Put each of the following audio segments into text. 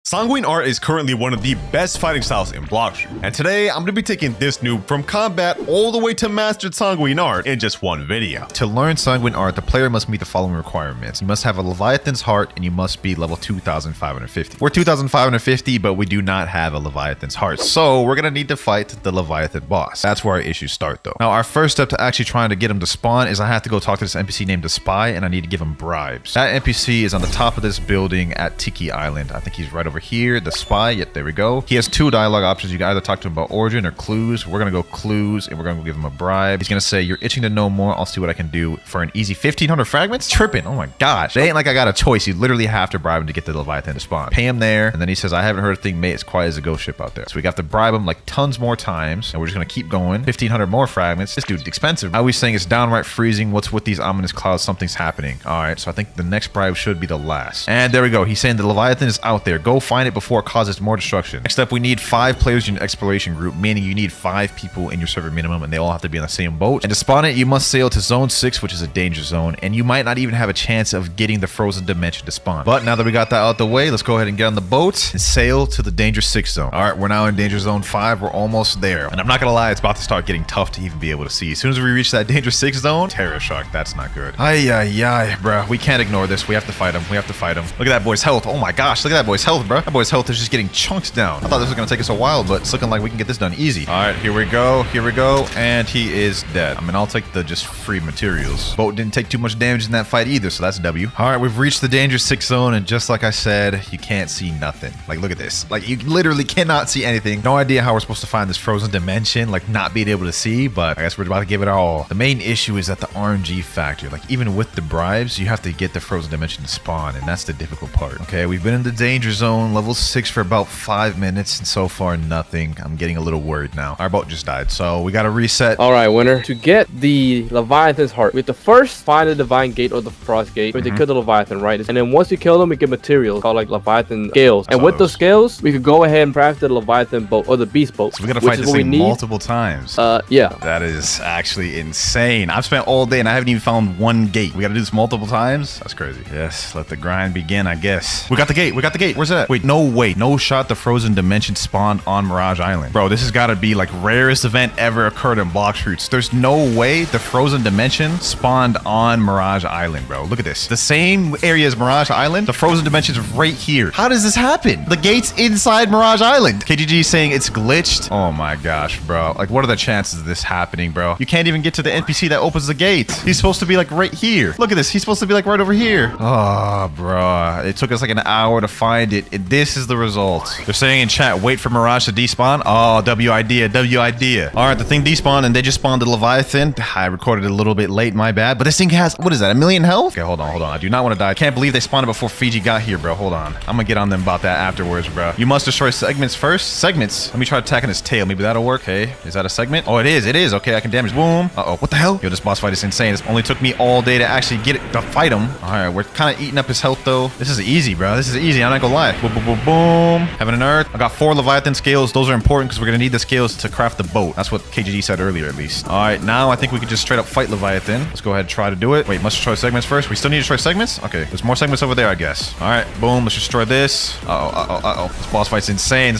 Sanguine Art is currently one of the best fighting styles in Blox, and today I'm going to be taking this noob from combat all the way to mastered Sanguine Art in just one video. To learn Sanguine Art, the player must meet the following requirements. You must have a Leviathan's Heart, and you must be level 2550. We're 2550, but we do not have a Leviathan's Heart, so we're going to need to fight the Leviathan boss. That's where our issues start, though. Now, our first step to actually trying to get him to spawn is I have to go talk to this NPC named the Spy, and I need to give him bribes. That NPC is on the top of this building at Tiki Island. I think he's right over here. The Spy, yep, there we go. He has two dialogue options. You can either talk to him about origin or clues. We're gonna go clues, and we're gonna go give him a bribe. He's gonna say, "You're itching to know more. I'll see what I can do for an easy 1500 fragments." Tripping. Oh my gosh. It ain't like I got a choice. You literally have to bribe him to get the Leviathan to spawn. Pay him there, and then he says, "I haven't heard a thing, mate. It's quiet as a ghost ship out there." So we got to bribe him like tons more times, and we're just gonna keep going. 1500 more fragments. This dude's expensive. I was saying it's downright freezing. What's with these ominous clouds? Something's happening. All right, so I think the next bribe should be the last. And there we go. He's saying the Leviathan is out there. Go find it before it causes more destruction. Next up, we need 5 players in your exploration group, meaning you need 5 people in your server minimum, and they all have to be on the same boat. And to spawn it, you must sail to zone 6, which is a danger zone, and you might not even have a chance of getting the frozen dimension to spawn. But now that we got that out the way, let's go ahead and get on the boat and sail to the danger 6 zone. All right, we're now in danger zone 5. We're almost there, and I'm not gonna lie, it's about to start getting tough to even be able to see. As soon as we reach that danger 6 zone, terror shock. That's not good. Ay, bro. We can't ignore this. We have to fight him. We have to fight him. Look at that boy's health. Oh my gosh, look at that boy's health, bro. That boy's health is just getting chunked down. I thought this was gonna take us a while, but it's looking like we can get this done easy. All right, here we go, and he is dead. I mean, I'll take the just free materials. Boat didn't take too much damage in that fight either, so that's a W. All right, we've reached the danger 6 zone, and just like I said, you can't see nothing. Like, look at this. Like, you literally cannot see anything. No idea how we're supposed to find this frozen dimension, like not being able to see, but I guess we're about to give it our all. The main issue is that the RNG factor. Like, even with the bribes, you have to get the frozen dimension to spawn, and that's the difficult part. Okay, we've been in the danger zone, level 6 for about 5 minutes, and so far nothing. I'm getting a little worried now. Our boat just died, so we gotta reset. All right, winner. To get the Leviathan's Heart, we have to first find the Divine Gate or the Frost Gate. We have to kill the Leviathan, right? And then once you kill them, we get materials called like Leviathan scales. And with those scales, we could go ahead and craft the Leviathan boat or the Beast boat. So we gotta fight this thing multiple times. Yeah. That is actually insane. I've spent all day and I haven't even found one gate. We gotta do this multiple times? That's crazy. Yes, let the grind begin, I guess. We got the gate. We got the gate. Where's it at? Wait, no way. No shot the frozen dimension spawned on Mirage Island. Bro, this has got to be like rarest event ever occurred in Blox Fruits. There's no way the frozen dimension spawned on Mirage Island, bro. Look at this. The same area as Mirage Island, the frozen dimension's right here. How does this happen? The gate's inside Mirage Island. KGG saying it's glitched. Oh my gosh, bro. Like, what are the chances of this happening, bro? You can't even get to the NPC that opens the gate. He's supposed to be like right here. Look at this. He's supposed to be like right over here. Oh, bro. It took us like an hour to find it. And this is the result. They're saying in chat, wait for Mirage to despawn. Oh, W idea. All right, the thing despawned and they just spawned the Leviathan. I recorded it a little bit late, my bad. But this thing has, what is that, 1,000,000 health? Okay, hold on. I do not want to die. I can't believe they spawned it before Fiji got here, bro. Hold on. I'm gonna get on them about that afterwards, bro. You must destroy segments first. Segments. Let me try attacking his tail. Maybe that'll work. Okay, is that a segment? Oh, it is. Okay, I can damage. Boom. Uh-oh, what the hell? Yo, this boss fight is insane. It only took me all day to actually get it, to fight him. All right, we're kind of eating up his health, though. This is easy, bro. This is easy. I'm not gonna lie. Boom, boom, boom, boom. Heaven and Earth. I got 4 Leviathan scales. Those are important because we're gonna need the scales to craft the boat. That's what KGG said earlier, at least. All right, now I think we can just straight up fight Leviathan. Let's go ahead and try to do it. Wait, must destroy segments first. We still need to destroy segments? Okay, there's more segments over there, I guess. All right, boom. Let's destroy this. Uh-oh. This boss fight's insane.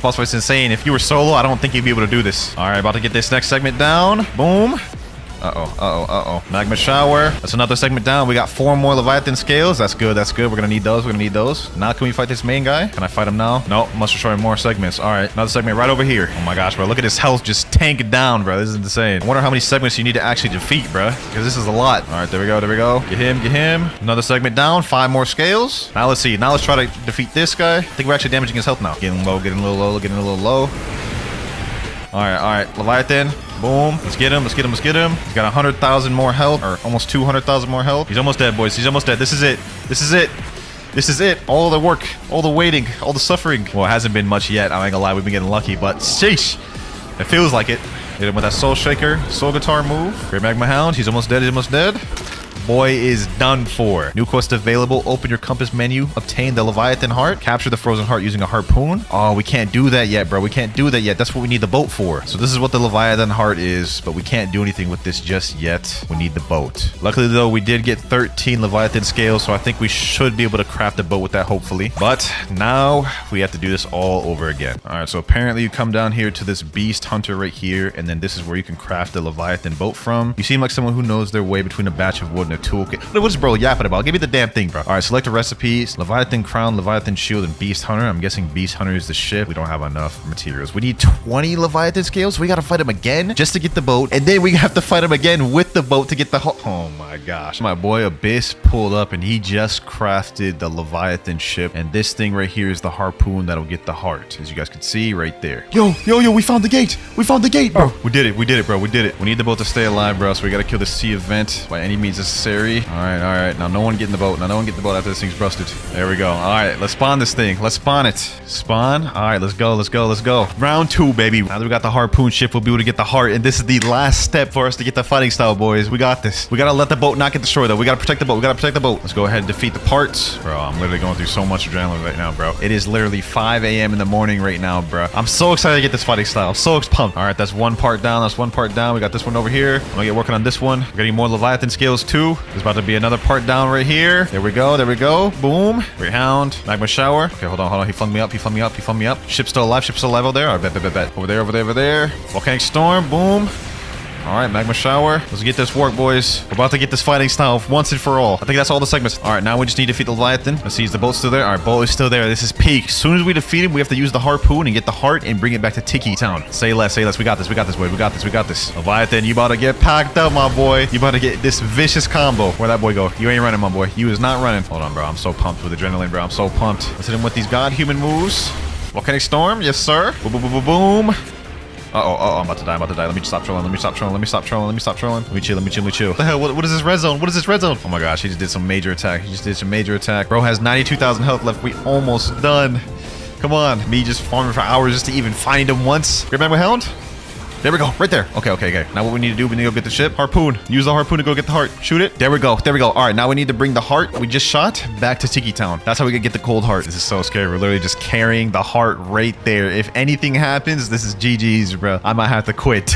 If you were solo, I don't think you'd be able to do this. All right, about to get this next segment down. Boom. Uh-oh. Magma shower. That's another segment down. We got 4 more Leviathan scales. That's good. We're gonna need those. Now can we fight this main guy? Can I fight him now? No, must destroy more segments. All right, another segment right over here. Oh my gosh, bro. Look at his health just tank down, bro. This is insane. I wonder how many segments you need to actually defeat, bro. Because this is a lot. All right, there we go. Get him. Another segment down. 5 more scales. Now let's see. Now let's try to defeat this guy. I think we're actually damaging his health now. Getting a little low. All right. Leviathan. Boom. Let's get him. He's got 100,000 more health, or almost 200,000 more health. He's almost dead, boys. He's almost dead. This is it. All the work, all the waiting, all the suffering. Well, it hasn't been much yet. I ain't gonna lie. We've been getting lucky, but sheesh. It feels like it. Hit him with that soul shaker, soul guitar move. Great Magma Hound. He's almost dead. boy is done for. New quest available. Open your compass menu. Obtain the Leviathan heart. Capture the frozen heart using a harpoon. Oh, we can't do that yet, bro. We can't do that yet. That's what we need the boat for. So this is what the Leviathan heart is, but we can't do anything with this just yet. We need the boat. Luckily, though, we did get 13 Leviathan scales, so I think we should be able to craft a boat with that, hopefully. But now we have to do this all over again. All right, so apparently you come down here to this beast hunter right here, and then this is where you can craft the Leviathan boat from. You seem like someone who knows their way between a batch of wood and a toolkit. What's bro yapping about? Give me the damn thing, bro. All right, select a recipes. Leviathan crown, Leviathan shield, and beast hunter. I'm guessing beast hunter is the ship. We don't have enough materials. We need 20 Leviathan scales. We got to fight him again just to get the boat, and then we have to fight him again with the boat to get the oh my gosh. My boy Abyss pulled up and he just crafted the Leviathan ship, and this thing right here is the harpoon that'll get the heart, as you guys can see right there. Yo, we found the gate. We found the gate, bro. We did it, bro. We did it. We need the boat to stay alive, bro, so we gotta kill the sea event by any means necessary. All right. Now no one get in the boat. Now no one get in the boat after this thing's busted. There we go. All right, let's spawn this thing. Let's spawn it. Spawn. All right, let's go. Round 2, baby. Now that we got the harpoon ship, we'll be able to get the heart, and this is the last step for us to get the fighting style, boys. We got this. We gotta let the boat not get destroyed, though. We gotta protect the boat. Let's go ahead and defeat the parts. Bro, I'm literally going through so much adrenaline right now, bro. It is literally 5 a.m. in the morning right now, bro. I'm so excited to get this fighting style. I'm so pumped. All right, that's one part down. We got this one over here. I'm gonna get working on this one. We're getting more Leviathan scales too. There's about to be another part down right here. There we go. Boom. Greyhound. Magma shower. Okay, hold on. He flung me up. Ship's still alive over there. All right, bet. Over there. Volcanic storm. Boom. All right, magma shower. Let's get this work, boys. We're about to get this fighting style once and for all. I think that's all the segments. All right, now we just need to defeat the Leviathan. Let's see, is the boat still there? All right, boat is still there. This is peak. As soon as we defeat him, we have to use the harpoon and get the heart and bring it back to Tiki Town. Say less. We got this, boy. We got this. Leviathan, you about to get packed up, my boy. You about to get this vicious combo. Where'd that boy go? You ain't running, my boy. You is not running. Hold on, bro. I'm so pumped with adrenaline, bro. I'm so pumped. Let's hit him with these god-human moves. Volcanic storm. Yes, sir. Boom. I'm about to die. Let me stop trolling. Let me chill. What the hell? What is this red zone? Oh my gosh, he just did some major attack. Bro has 92,000 health left. We almost done. Come on. Me just farming for hours just to even find him once. Grab my hound. There we go, right there. Okay. Now what we need to do, we need to go get the ship. Harpoon. Use the harpoon to go get the heart. Shoot it. There we go. All right, now we need to bring the heart we just shot back to Tiki Town. That's how we can get the cold heart. This is so scary. We're literally just carrying the heart right there. If anything happens, this is GG's, bro. I might have to quit.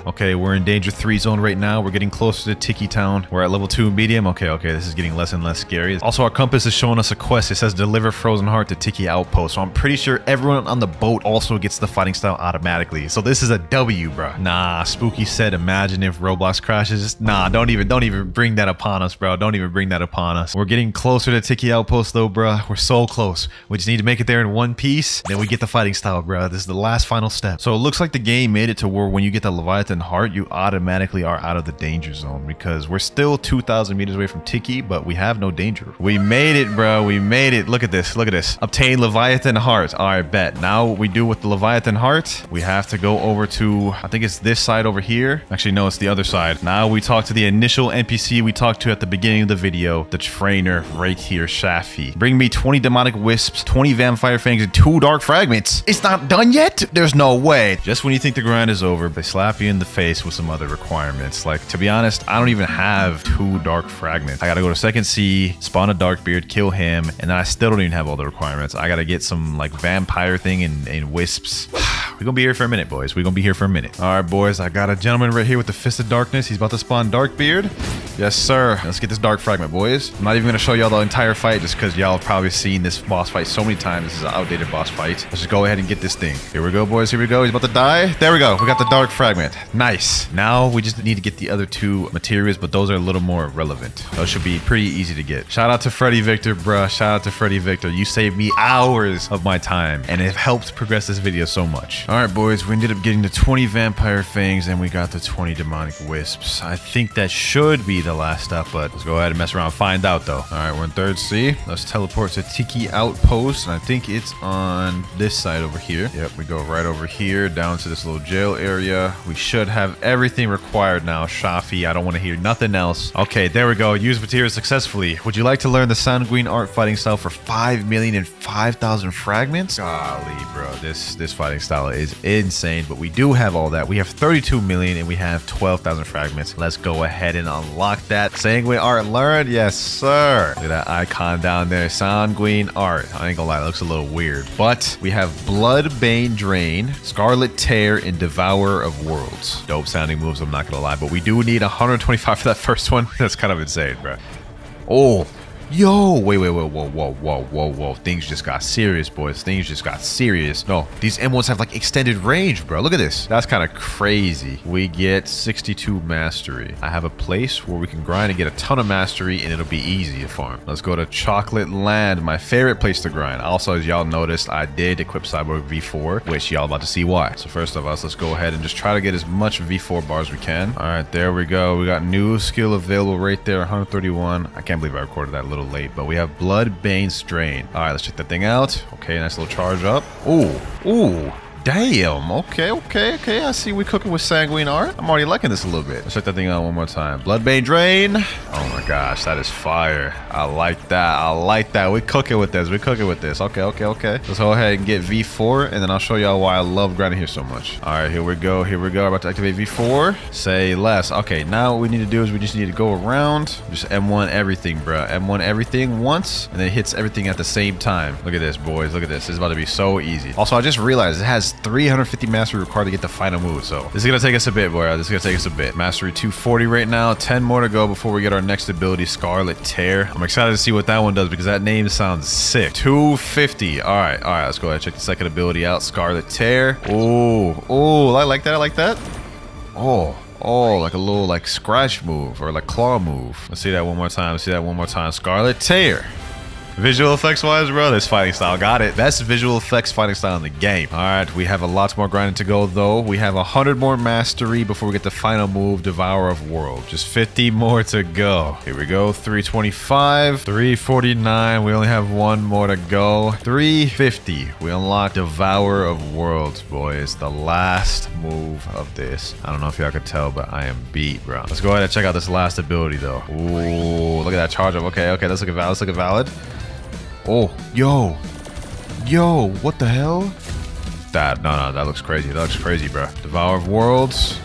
Okay, we're in danger 3 zone right now. We're getting closer to Tiki Town. We're at level 2 medium. Okay, this is getting less and less scary. Also, our compass is showing us a quest. It says deliver frozen heart to Tiki Outpost. So I'm pretty sure everyone on the boat also gets the fighting style automatically. So this is a W, bro. Nah, Spooky said, imagine if Roblox crashes. Nah, don't even bring that upon us, bro. Don't even bring that upon us. We're getting closer to Tiki Outpost though, bro. We're so close. We just need to make it there in one piece. Then we get the fighting style, bro. This is the last final step. So it looks like the game made it to where when you get the Leviathan heart, you automatically are out of the danger zone because we're still 2,000 meters away from Tiki, but we have no danger. We made it, bro. We made it. Look at this. Obtain Leviathan heart. All right, bet. Now what we do with the Leviathan heart, we have to go over to, I think it's this side over here. Actually, no, it's the other side. Now we talk to the initial NPC we talked to at the beginning of the video, the trainer right here, Shafi. Bring me 20 demonic wisps, 20 vampire fangs, and 2 dark fragments. It's not done yet? There's no way. Just when you think the grind is over, they slap you in the face with some other requirements. Like, to be honest, I don't even have 2 dark fragments. I gotta go to second sea, spawn a dark beard, kill him, and then I still don't even have all the requirements. I gotta get some like vampire thing and wisps. We're gonna be here for a minute, boys. All right, boys, I got a gentleman right here with the Fist of Darkness. He's about to spawn Darkbeard. Yes, sir. Let's get this dark fragment, boys. I'm not even gonna show y'all the entire fight just because y'all have probably seen this boss fight so many times. This is an outdated boss fight. Let's just go ahead and get this thing. Here we go, boys. He's about to die. There we go. We got the dark fragment. Nice. Now we just need to get the other 2 materials, but those are a little more relevant. Those should be pretty easy to get. Shout out to Freddy Victor, bruh. You saved me hours of my time, and it helped progress this video so much. All right, boys. We ended up getting the 20 vampire fangs, and we got the 20 demonic wisps. I think that should be the last step, but let's go ahead and mess around and find out, though. All right, we're in third sea. Let's teleport to Tiki Outpost, and I think it's on this side over here. Yep, we go right over here down to this little jail area. We should have everything required now. Shafi, I don't want to hear nothing else. Okay, there we go. Use materials successfully. Would you like to learn the Sanguine Art fighting style for 5,005,000 fragments? Golly, bro, this fighting style is insane, but we do have all that. We have 32 million and we have 12,000 fragments. Let's go ahead and unlock that. Sanguine Art learned? Yes, sir. Look at that icon down there. Sanguine Art. I ain't gonna lie, it looks a little weird. But we have Bloodbane Drain, Scarlet Tear, and Devourer of Worlds. Dope sounding moves, I'm not gonna lie, but we do need 125 for that first one. That's kind of insane, bro. Oh, yo, wait, whoa. Things just got serious, boys. Things just got serious. No, these M1s have like extended range, bro. Look at this. That's kind of crazy. We get 62 mastery. I have a place where we can grind and get a ton of mastery and it'll be easy to farm. Let's go to Chocolate Land, my favorite place to grind. Also, as y'all noticed, I did equip Cyborg V4, which y'all about to see why. So first of all, let's go ahead and just try to get as much V4 bars as we can. All right, there we go. We got new skill available right there, 131. I can't believe I recorded that little late, but we have Bloodbane Strain. All right, let's check that thing out. Okay, nice little charge up. Ooh, damn. Okay. I see we cooking with Sanguine Art. I'm already liking this a little bit. Let's check that thing out one more time. Bloodbane Drain. Oh my gosh, that is fire. I like that. We cooking with this. Okay. Let's go ahead and get V4, and then I'll show y'all why I love grinding here so much. All right, here we go. I'm about to activate V4. Say less. Okay, now what we need to do is we just need to go around. Just M1 everything, bro. M1 everything once, and then it hits everything at the same time. Look at this, boys. Look at this. This is about to be so easy. Also, I just realized it has 350 mastery required to get the final move, so this is gonna take us a bit, boy. Mastery 240 right now. 10 more to go before we get our next ability, Scarlet Tear. I'm excited to see what that one does because that name sounds sick. 250. All right, let's go ahead and check the second ability out, Scarlet Tear. Oh, I like that. Oh, like a little like scratch move or like claw move. Let's see that one more time. Scarlet Tear. Visual effects wise, bro, this fighting style got it. Best visual effects fighting style in the game. All right, we have a lot more grinding to go though. We have 100 more mastery before we get the final move, Devourer of World. Just 50 more to go. Here we go, 325, 349. We only have one more to go. 350. We unlock Devourer of Worlds, boys. The last move of this. I don't know if y'all could tell, but I am beat, bro. Let's go ahead and check out this last ability though. Ooh, look at that charge up. Okay, let's look at valid. Oh, yo, what the hell? No, that looks crazy, bro. Devourer of Worlds.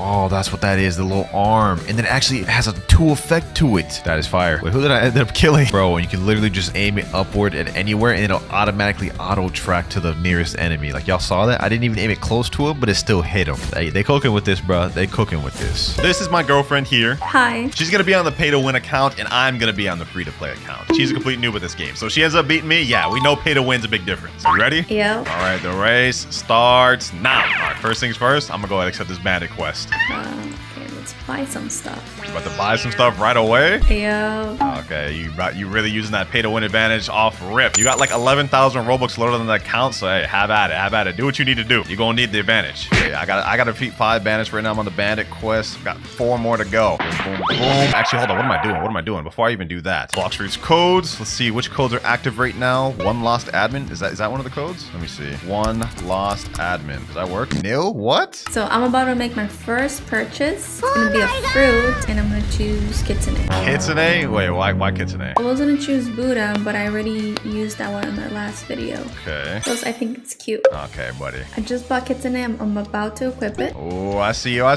Oh, that's what that is, the little arm. And then actually it has a 2 effect to it. That is fire. Wait, who did I end up killing? Bro, and you can literally just aim it upward at anywhere and it'll automatically auto-track to the nearest enemy. Like, y'all saw that? I didn't even aim it close to him, but it still hit him. They cooking with this, bro. This is my girlfriend here. Hi. She's gonna be on the pay-to-win account, and I'm gonna be on the free-to-play account. She's a complete noob at this game, so she ends up beating me. Yeah, we know pay-to-win's a big difference. You ready? Yeah. All right, the race starts now. All right, first things first, I'm gonna go ahead and accept this bandit quest. Okay, let's buy some stuff. You about to buy some stuff right away? Yeah. Okay, you really using that pay-to-win advantage off rip. You got like 11,000 Robux loaded on the account, so hey, have at it. Do what you need to do. You're gonna need the advantage. Okay, I got to defeat 5 bandits right now. I'm on the bandit quest. I've got 4 more to go. Boom. Actually, hold on. What am I doing? Before I even do that, Blox reads codes. Let's see which codes are active right now. One lost admin. Is that one of the codes? Let me see. One lost admin. Does that work? Nil? What? So I'm about to make my first purchase. It's gonna be a fruit, and I'm gonna choose Kitsune. Kitsune? Wait, why Kitsune? I was gonna choose Buddha, but I already used that one in my last video. Okay. Because I think it's cute. Okay, buddy. I just bought Kitsune. I'm about to equip it. Oh, I see you. All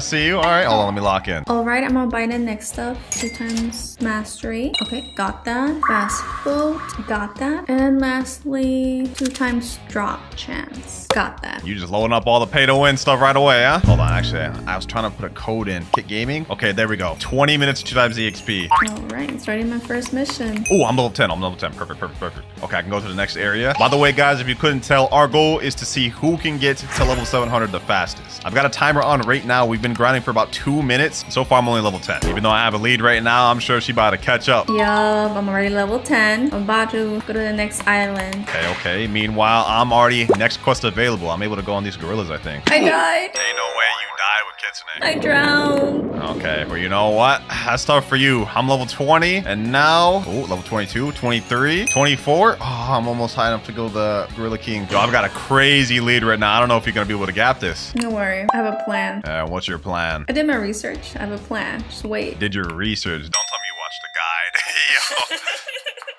right, hold on, let me lock in. Alright, I'm gonna buy the next stuff. 2 times mastery. Okay, got that. Fast boat, got that. And lastly, 2 times drop chance. Got that. You just loading up all the pay-to-win stuff right away, huh? Hold on, actually, I was trying to put a code in. Kit Gaming. Okay, there we go. 20 minutes, 2 times EXP. Alright, starting my first mission. Oh, I'm level 10. Perfect. Okay, I can go to the next area. By the way, guys, if you couldn't tell, our goal is to see who can get to level 700 the fastest. I've got a timer on right now. We've been grinding for about 2 minutes. So far, I'm only level 10. Even though I have a lead right now, I'm sure she's about to catch up. Yup, I'm already level 10. I'm about to go to the next island. Okay. Meanwhile, I'm already next quest available. I'm able to go on these gorillas, I think. I died. Ain't no way you died with Kitsune. I drowned. Okay, well, you know what? That's tough for you. I'm level 20, and now, level 22, 23, 24. Oh, I'm almost high enough to go the Gorilla King. Yo, I've got a crazy lead right now. I don't know if you're gonna be able to gap this. Don't worry, I have a plan. What's your plan? I did my research. I have a plan. Just wait. Did your research? Don't tell me you watched the guide.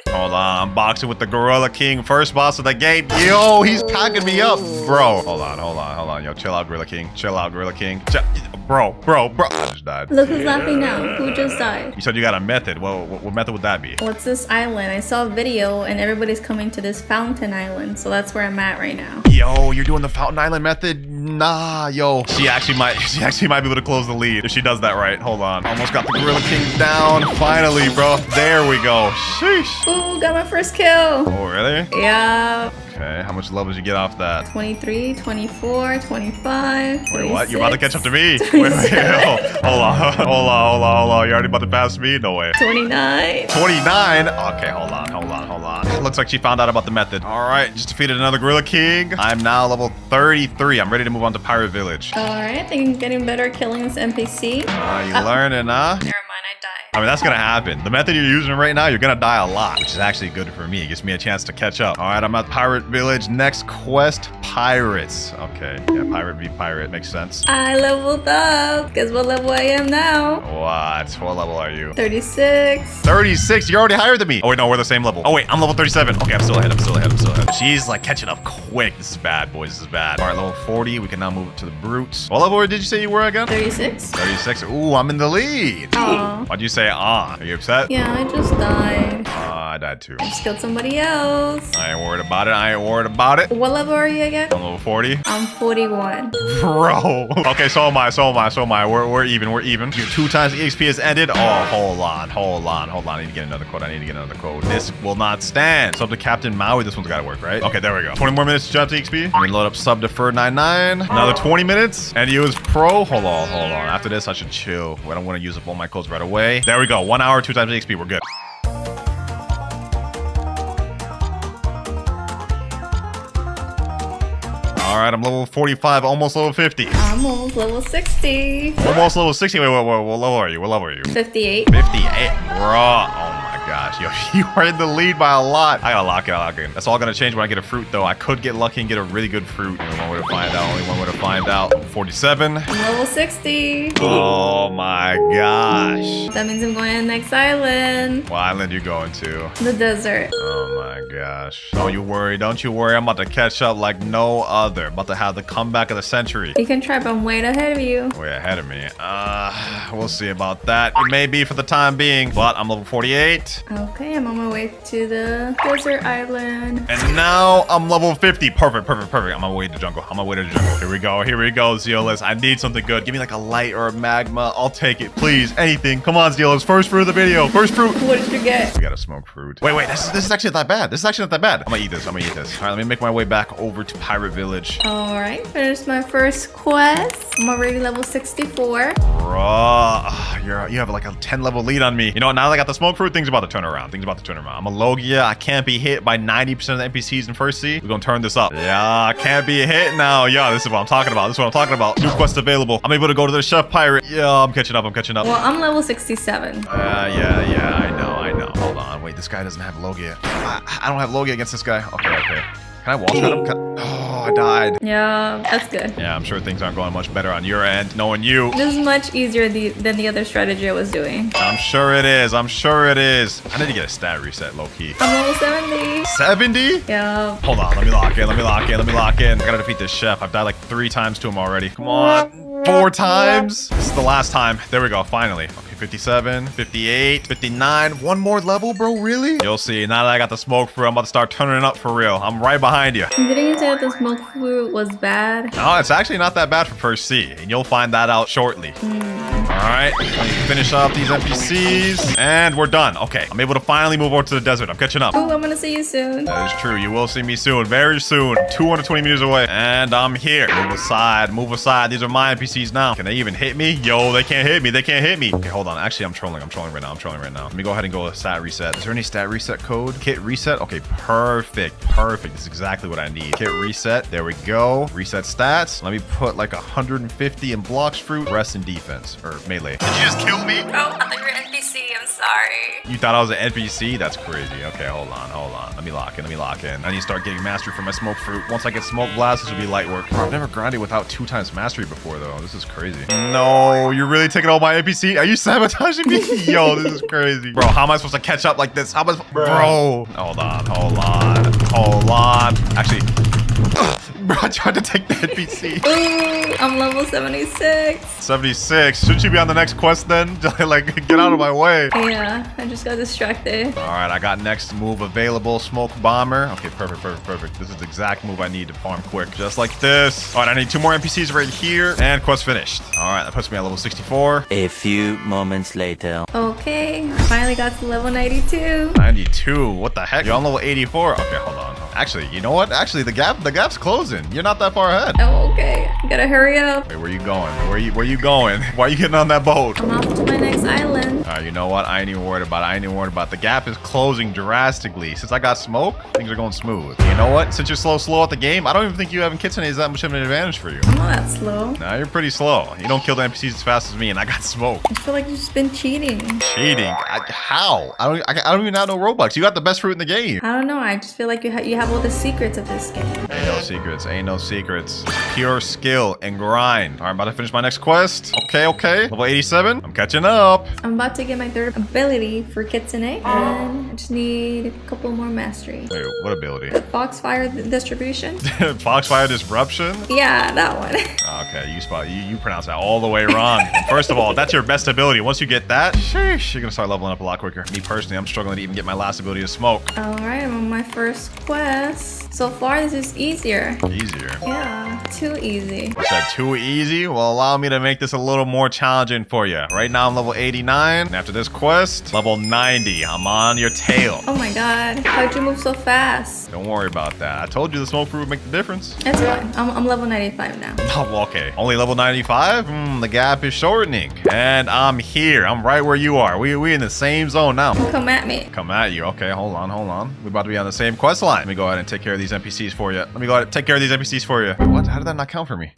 Yo. Hold on. I'm boxing with the Gorilla King. First boss of the game. Yo, he's packing me up, bro. Hold on. Yo, chill out, Gorilla King. Chill out, Gorilla King. Bro. I just died. Look who's laughing now. Who just died? You said you got a method. Well, what method would that be? What's this island? I saw a video and everybody's coming to this fountain island. So that's where I'm at right now. Yo, you're doing the Fountain Island method? Nah, yo. She actually might be able to close the lead if she does that right. Hold on. Almost got the Gorilla King down. Finally, bro. There we go. Sheesh. Ooh, got my first kill. Oh, really? Yeah. Okay, how much levels you get off that? 23, 24, 25. Wait, what? You're about to catch up to me? 27. Wait. Hold on. You're already about to pass me? No way. 29. 29? Okay, hold on. Looks like she found out about the method. All right, just defeated another Gorilla King. I'm now level 33. I'm ready to move on to Pirate Village. All right, I think I'm getting better at killing this NPC. You learning, huh? Never mind, I died. I mean, that's gonna happen. The method you're using right now, you're gonna die a lot, which is actually good for me. It gives me a chance to catch up. All right, I'm at Pirate Village. Next quest, Pirates. Okay, yeah, Pirate v Pirate. Makes sense. I leveled up. Guess what level I am now? What level are you? 36. 36? You're already higher than me. Oh, wait, no, we're the same level. Oh, wait, I'm level 37. Okay, I'm still ahead. She's like catching up quick. This is bad, boys. This is bad. All right, level 40. We can now move to the brutes. What level did you say you were again? 36. 36. Ooh, I'm in the lead. Oh. Why'd you say Are you upset? Yeah, I just died. I died too. I just killed somebody else. I ain't worried about it. What level are you again? I'm level 40. I'm 41. Bro. Okay, so am I. We're even. Your 2 times EXP has ended. Oh, hold on. I need to get another code. This will not stand. Sub to Captain Maui. This one's got to work, right? Okay, there we go. 20 more minutes to jump to EXP. We're gonna load up sub deferred 99. Another 20 minutes. And use pro. Hold on. After this, I should chill. I don't want to use up all my codes right away. There we go. 1 hour, 2 times EXP. We're good. All right, I'm level 45, almost level 50. I'm almost level 60. Almost level 60. Wait, what level are you? 58. 58, bro. Oh my gosh, yo, you are in the lead by a lot. I gotta lock in. That's all gonna change when I get a fruit, though. I could get lucky and get a really good fruit. Only one way to find out. 47. I'm level 60. Oh my gosh. That means I'm going to the next island. What island you going to? The desert. Oh my gosh. Don't you worry. I'm about to catch up like no other. About to have the comeback of the century. You can try, but I'm way ahead of you. Way ahead of me. We'll see about that. It may be for the time being, but I'm level 48. Okay, I'm on my way to the desert island. And now I'm level 50. Perfect. I'm on my way to the jungle. Here we go, Zeolus. I need something good. Give me like a light or a magma. I'll take it. Please, anything. Come on, Zeolus. First fruit of the video. First fruit. What did you get? We got a smoke fruit. Wait. This is actually not that bad. I'm gonna eat this. All right, let me make my way back over to Pirate Village. All right, finished my first quest. I'm already level 64. Bruh, you have like a 10 level lead on me. You know what? Now that I got the smoke fruit, things about to turn around. I'm a Logia. I can't be hit by 90% of the NPCs in First Sea. We're gonna turn this up. Yeah, I can't be hit now. Yeah, this is what I'm talking about. New quest available. I'm able to go to the Chef Pirate. Yeah, I'm catching up. Well, I'm level 67. Yeah, I know. Hold on. Wait, this guy doesn't have Logia. I don't have Logia against this guy. Okay. Can I wall shot him? Oh, I died. Yeah, that's good. Yeah, I'm sure things aren't going much better on your end, knowing you. This is much easier than the other strategy I was doing. I'm sure it is. I need to get a stat reset, low-key. I'm level 70. 70? Yeah. Hold on, let me lock in. I gotta defeat this chef. I've died like 3 times to him already. Come on. 4 times? This is the last time. There we go, finally. Okay, 57, 58, 59. 1 more level, bro, really? You'll see. Now that I got the smoke fruit, I'm about to start turning it up for real. I'm right behind you. Didn't you say that the smoke fruit was bad? No, it's actually not that bad for First Sea, and you'll find that out shortly. All right, let me finish off these NPCs, and we're done. Okay, I'm able to finally move over to the desert. I'm catching up. Ooh, I'm gonna see you soon. That is true. You will see me soon, very soon. 220 meters away, and I'm here. Move aside. These are my NPCs now. Can they even hit me? Yo, they can't hit me. Okay, hold on. Actually, I'm trolling right now. Let me go ahead and go with stat reset. Is there any stat reset code? Kit reset? Okay, perfect. This is exactly what I need. Kit reset. There we go. Reset stats. Let me put like 150 in Blox fruit. Rest in defense or melee. Did you just kill me? Oh, I thought you were NPC. I'm sorry. You thought I was an NPC? That's crazy. Okay, hold on. Let me lock in. I need to start getting mastery for my smoke fruit. Once I get smoke blast, this will be light work. Bro, I've never grinded without 2 times mastery before, though. This is crazy. No, you're really taking all my NPC? Are you sabotaging me? Yo, this is crazy. Bro, how am I supposed to catch up like this? How am I... Bro. Hold on. Actually... Bro, I tried to take the NPC. Ooh, I'm level 76. 76. Shouldn't you be on the next quest then? Like, get out of my way. Yeah, I just got distracted. All right, I got next move available. Smoke bomber. Okay, perfect. This is the exact move I need to farm quick. Just like this. All right, I need 2 more NPCs right here. And quest finished. All right, that puts me at level 64. A few moments later. Okay, I finally got to level 92. 92. What the heck? You're on level 84. Okay, hold on. Actually, you know what? Actually, the gap's closing. You're not that far ahead. Oh, okay. You gotta hurry up. Wait, where you going? Where you going? Why are you getting on that boat? I'm off to my next island. All right, you know what? I ain't even worried about it. The gap is closing drastically. Since I got smoke, things are going smooth. You know what? Since you're slow at the game, I don't even think you having kitsune is that much of an advantage for you. I'm not that slow. Nah, you're pretty slow. You don't kill the NPCs as fast as me, and I got smoke. I feel like you've just been cheating. Cheating? How? I don't even have no Robux. You got the best fruit in the game. I don't know. I just feel like you have all the secrets of this game. Ain't no secrets. Pure skill and grind. All right, I'm about to finish my next quest. Okay. Level 87. I'm catching up. I'm about to get my 3rd ability for Kitsune, and I just need a couple more mastery. Wait, what ability? Foxfire distribution? Foxfire disruption? Yeah, that one. Okay, you pronounce that all the way wrong. First of all, that's your best ability. Once you get that, sheesh, you're gonna start leveling up a lot quicker. Me personally, I'm struggling to even get my last ability to smoke. Alright, I'm on my first quest. So far, this is easier. Easier? Yeah, too easy. You said too easy? Well, allow me to make this a little more challenging for you. Right now, I'm level 89. And after this quest, level 90. I'm on your tail. Oh my god, how'd you move so fast? Don't worry about that. I told you the smoke fruit would make the difference. It's fine. I'm level 95 now. Oh, okay. Only level 95? The gap is shortening. And I'm here. I'm right where you are. We in the same zone now. Come at me. Come at you. Okay, hold on. We're about to be on the same quest line. Let me go ahead and take care of these NPCs for you. Wait, what? How did that not count for me?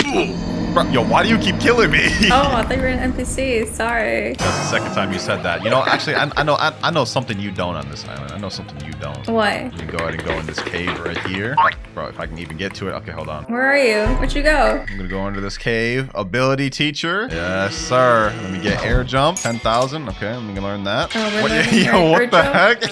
Bro, yo, why do you keep killing me? Oh, I thought you were an NPC. Sorry. That's the second time you said that. You know, actually, I know something you don't on this island. I know something you don't. What? Let me go ahead and go in this cave right here. Bro, if I can even get to it. Okay, hold on. Where are you? Where'd you go? I'm gonna go into this cave. Ability teacher. Yes, sir. Let me get air jump. 10,000. Okay, let me learn that. Oh, What, air what the jump? heck?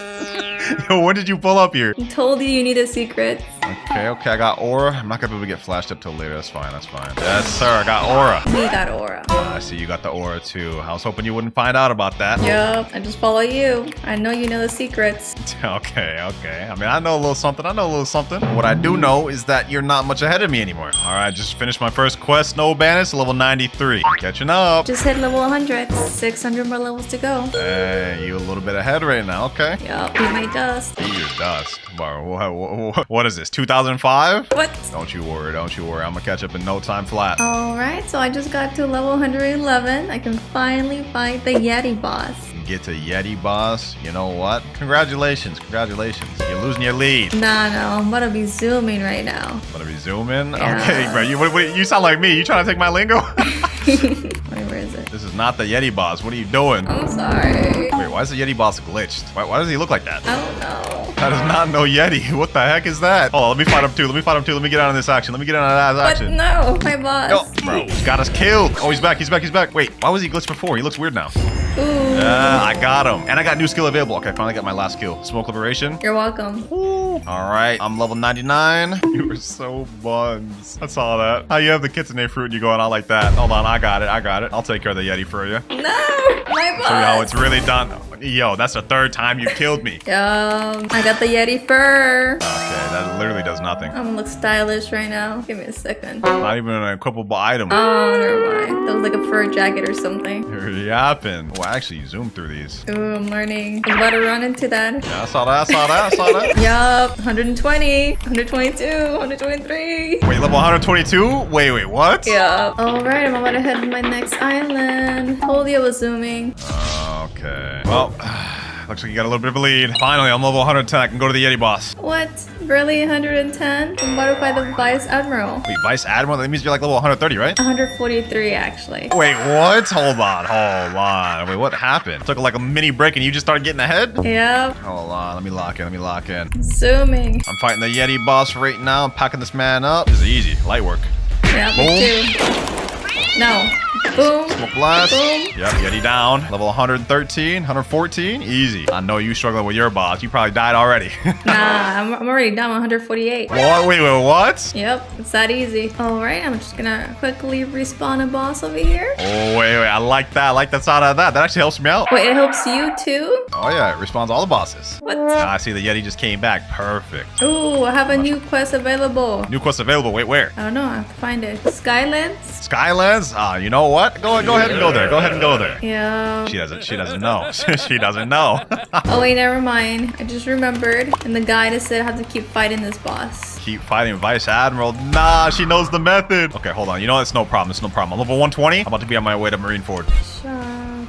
Yo, when did you pull up here? I told you need a secret. Okay, I got aura. I'm not gonna be able to get flashed up till later. That's fine. Yes, sir. I got aura. We got aura. I see you got the aura too. I was hoping you wouldn't find out about that. Yup, I just follow you. I know you know the secrets. Okay. I mean, I know a little something. What I do know is that you're not much ahead of me anymore. All right, just finished my first quest. No bandits, level 93. Catching up. Just hit level 100. 600 more levels to go. Hey, you a little bit ahead right now. Okay. Yup, beat my dust. Eat your dust. What is this? 2005? What? Don't you worry. I'm gonna catch up in no time flat. Alright, so I just got to level 111. I can finally fight the Yeti boss. Get to Yeti boss. You know what? Congratulations. You're losing your lead. Nah, no, I'm about to be zooming right now. Want to be zooming? Yeah. Okay, bro. You sound like me. You trying to take my lingo? Wait, where is it? This is not the Yeti boss. What are you doing? I'm sorry. Wait, why is the Yeti boss glitched? Why does he look like that? I don't know. That is not no Yeti. What the heck is that? Oh, let me fight him too. Let me get out of this action. But no, my boss. Oh, bro, he's got us killed. Oh, he's back. Wait, why was he glitched before? He looks weird now. Ooh. I got him. And I got new skill available. Okay, I finally got my last skill. Smoke liberation. You're welcome. All right, I'm level 99. You were so buns. I saw that. How you have the kitsune fruit and you going out like that? Hold on, I got it. I'll take care of the Yeti for you. No, my boss. Show you how it's really done. Yo, that's the 3rd time you killed me. I got the Yeti fur. Okay, that literally does nothing. I'm gonna look stylish right now. Give me a second. Not even an equipable item. Oh, never mind. That was like a fur jacket or something. You're yapping. Well, actually, you zoomed through these. Ooh, I'm learning. I'm about to run into that. Yeah, I saw that. Yup, 120, 122, 123. Wait, level 122? Wait, what? Yup. Alright, I'm about to head to my next island. Told you I was zooming. Okay. Well, Looks like you got a little bit of a lead. Finally, I'm level 110. I can go to the Yeti boss. What? Really 110? Then what if I the Vice Admiral? Wait, Vice Admiral? That means you're like level 130, right? 143 actually. Wait, what? Hold on. Wait, what happened? Took like a mini break and you just started getting ahead? Yep. Hold on, let me lock in. Zooming. I'm fighting the Yeti boss right now. I'm packing this man up. This is easy. Light work. Yeah, me too. No. Boom. Smoke blast. Boom. Yep, Yeti down. Level 113, 114. Easy. I know you struggling with your boss. You probably died already. Nah, I'm already down 148. What? Wait, what? Yep, it's that easy. All right, I'm just gonna quickly respawn a boss over here. Oh, wait. I like that. I like the sound of that. That actually helps me out. Wait, it helps you too? Oh, yeah. It respawns all the bosses. What? Ah, I see the Yeti just came back. Perfect. Ooh, I have a new quest available. New quest available. Wait, where? I don't know, I have to find it. Skylands? Skylands? Ah, you know what? Go ahead and go there. Go ahead and go there. Yeah. She doesn't know. She doesn't know. Oh wait, never mind. I just remembered. In the guide it said I have to keep fighting this boss. Keep fighting Vice Admiral. Nah, she knows the method. Okay, hold on. You know, it's no problem. It's no problem. I'm level 120. I'm about to be on my way to Marineford.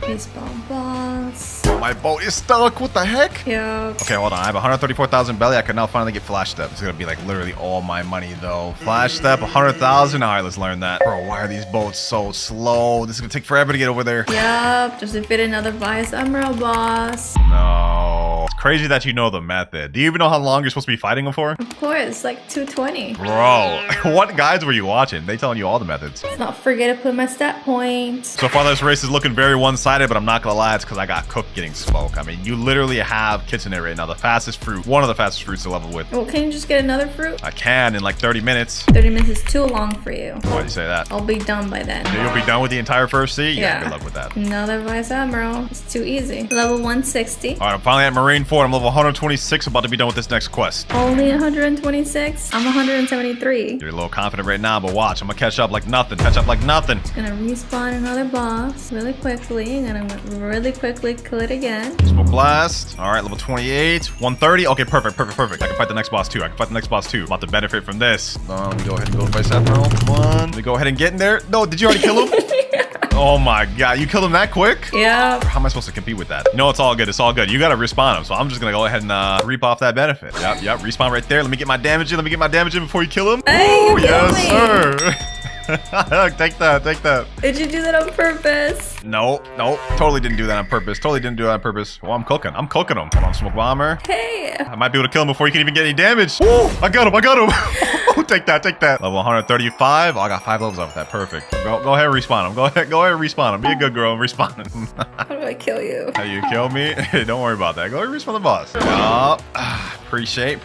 Respawn boss. My boat is stuck. What the heck? Yup. Okay, hold on. I have 134,000 belly. I can now finally get Flash Step. It's gonna be like literally all my money though. Flash Step, 100,000. All right, let's learn that. Bro, why are these boats so slow? This is gonna take forever to get over there. Yup. Just defeat another Vice Admiral boss. No. It's crazy that you know the method. Do you even know how long you're supposed to be fighting them for? Of course, like 220. Bro, what guides were you watching? They telling you all the methods. Let's not forget to put my stat points. So far, this race is looking very one-sided, but I'm not gonna lie, it's because I got cooked getting smoke. I mean, you literally have Kitsune right now, the fastest fruit, one of the fastest fruits to level with. Well, can you just get another fruit? I can in like 30 minutes. 30 minutes is too long for you. Why do you say that? I'll be done by then. You'll be done with the entire first sea? Yeah. Good luck with that. Another Vice Admiral. It's too easy. Level 160. All right, I'm finally at Marineford. I'm level 126, about to be done with this next quest. Only 126? I'm 173. You're a little confident right now, but watch, I'm gonna catch up like nothing. Gonna respawn another boss really quickly. Gonna really quickly kill it again. Smoke blast. All right, level 28, 130. Okay, perfect. I can fight the next boss too. About to benefit from this. Let me go ahead and go to Vice Admiral. Come on. Let me go ahead and get in there. No, did you already kill him? Oh my god, you killed him that quick? Yeah. How am I supposed to compete with that? No, it's all good. You gotta respawn him. So I'm just gonna go ahead and reap off that benefit. Yep, respawn right there. Let me get my damage in. Before you kill him. Hey, you yes, killed me. sir. Take that. Did you do that on purpose? No, totally didn't do that on purpose. Well, I'm cooking him. Hold on, smoke bomber. Hey. I might be able to kill him before he can even get any damage. Ooh, I got him. Take that. Level 135. Oh, I got 5 levels off that. Perfect. Go ahead and respawn him. Go ahead and respawn him. Be a good girl and respawn him. How do I kill you? How you kill me? Don't worry about that. Go ahead and respawn the boss. Yup. Appreciate.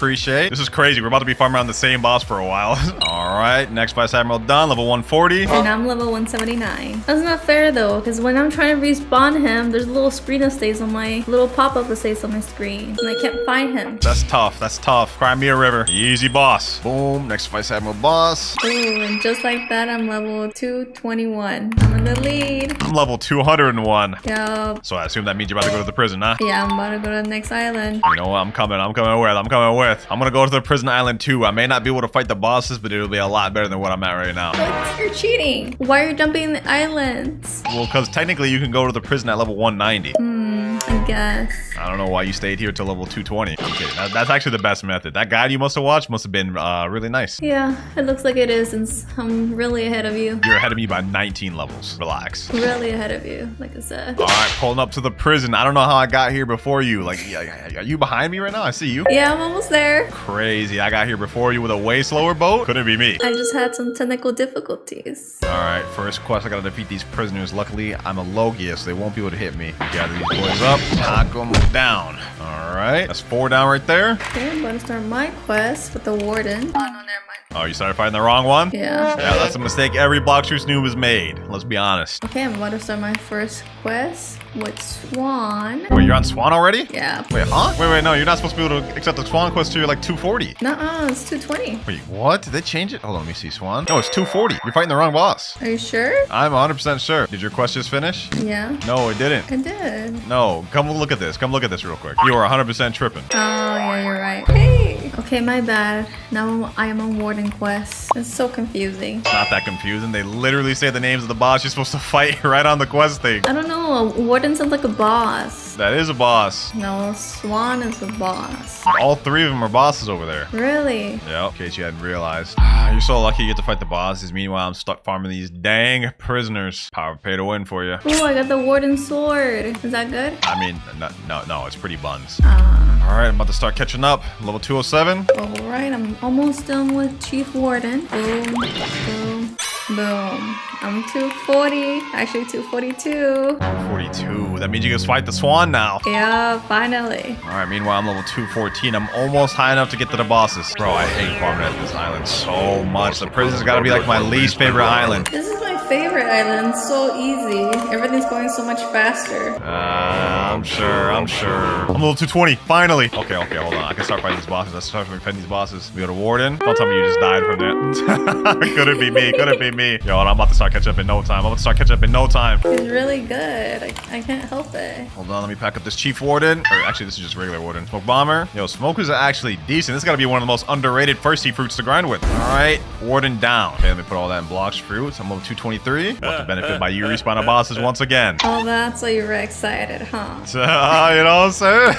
This is crazy. We're about to be farming around the same boss for a while. All right, next Vice Admiral done. Level 140. And I'm level 179. That's not fair though, because when I'm trying to respawn him, there's a little screen that stays on my little pop-up that stays on my screen, and I can't find him. That's tough. Cry me a river. Easy boss. Boom. Next Vice Admiral boss. Ooh, and just like that, I'm level 221. I'm in the lead. I'm level 201. Yup. So I assume that means you're about to go to the prison, huh? Yeah, I'm about to go to the next island. You know what? I'm coming with. I'm gonna go to the prison island too. I may not be able to fight the bosses, but it'll be a lot better than what I'm at right now. What? You're cheating. Why are you jumping the islands? Well, because technically you can go to the prison at level 190. I guess. I don't know why you stayed here till level 220. Okay, that's actually the best method. That guide you must have watched must have been really nice. Yeah, it looks like it is since I'm really ahead of you. You're ahead of me by 19 levels. Relax. Really ahead of you, like I said. All right, pulling up to the prison. I don't know how I got here before you. Like, are you behind me right now? I see you. Yeah, I'm almost there. Crazy. I got here before you with a way slower boat. Couldn't be me. I just had some technical difficulties. All right, first quest. I gotta defeat these prisoners. Luckily, I'm a Logia, so they won't be able to hit me. Gather these boys up. Knock them down. All right, that's 4 down right there. Okay, I'm going to start my quest with the warden. Oh, no, never mind. Oh, you started fighting the wrong one? Yeah. Yeah, that's a mistake every Blox noob has made. Let's be honest. Okay, I'm about to start my first quest with Swan. Wait, you're on Swan already? Yeah. Wait, huh? Wait, no, you're not supposed to be able to accept the Swan quest till you're like 240. Nuh-uh, it's 220. Wait, what? Did they change it? Hold on, let me see, Swan. No, it's 240. You're fighting the wrong boss. Are you sure? I'm 100% sure. Did your quest just finish? Yeah. No, it didn't. I did. No, come look at this. Come look at this real quick. You are 100% tripping. Oh, yeah, you're right. Hey! Okay, my bad. Now I am on warden quest. It's so confusing. It's not that confusing. They literally say the names of the boss you're supposed to fight right on the quest thing. I don't know. Warden sounds like a boss. That is a boss. No, Swan is a boss. All three of them are bosses over there. Really? Yeah, in case you hadn't realized. You're so lucky you get to fight the bosses. Meanwhile, I'm stuck farming these dang prisoners. Power pay to win for you. Oh, I got the Warden Sword. Is that good? I mean, no, it's pretty buns. Ah. All right, I'm about to start catching up. Level 207. All right, I'm almost done with Chief Warden. Boom, boom, boom. I'm 240. Actually, 242. 42. That means you can fight the swan now. Yeah, finally. All right, meanwhile, I'm level 214. I'm almost high enough to get to the bosses. Bro, I hate farming at this island so much. The prison's got to be like my least favorite island. This is my favorite island. So easy. Everything's going so much faster. I'm sure. I'm level 220. Finally. Okay, hold on. I can start fighting these bosses. Let's start fighting these bosses. We go to Warden. Don't tell me you just died from that. Could it be me? Could it be me? Yo, I'm about to start catch up in no time. I'm about to start catch up in no time. It's really good. I can't help it. Hold on, let me pack up this Chief Warden. Or actually, this is just regular Warden. Smoke Bomber. Yo, Smoke is actually decent. This is gotta be one of the most underrated first sea fruits to grind with. All right, Warden down. Okay, let me put all that in Blox fruits. I'm level 223. About to benefit by you respawning bosses once again. Oh, that's why you were excited, huh? You know what I'm saying?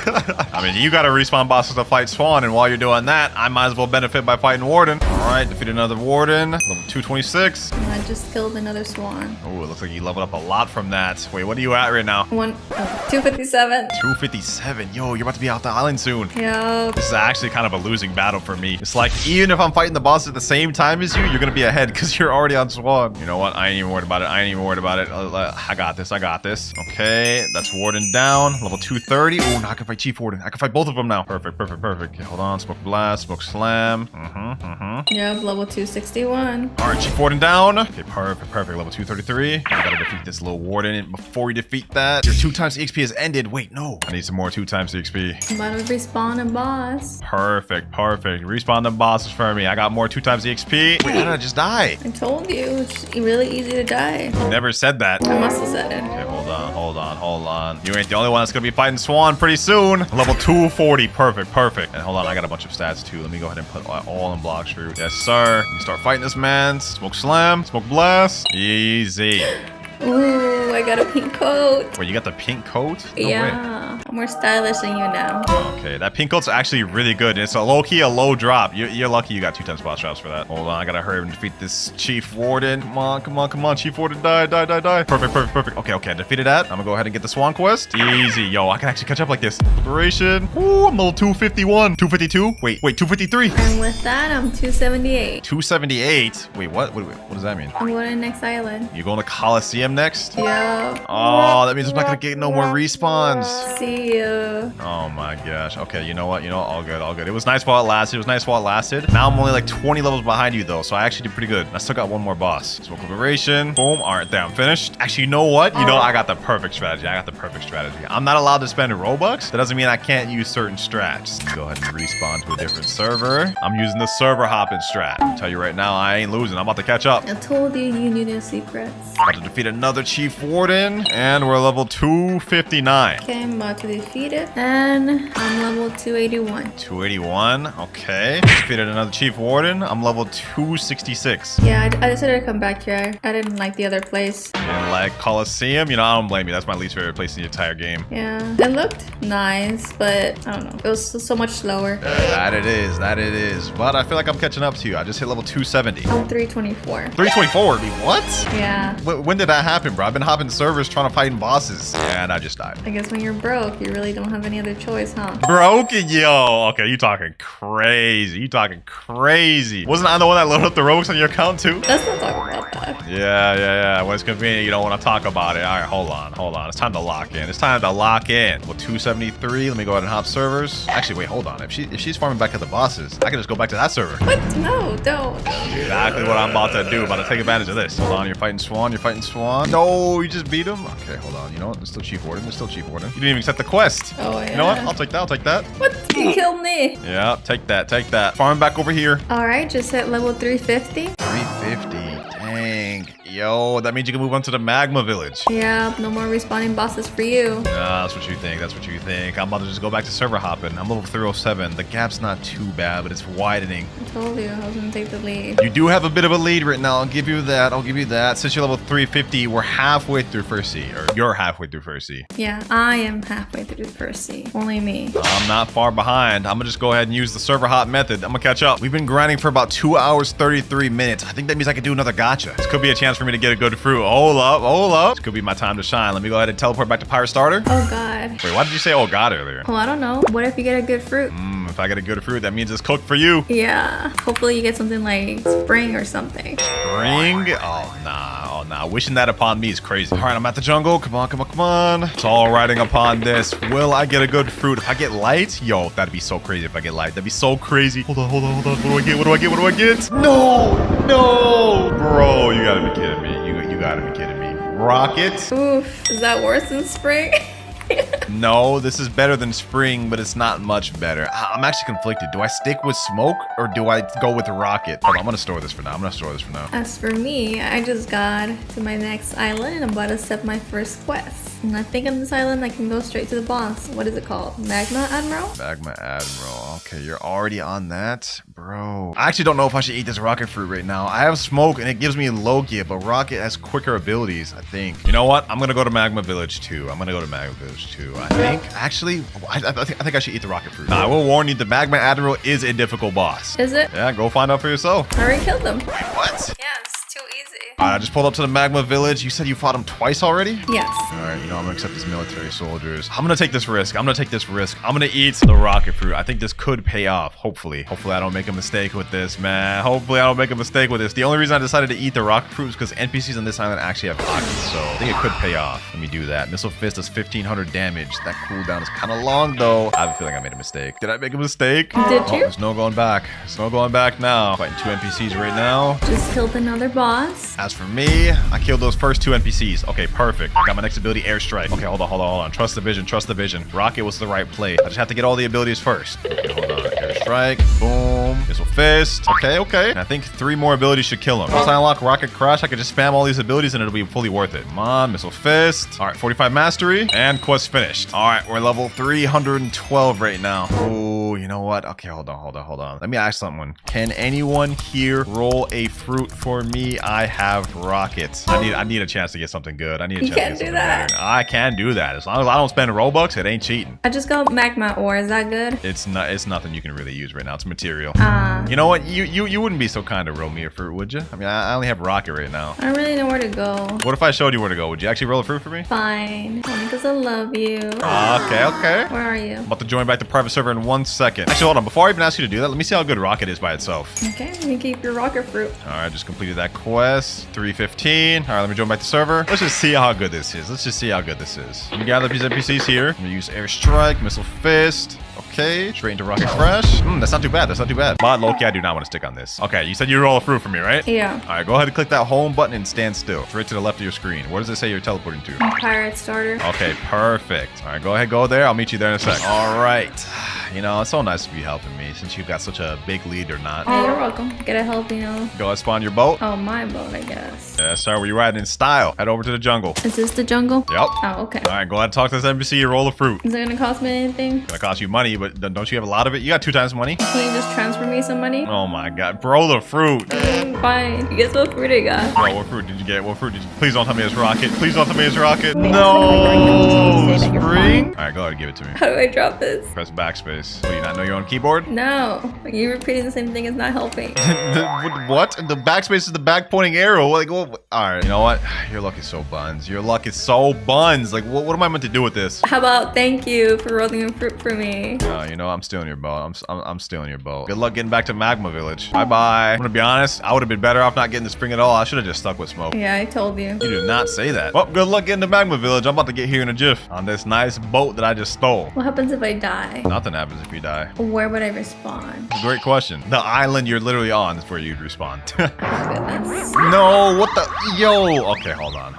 I mean, you gotta respawn bosses to fight Swan, and while you're doing that, I might as well benefit by fighting Warden. All right, defeat another Warden. Level 226. I just killed another swan. Oh, it looks like you leveled up a lot from that. Wait, what are you at right now? 257. 257. Yo, you're about to be off the island soon. Yup. This is actually kind of a losing battle for me. It's like, even if I'm fighting the boss at the same time as you, you're gonna be ahead because you're already on Swan. You know what? I ain't even worried about it. I got this. Okay, that's Warden down. Level 230. Oh, now I can fight Chief Warden. I can fight both of them now. Perfect. Okay, hold on. Smoke Blast, Smoke Slam. Yep, level 261. All right, Chief Warden down. Okay, perfect. Level 233. I gotta defeat this little Warden before we defeat that. Your 2 times the XP has ended. Wait, no. I need some more 2 times the XP. I'm about to respawn a boss. Perfect. Respawn the bosses for me. I got more 2 times the XP. Wait, how did I just die? I told you, it's really easy to die. You never said that. I must have said it. Okay, hold on. You ain't the only one that's gonna be fighting Swan pretty soon. Level 240. Perfect. And hold on, I got a bunch of stats too. Let me go ahead and put all in Blox fruit. Yes, sir. You start fighting this man. Smoke Slam. Smoke Blast. Easy. Ooh, I got a pink coat. Wait, you got the pink coat? No way. Yeah, I'm more stylish than you now. Okay, that pink coat's actually really good. It's a low-key, a low drop. You're lucky you got 2 times boss drops for that. Hold on, I gotta hurry and defeat this Chief Warden. Come on. Chief Warden, die. Perfect. Okay, I defeated that. I'm gonna go ahead and get the Swan quest. Easy. Yo, I can actually catch up like this. Liberation. Ooh, I'm level 251. 252? Wait, 253. And with that, I'm 278. 278? Wait, what does that mean? I'm going to the next island. You going to Coliseum next? Yep. Oh, that means I'm not gonna get no more respawns. See ya. Oh my gosh. Okay, you know what? All good. It was nice while it lasted. Now I'm only like 20 levels behind you though, so I actually did pretty good. I still got one more boss. Smoke Liberation. Boom. All right, there, I'm finished. Actually, you know what? I got the perfect strategy. I'm not allowed to spend Robux. That doesn't mean I can't use certain strats. Go ahead and respawn to a different server. I'm using the server hopping strat. I'll tell you right now, I ain't losing. I'm about to catch up. I told you knew the secrets. About to defeat another Chief Warden, and we're level 259. Okay, I'm about to defeat it. And I'm level 281. 281, okay. Defeated another Chief Warden. I'm level 266. Yeah, I decided to come back here. I didn't like the other place. And like Coliseum, I don't blame you. That's my least favorite place in the entire game. Yeah, it looked nice, but I don't know. It was so much slower. That it is. But I feel like I'm catching up to you. I just hit level 270. I'm 324. 324? What? Yeah. When did that happen, bro? I've been hopping servers trying to fight bosses. And I just died. I guess when you're broke, you really don't have any other choice, huh? Broken, yo. Okay, you talking crazy. Wasn't I the one that loaded up the Robux on your account too? Let's not talk about that. Yeah. When it's convenient, you don't want to talk about it. All right, hold on. It's time to lock in. Well, 273. Let me go ahead and hop servers. Actually, wait, hold on. If she's farming back at the bosses, I can just go back to that server. What? No, don't. Exactly what I'm about to do. About to take advantage of this. Hold on, you're fighting Swan. No, you just beat him. Okay, hold on. You know what? There's still Chief Warden. You didn't even accept the quest. Oh, yeah. You know what? I'll take that. What? You killed me. Yeah, take that. Farming back over here. All right, just hit level 350. 350. Dang. Yo, that means you can move on to the magma village. Yeah, no more respawning bosses for you. Nah, that's what you think. That's what you think. I'm about to just go back to server hopping. I'm level 307. The gap's not too bad, but it's widening. I told you I was gonna take the lead. You do have a bit of a lead right now. I'll give you that. I'll give you that. Since you're level 350, we're halfway through first sea. Or you're halfway through first sea. Yeah, I am halfway through the first sea. Only me. I'm not far behind. I'm gonna just go ahead and use the server hop method. I'm gonna catch up. We've been grinding for about 2 hours, 33 minutes. I think that means I could do another gacha. This could be a chance for me to get a good fruit. Hold up, hold up. This could be my time to shine. Let me go ahead and teleport back to Pirate Starter. Oh god. Wait, why did you say oh god earlier? Well, I don't know. What if you get a good fruit? If I get a good fruit, that means it's cooked for you. Yeah. Hopefully you get something like spring or something. Spring? Oh, nah. Oh, nah. Wishing that upon me is crazy. All right, I'm at the jungle. Come on, come on, come on. It's all riding upon this. Will I get a good fruit? If I get light? Yo, that'd be so crazy if I get light. That'd be so crazy. Hold on, hold on, hold on. What do I get? What do I get? What do I get? No! No! Bro, you gotta be kidding me. You gotta be kidding me. Rocket? Oof. Is that worse than spring? No, this is better than spring, but it's not much better. I'm actually conflicted. Do I stick with smoke or do I go with rocket? Hold on, I'm gonna store this for now. As for me, I just got to my next island and I'm about to set my first quest. And I think on this island I can go straight to the boss. What is it called? Magma Admiral? Magma Admiral. Okay, you're already on that? Bro. I actually don't know if I should eat this rocket fruit right now. I have smoke and it gives me low gear, but rocket has quicker abilities, I think. You know what? I'm gonna go to Magma Village 2. I think. Actually, I think I should eat the rocket fruit. Nah, I will warn you, the Magma Admiral is a difficult boss. Is it? Yeah, go find out for yourself. I already killed them. What? Yeah, it's too easy. I just pulled up to the Magma Village. You said you fought him twice already? Yes. All right, you know, I'm gonna accept these military soldiers. I'm gonna take this risk. I'm gonna eat the rocket fruit. I think this could pay off, hopefully. Hopefully I don't make a mistake with this, man. Hopefully I don't make a mistake with this. The only reason I decided to eat the rocket fruit is because NPCs on this island actually have pockets, so I think it could pay off. Let me do that. Missile Fist does 1500 damage. That cooldown is kind of long, though. I have a feeling I made a mistake. Did I make a mistake? Did you? There's no going back. There's no going back now. Fighting 2 NPCs right now. Just killed another boss. As for me, I killed those first 2 NPCs. Okay, perfect. Got my next ability, Airstrike. Okay, hold on. Trust the vision, trust the vision. Rocket was the right play. I just have to get all the abilities first. Okay, hold on. Airstrike. Boom. Missile Fist. Okay. And I think 3 more abilities should kill him. Once I unlock Rocket Crash, I can just spam all these abilities and it'll be fully worth it. Come on, Missile Fist. All right, 45 Mastery. And quest finished. All right, we're level 312 right now. Oh, you know what? Okay, hold on. Let me ask someone. Can anyone here roll a fruit for me? I have rockets. I need a chance to get something good. I need a chance to get something better. I can do that. As long as I don't spend Robux, it ain't cheating. I just got magma ore. Is that good? It's nothing you can really use right now. It's material. You know what? You wouldn't be so kind to roll me a fruit, would you? I mean, I only have rocket right now. I don't really know where to go. What if I showed you where to go? Would you actually roll a fruit for me? Fine. Only because I love you. Okay. Where are you? I'm about to join back the private server in 1 second. Actually, hold on. Before I even ask you to do that, let me see how good rocket is by itself. Okay, you keep your rocket fruit. All right, just completed that quest. 315. All right, let me join back the server. Let's just see how good this is. Let me gather these NPCs here. I'm gonna use Airstrike, Missile Fist. Okay, straight into Rocket Crash. That's not too bad. But Loki, I do not want to stick on this. Okay, you said you roll a fruit for me, right? Yeah. All right, go ahead and click that home button and stand still. It's right to the left of your screen. What does it say you're teleporting to? Pirate Starter. Okay, perfect. All right, go ahead, go there. I'll meet you there in a sec. All right. You know, it's so nice of you helping me since you've got such a big lead or not. Hey, you're welcome. Gotta help, you know. Go ahead, spawn your boat. Oh, my boat, I guess. Yeah, sir, were you riding in style? Head over to the jungle. Is this the jungle? Yep. Oh, okay. All right, go ahead and talk to this NPC and roll a fruit. Is it gonna cost me anything? It's gonna cost you money, but don't you have a lot of it? You got 2 times money. Can you just transfer me some money? Oh my god, bro, the fruit. Fine. Guess what fruit I got? Bro, what fruit did you get? Please don't tell me it's rocket. No! Spring? All right, go ahead and give it to me. How do I drop this? Press backspace. What, do you not know you're on keyboard? No. You repeating the same thing is not helping. What? The backspace is the back pointing arrow. Like, well, all right. You know what? Your luck is so buns. Like, what am I meant to do with this? How about thank you for rolling a fruit for me? You know, I'm stealing your boat. I'm stealing your boat. Good luck getting back to Magma Village. Bye-bye. I'm gonna be honest. I would have been better off not getting the spring at all. I should have just stuck with smoke. Yeah, I told you. You did not say that. Well, good luck getting to Magma Village. I'm about to get here in a jiff on this nice boat that I just stole. What happens if I die? Nothing happens if you die. Where would I respawn? Great question. The island you're literally on is where you'd respawn. Goodness. No, what the? Yo. Okay, hold on.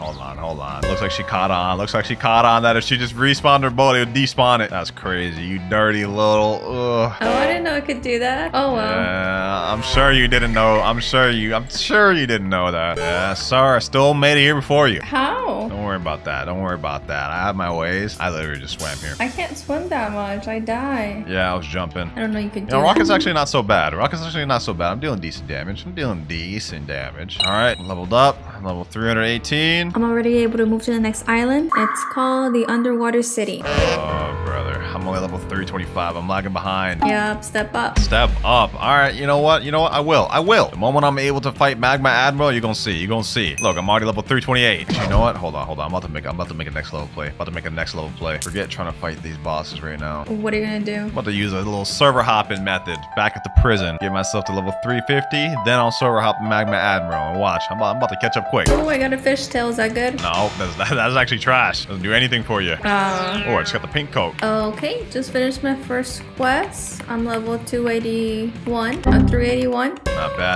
Looks like she caught on. That if she just respawned her boat, it would despawn it. That's crazy. You dirty you little. Oh, I didn't know I could do that. Oh well. I'm sure you didn't know. I'm sure you didn't know that. Yeah, sorry. I still made it here before you. How? Don't worry about that. Don't worry about that. I have my ways. I literally just swam here. I can't swim that much. I die. Yeah, I was jumping. I don't know you could You do know, that. Rocket's actually not so bad. Rocket's actually not so bad. I'm dealing decent damage. All right, leveled up. Level 318. I'm already able to move to the next island. It's called the Underwater City. Oh, brother. I'm only level 325. I'm lagging behind. Yep, step up. Step up. All right, you know what? I will. The moment I'm able to fight Magma Admiral, you're gonna see. Look, I'm already level 328. You know what? Hold on. I'm about to make a next level play. Forget trying to fight these bosses right now. What are you gonna do? I'm about to use a little server hopping method back at the prison. Get myself to level 350, then I'll server hop Magma Admiral. And watch, I'm about to catch up quick. Oh, I got a fishtail. Is that good? No, that's actually trash. Doesn't do anything for you. Oh, I just got the pink coat. Okay, just finished my first quest. I'm level 281. 381.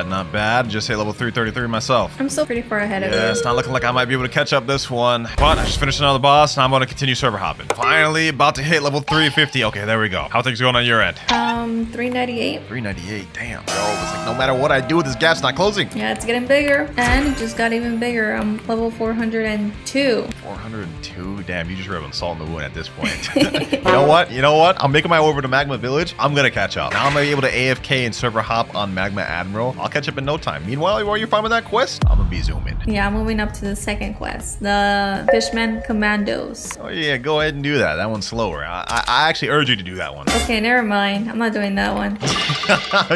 Not bad. Just hit level 333 myself. I'm still pretty far ahead of Yeah, you. it's not looking like I might be able to catch up this one. But I just finished another boss, and I'm going to continue server hopping. Finally, about to hit level 350. Okay, there we go. How things going on your end? 398. 398. Damn, bro. It's like no matter what I do, this gap's not closing. Yeah, it's getting bigger. And it just got even bigger. I'm level 402. 402. Damn, you just rubbing salt in the wound at this point. You know what? I'm making my way over to Magma Village. I'm gonna catch up. Now I'm gonna be able to AFK and server hop on Magma Admiral. I'll catch up in no time. Meanwhile, while you're farming that quest, I'm gonna be zooming. Yeah, I'm moving up to the second quest. The Fishman Commandos. Oh yeah, go ahead and do that. That one's slower. I actually urge you to do that one. Okay, never mind. I'm not doing that one.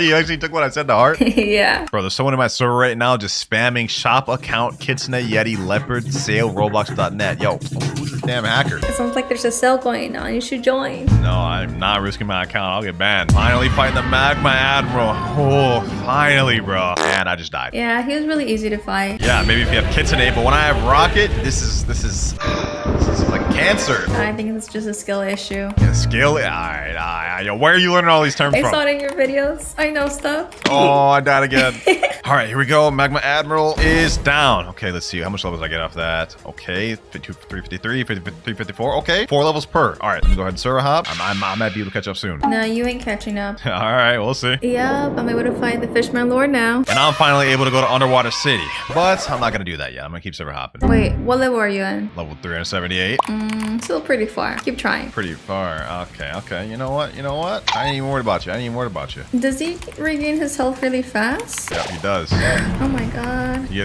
You actually took what I said to heart? Yeah. Bro, there's someone in my server right now just spamming shop account Kitsune Yeti Leopard sale Roblox.net. Yo, who's this damn hacker? It sounds like there's a sale going on. You should join. No, I'm not risking my account. I'll get banned. Finally fighting the Magma Admiral. Oh, finally, bro. And I just died. Yeah, he was really easy to fight. Yeah, maybe if you have Kitsune, but when I have Rocket, this is like cancer. I think it's just a skill issue. Yeah, skill? Alright. Yo, where are you learning all these terms I from? saw it in your videos. I know stuff. Oh, I died again. All right, here we go. Magma Admiral is down. Okay, let's see. How much levels I get off that? Okay, 353, 354. Okay, 4 levels per. All right, let me go ahead and server hop. I might be able to catch up soon. No, you ain't catching up. All right, we'll see. Yep, I'm able to fight the Fishman Lord now. And I'm finally able to go to Underwater City. But I'm not going to do that yet. I'm going to keep server hopping. Wait, what level are you in? Level 378. Still pretty far. Keep trying. Pretty far. Okay. You know what? I ain't even worried about you. Does he regain his health really fast? Yep, he does. Oh my god. He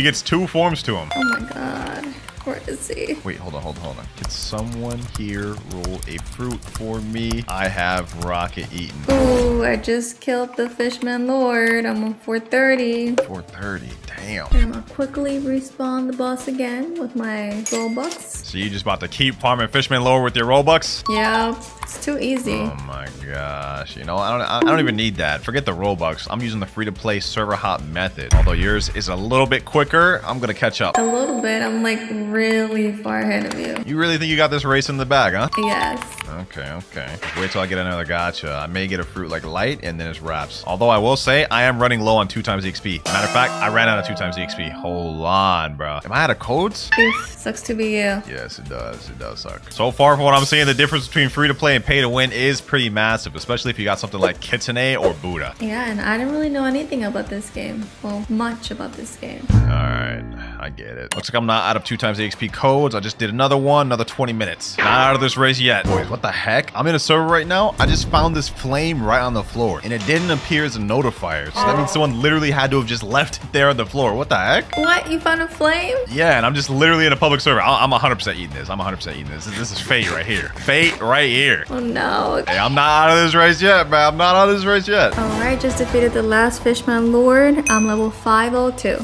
gets two forms to him. Oh my god. Where is he? Wait, hold on. Can someone here roll a fruit for me? I have Rocket eaten. Ooh, I just killed the Fishman Lord. I'm on 430. 430. Damn. And I'm gonna quickly respawn the boss again with my Robux. So you just about to keep farming Fishman Lore with your Robux? Yeah, it's too easy. Oh my gosh. You know, I don't even need that. Forget the Robux. I'm using the free-to-play server hop method. Although yours is a little bit quicker, I'm gonna catch up. A little bit. I'm like really far ahead of you. You really think you got this race in the bag, huh? Yes. Okay. Wait till I get another gacha. I may get a fruit like light and then it's wraps. Although I will say I am running low on 2 times the XP. Matter of fact, I ran out of 2 times the XP. Hold on, bro. Am I out of codes? Oof, sucks to be you. Yes, it does. It does suck. So far, from what I'm seeing, the difference between free to play and pay to win is pretty massive, especially if you got something like Kitsune or Buddha. Yeah, and I didn't really know anything about this game. Well, much about this game. Alright, I get it. Looks like I'm not out of 2 times the XP codes. I just did another one, another 20 minutes. Not out of this race yet. Boys, what the heck? I'm in a server right now. I just found this flame right on the floor, and it didn't appear as a notifier. So that means someone literally had to have just left it there on the floor. What the heck? What? You found a flame? Yeah, and I'm just literally in a public server. I'm 100% eating this. I'm 100% eating this. This is fate right here. Fate right here. Oh no. Hey, I'm not out of this race yet, man. I'm not out of this race yet. Alright, just defeated the last Fishman Lord. I'm level 502.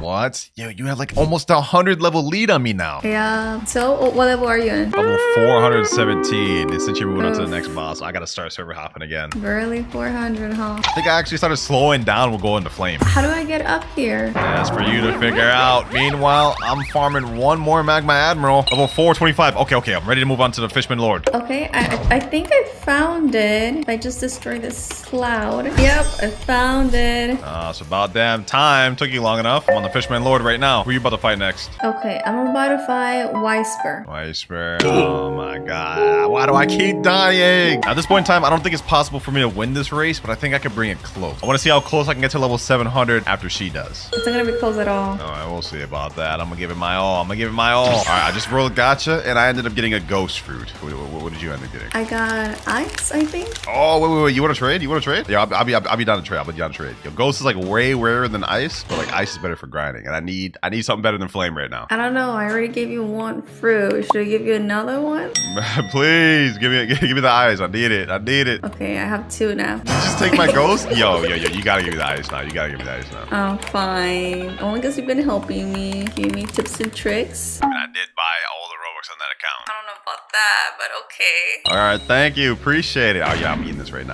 What? Yo, you have like almost a 100 level lead on me now. Yeah. So, what level are you in? Level 417. And since you're moving on to the next boss, I gotta start server hopping again. Barely 400, huh? I think I actually started slowing down. We'll go into flame. How do I get up here? That's for you to figure out. Meanwhile, I'm farming one more Magma Admiral. Level 425. Okay. I'm ready to move on to the Fishman Lord. Okay, I think I found it. I just destroyed this cloud. Yep, I found it. It's about damn time. Took you long enough. I'm on the Fishman Lord right now. Who are you about to fight next? Okay, I'm about to fight Whisper. Whisper. Oh my god. Why do I keep dying? At this point in time, I don't think it's possible for me to win this race, but I think I could bring it close. I want to see how close I can get to level 700 after she does. It's not gonna be close at all. All right, we'll see about that. I'm gonna give it my all. All right, I just rolled gacha, and I ended up getting a ghost fruit. What did you end up getting? I got ice, I think. Oh, wait. You want to trade? Yeah, I'll be down to trade. I'll be down to trade. Yo, ghost is like way rarer than ice, but like ice is better for grinding, and I need something better than flame right now. I don't know. I already gave you one fruit. Should I give you another one? Please give me the ice. I need it. Okay, I have two now. Just take my ghost. Yo, you gotta give me the ice now. Oh, fine. Only because you've been helping me, giving me tips and tricks. I mean, I did buy all the Robux on that account. I don't know about that, but okay. All right, thank you. Appreciate it. Oh, yeah, I'm eating this right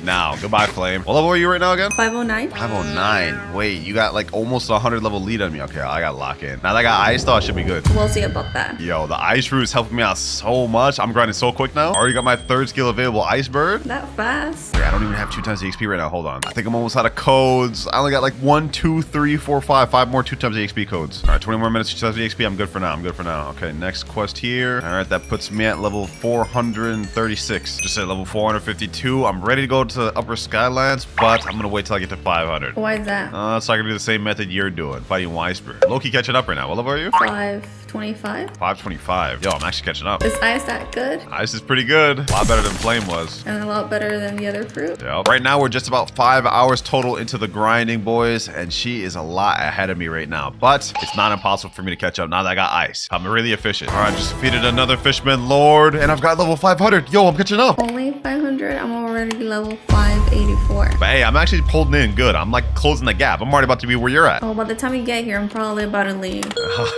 now. Goodbye, Flame. What level are you right now again? 509. 509. Wait, you got like almost a 100 level lead on me. Okay, I gotta lock in. Now that I got ice, though, I should be good. We'll see about that. Yo, the ice fruit is helping me out so much. I'm grinding so quick now. Already got my third skill available, Ice Bird. That fast? Wait, I don't even have 2 times the XP right now. Hold on. I think I'm almost out of codes. I only got like 1, 2, 3, 4, 5 more 2 times the XP codes. All right, 20 more minutes, 2 times the XP. I'm good for now. Okay, next quest here. All right, that puts me at level 436. Just at level 452. I'm ready to go to Upper Skylands, but I'm gonna wait till I get to 500. Why is that? So I can do the same method you're doing, fighting Weisper. Loki catching up right now. What level are you? 525. 525. Yo, I'm actually catching up. Is ice that good? Ice is pretty good. A lot better than flame was. And a lot better than the other fruit? Yep. Right now, we're just about 5 hours total into the grinding, boys, and she is a lot ahead of me right now. But it's not impossible for me to catch up now that I got ice. I'm really efficient. All right, just defeated another Fishman Lord, and I've got level 500. Yo, I'm catching up. Only 500? I'm already level 584. But hey, I'm actually pulling in good. I'm like closing the gap. I'm already about to be where you're at. Oh, by the time you get here, I'm probably about to leave.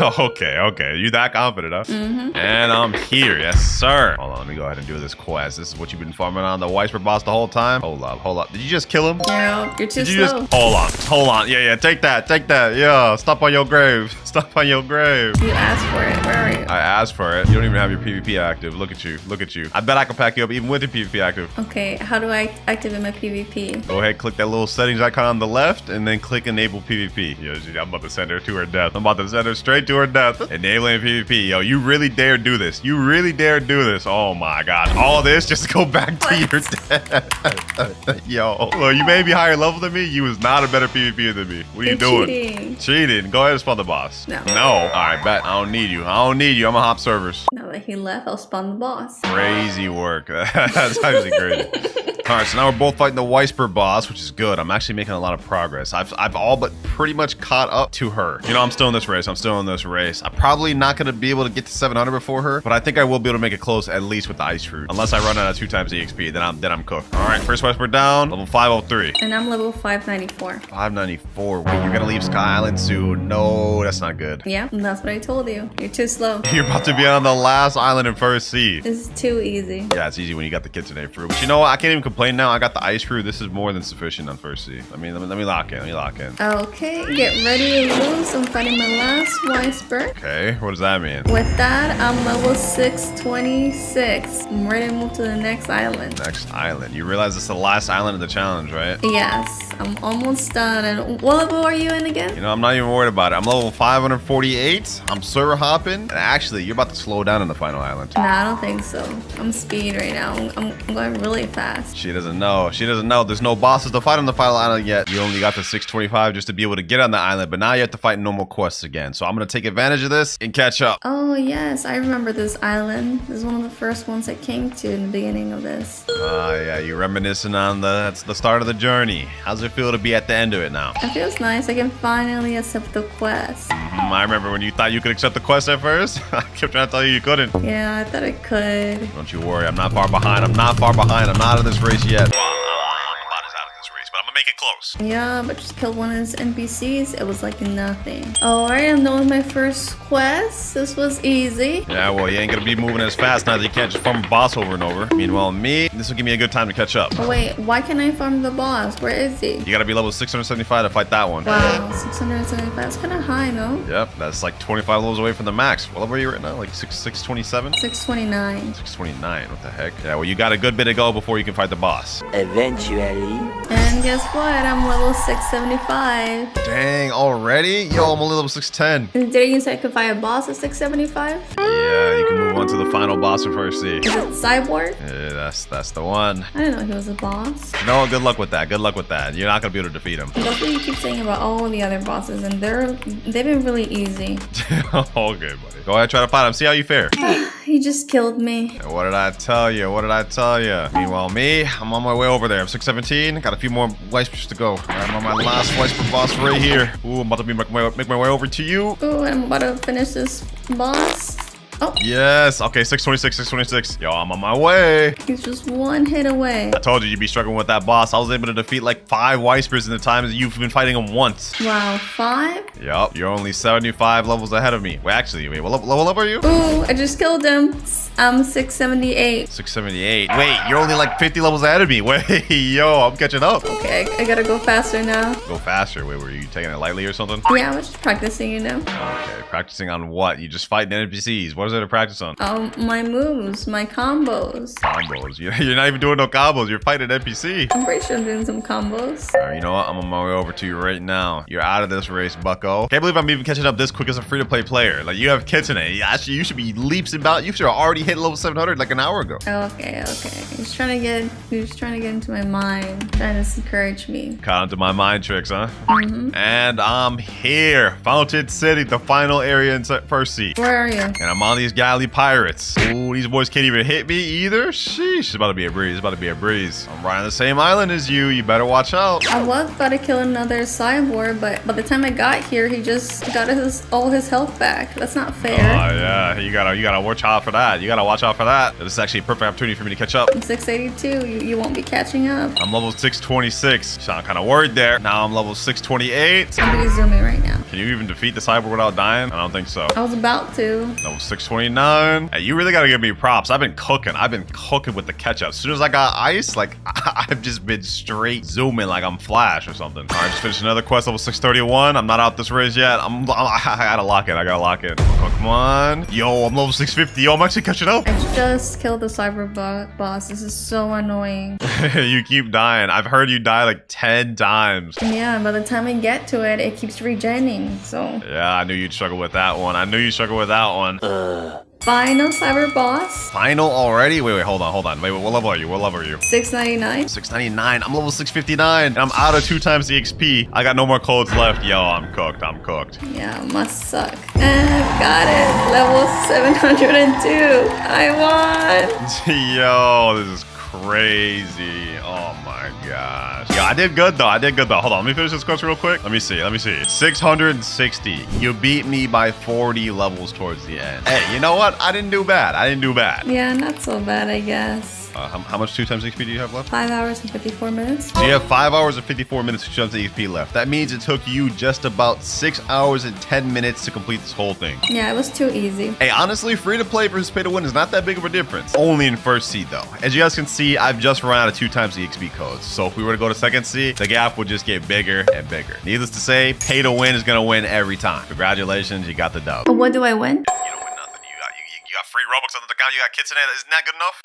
Okay. You that confident, huh? Mm-hmm. And I'm here. Yes, sir. Hold on, let me go ahead and do this quest. This is what you've been farming on the Weisper boss the whole time. Hold up. Did you just kill him? No, you're too Did you slow. Just hold on. Yeah, take that. Yeah, stop on your grave. You asked for it. Where are you? I asked for it. You don't even have your PvP active. Look at you. I bet I can pack you up even with your PvP active. Okay, how do I activate my PvP? Go ahead, click that little settings icon on the left, and then click enable PvP. Yo, I'm about to send her to her death. I'm about to send her straight to her death. Enabling PvP. Yo, you really dare do this. Oh my god. All this just to go back to your death. Yo, look, you may be higher level than me. You was not a better PvPer than me. What are you doing? Cheating. Go ahead and spawn the boss. No. All right, bet. I don't need you. I'm gonna hop servers. Now that he left, I'll spawn the boss. Crazy work. That's actually crazy. All right, so now we're both fighting the Weisper boss, which is good. I'm actually making a lot of progress. I've all but pretty much caught up to her. You know, I'm still in this race. I'm probably not going to be able to get to 700 before her, but I think I will be able to make it close at least with the ice fruit. Unless I run out of 2 times the XP, then I'm cooked. All right, first Weisper down, level 503. And I'm level 594. 594. Wait, you're going to leave Sky Island soon? No, that's not good. Yeah, that's what I told you. You're too slow. You're about to be on the last island in First Sea. This is too easy. Yeah, it's easy when you got the kitsune fruit. But you know what? I can't even complain now. I got the ice fruit. This is more than sufficient on First Sea. I mean, let me lock in. Okay, get ready to lose. I'm fighting my last Weisper. Okay, what does that mean? With that, I'm level 626. I'm ready to move to the next island. Next island. You realize it's the last island of the challenge, right? Yes, I'm almost done. And what level are you in again? You know, I'm not even worried about it. I'm level 548. I'm server hopping. And actually, you're about to slow down on the final island. Nah, I don't think so. I'm speed right now. I'm going really fast. She doesn't know. There's no bosses to fight on the final island yet. You only got to 625 just to be able to get on the island, but now you have to fight normal quests again. So I'm going to take advantage of this and catch up. Oh, yes. I remember this island. This is one of the first ones I came to in the beginning of this. Yeah, you're reminiscing on that's the start of the journey. How's it feel to be at the end of it now? It feels nice. I can finally accept the quest. I remember when you thought you could accept the quest at first. I kept trying to tell you couldn't. Yeah, I thought I could. Don't you worry. I'm not far behind. I'm not out of this race yet. Make it close. Yeah, but just killed one of his NPCs. It was like nothing. Alright, I'm done with my first quest. This was easy. Yeah, well, you ain't gonna be moving as fast now that you can't just farm a boss over and over. Meanwhile, this will give me a good time to catch up. Oh, wait, why can't I farm the boss? Where is he? You gotta be level 675 to fight that one. Wow, 675. That's kind of high, no? Yep, that's like 25 levels away from the max. What level are you right now? Like 627? 629. 629, what the heck? Yeah, well, you got a good bit to go before you can fight the boss. Eventually. And guess what? I'm level 675. Dang, already? Yo, I'm only level 610. Did you say I could fight a boss at 675? Yeah, you can move on to the final boss of First C. Is it Cyborg? Yeah, that's the one. I didn't know he was a boss. No, good luck with that. Good luck with that. You're not gonna be able to defeat him. That's what you keep saying about all the other bosses, and they've been really easy. Okay, buddy. Go ahead, try to fight him. See how you fare. He just killed me. And what did I tell you? What did I tell you? Meanwhile, me, I'm on my way over there. I'm 617. Got a few more Whispers to go. I'm on my last Whisper boss right here. Ooh, I'm about to make my way over to you. Ooh, I'm about to finish this boss. Oh, Yes. Okay, 626, 626. Yo, I'm on my way. he's just one hit away. I told you you'd be struggling with that boss. I was able to defeat like 5 Whispers in the time that you've been fighting him once. Wow, 5? Yup, you're only 75 levels ahead of me. Wait, actually, what level up are you? Ooh, I just killed him. I'm 678. 678. Wait, you're only like 50 levels ahead of me. Wait, yo, I'm catching up. Okay, I gotta go faster now. Go faster. Wait, were you taking it lightly or something? Yeah, I was just practicing, you know. Okay, practicing on what? You just fighting NPCs. What is there to practice on? My moves, my combos. Combos. You're not even doing no combos. You're fighting an NPC. I'm pretty sure I'm doing some combos. All right, you know what? I'm on my way over to you right now. You're out of this race, bucko. Can't believe I'm even catching up this quick as a free-to-play player. Like, you have kits in it. Actually, you should be leaps and bounds. You should have already hit level 700 like an hour ago. Okay. He's trying to get into my mind, trying to encourage me. Caught onto my mind tricks, huh? And I'm here. Fountain City, the final area in First Sea. Where are you? And I'm on these galley pirates. Ooh, these boys can't even hit me either. Sheesh, it's about to be a breeze. It's about to be a breeze. I'm right on the same island as you. You better watch out. I was about to kill another cyborg, but by the time I got here, he just got all his health back. That's not Oh fair. yeah, you gotta watch out for that. You gotta watch out for that. This is actually a perfect opportunity for me to catch up. I'm 682. You won't be catching up. I'm level 626. Sound kind of worried there. Now I'm level 628. I'm gonna zoom in right now. Can you even defeat the cyborg without dying? I don't think so. I was about to. Level 629. Hey, you really gotta give me props. I've been cooking with the ketchup. As soon as I got ice, like I've just been straight zooming like I'm Flash or something. All right, just finished another quest, level 631. I'm not out this race yet. I gotta lock it. I gotta lock it. Come on. Yo, I'm level 650. Yo, I'm actually catching up. I just killed the cyber boss. This is so annoying. You keep dying. I've heard you die like 10 times. Yeah, by the time I get to it, it keeps regenning. So Yeah, I knew you'd struggle with that one. final cyber boss, Final already? Wait, hold on. Wait, what level are you? 699. 699. I'm level 659. And I'm out of 2 times the XP. I got no more codes left. Yo, I'm cooked. Yeah, must suck. Got it. Level 702. I won. Yo, this is crazy. Oh my gosh. Yo, I did good though. Hold on, let me finish this quest real quick. Let me see. 660. You beat me by 40 levels towards the end. Hey, you know what? I didn't do bad. Yeah, not so bad, I guess. How much 2 times XP do you have left? 5 hours and 54 minutes. So you have 5 hours and 54 minutes to jump to XP left. That means it took you just about 6 hours and 10 minutes to complete this whole thing. Yeah, it was too easy. Hey, honestly, free to play versus pay to win is not that big of a difference. Only in First Sea though. As you guys can see, I've just run out of 2 times the XP codes. So if we were to go to Second Sea, the gap would just get bigger and bigger. Needless to say, pay to win is gonna win every time. Congratulations, you got the dub. What do I win? You don't win nothing. You got free Robux on the account. You got kits in it. Isn't that good enough?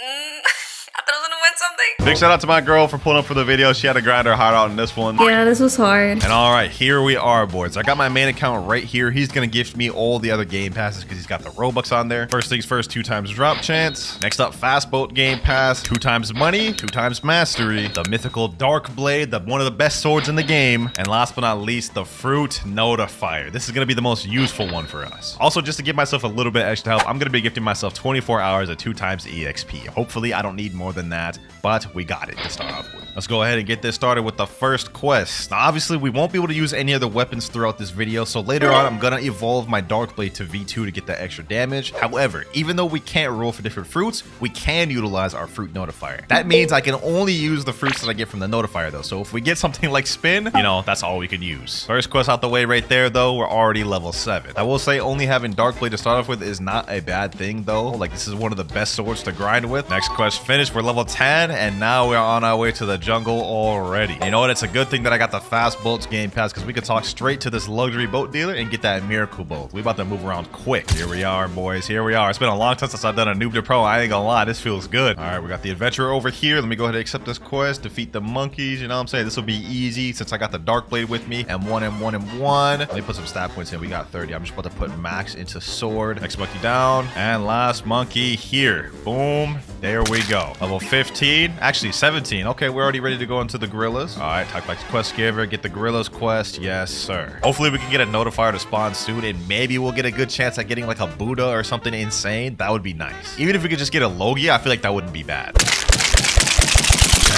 I thought I was gonna win something. Big shout out to my girl for pulling up for the video. She had to grind her heart out in this one. Yeah, this was hard. And all right, here we are, boys. I got my main account right here. He's gonna gift me all the other game passes because he's got the Robux on there. First things first, 2 times drop chance. Next up, fast boat game pass, 2 times money, 2 times mastery, the mythical dark blade, one of the best swords in the game, and last but not least, the fruit notifier. This is gonna be the most useful one for us. Also, just to give myself a little bit extra help, I'm gonna be gifting myself 24 hours at 2 times EXP. Hopefully, I don't need more than that, but we got it to start off with. Let's go ahead and get this started with the first quest. Now, obviously, we won't be able to use any other weapons throughout this video, so later on, I'm gonna evolve my Dark Blade to V2 to get that extra damage. However, even though we can't roll for different fruits, we can utilize our fruit notifier. That means I can only use the fruits that I get from the notifier, though. So if we get something like spin, you know, that's all we can use. First quest out the way right there, though, we're already level 7. I will say only having Dark Blade to start off with is not a bad thing, though. Like, this is one of the best swords to grind with. Next quest finished, we're level 10, and now we're on our way to the jungle already. You know what? It's a good thing that I got the fast boats game pass because we could talk straight to this luxury boat dealer and get that miracle boat. We about to move around quick. Here we are, boys. Here we are. It's been a long time since I've done a noob to pro. I ain't gonna lie. This feels good. All right, we got the adventurer over here. Let me go ahead and accept this quest. Defeat the monkeys. You know what I'm saying? This will be easy since I got the dark blade with me. M1, M1, M1. Let me put some stat points in. We got 30. I'm just about to put max into sword. Next monkey down. And last monkey here. Boom. There we go. Level 15. Actually, 17. Okay, we're already ready to go into the gorillas. All right, talk back to quest giver. Get the gorillas quest. Yes, sir. Hopefully, we can get a notifier to spawn soon, and maybe we'll get a good chance at getting like a Buddha or something insane. That would be nice. Even if we could just get a Logia, I feel like that wouldn't be bad.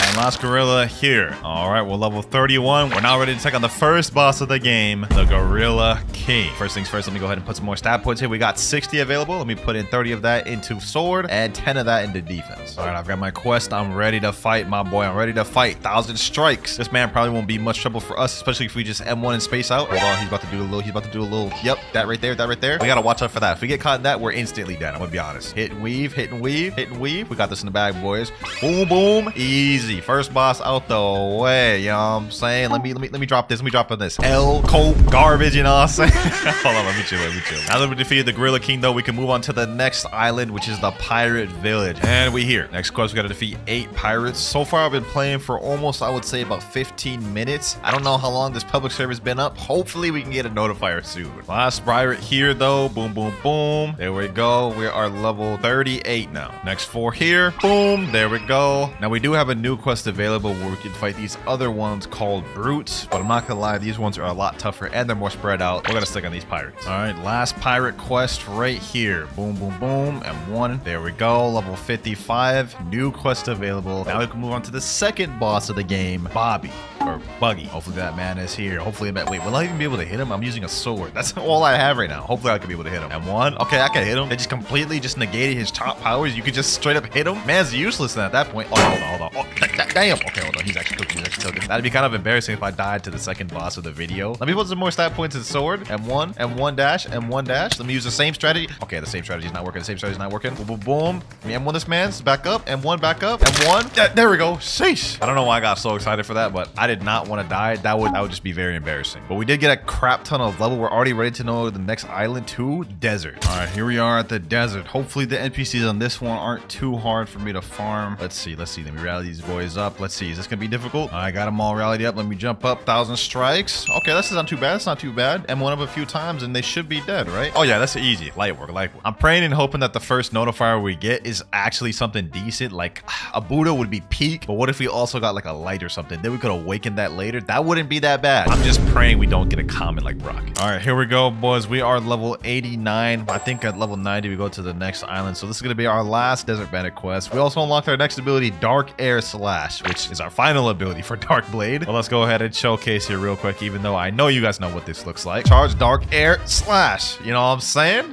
And last gorilla here. All right, we're level 31. We're now ready to take on the first boss of the game, the Gorilla King. First things first, let me go ahead and put some more stat points here. We got 60 available. Let me put in 30 of that into sword and 10 of that into defense. All right, I've got my quest. I'm ready to fight, my boy. I'm ready to fight. 1,000 strikes. This man probably won't be much trouble for us, especially if we just M1 and space out. Hold on, he's about to do a little, yep, that right there, that right there. We gotta watch out for that. If we get caught in that, we're instantly dead. I'm gonna be honest. Hit and weave, hit and weave, hit and weave. We got this in the bag, boys. Boom, boom, easy. First boss out the way, you know what I'm saying? Let me drop this. Let me drop on this. L coat garbage, you know what I'm saying? Hold on, let me chill. Now that we defeated the Gorilla King, though, we can move on to the next island, which is the Pirate Village. And we here. Next quest, we gotta defeat 8 pirates. So far, I've been playing for almost, I would say, about 15 minutes. I don't know how long this public server's been up. Hopefully, we can get a notifier soon. Last pirate here, though. Boom, boom, boom. There we go. We are level 38 now. Next 4 here. Boom. There we go. Now, we do have a new quest available where we can fight these other ones called brutes, but I'm not gonna lie, these ones are a lot tougher and they're more spread out. We're gonna stick on these pirates. All right, last pirate quest right here. Boom, boom, boom, M1. There we go, level 55. New quest available. Now we can move on to the second boss of the game, Bobby. Or Buggy. Hopefully that man is here. Hopefully, wait, will I even be able to hit him? I'm using a sword. That's all I have right now. Hopefully I can be able to hit him. M1. Okay, I can hit him. They just completely just negated his top powers. You could just straight up hit him. Man's useless then at that point. Oh, hold on. Oh, damn. Okay, hold on. He's actually cooking. That'd be kind of embarrassing if I died to the second boss of the video. Let me put some more stat points in sword. M1, M1 dash, M1 dash. Let me use the same strategy. Okay, the same strategy is not working. The same strategy is not working. Boom, boom, boom. Let me M1 this man's back up. M1 back up. M1. There we go. Sheesh. I don't know why I got so excited for that, but I did not want to die. That would just be very embarrassing. But we did get a crap ton of level. We're already ready to know the next island too. Desert. All right, here we are at the desert. Hopefully the NPCs on this one aren't too hard for me to farm. Let's see. Let me rally these boys up. Let's see. Is this gonna be difficult? I got them all rallied up. Let me jump up. 1,000 strikes. Okay, this is not too bad. It's not too bad. M1 up a few times and they should be dead, right? Oh yeah, that's easy. Light work. I'm praying and hoping that the first notifier we get is actually something decent. Like a Buddha would be peak, but what if we also got like a light or something? Then we could awaken that later. That wouldn't be that bad. I'm just praying we don't get a common like Brock. All right, here we go, boys. We are level 89. I think at level 90 we go to the next island. So this is gonna be our last Desert Bandit quest. We also unlocked our next ability, Dark Air Slash, which is our final ability for Dark Blade. Well, let's go ahead and showcase here real quick, even though I know you guys know what this looks like. Charge Dark Air Slash. You know what I'm saying?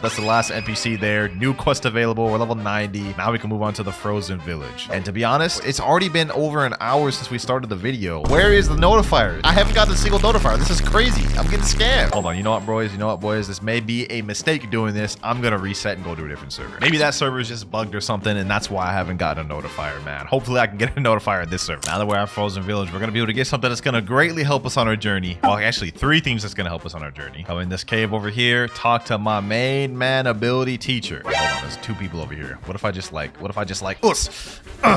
That's the last NPC there. New quest available. We're level 90. Now we can move on to the Frozen Village. And to be honest, it's already been over an hour since we started the video. Where is the notifier? I haven't gotten a single notifier. This is crazy. I'm getting scammed. Hold on. You know what, boys? This may be a mistake doing this. I'm gonna reset and go to a different server. Maybe that server is just bugged or something, and that's why I haven't gotten a notifier, man. Hopefully I can get a notifier in this server. Now that we're at Frozen Village, we're gonna be able to get something that's gonna greatly help us on our journey. Well, actually 3 things that's gonna help us on our journey. Come in this cave over here, talk to my main man ability teacher. Hold on, there's 2 people over here. What if I just like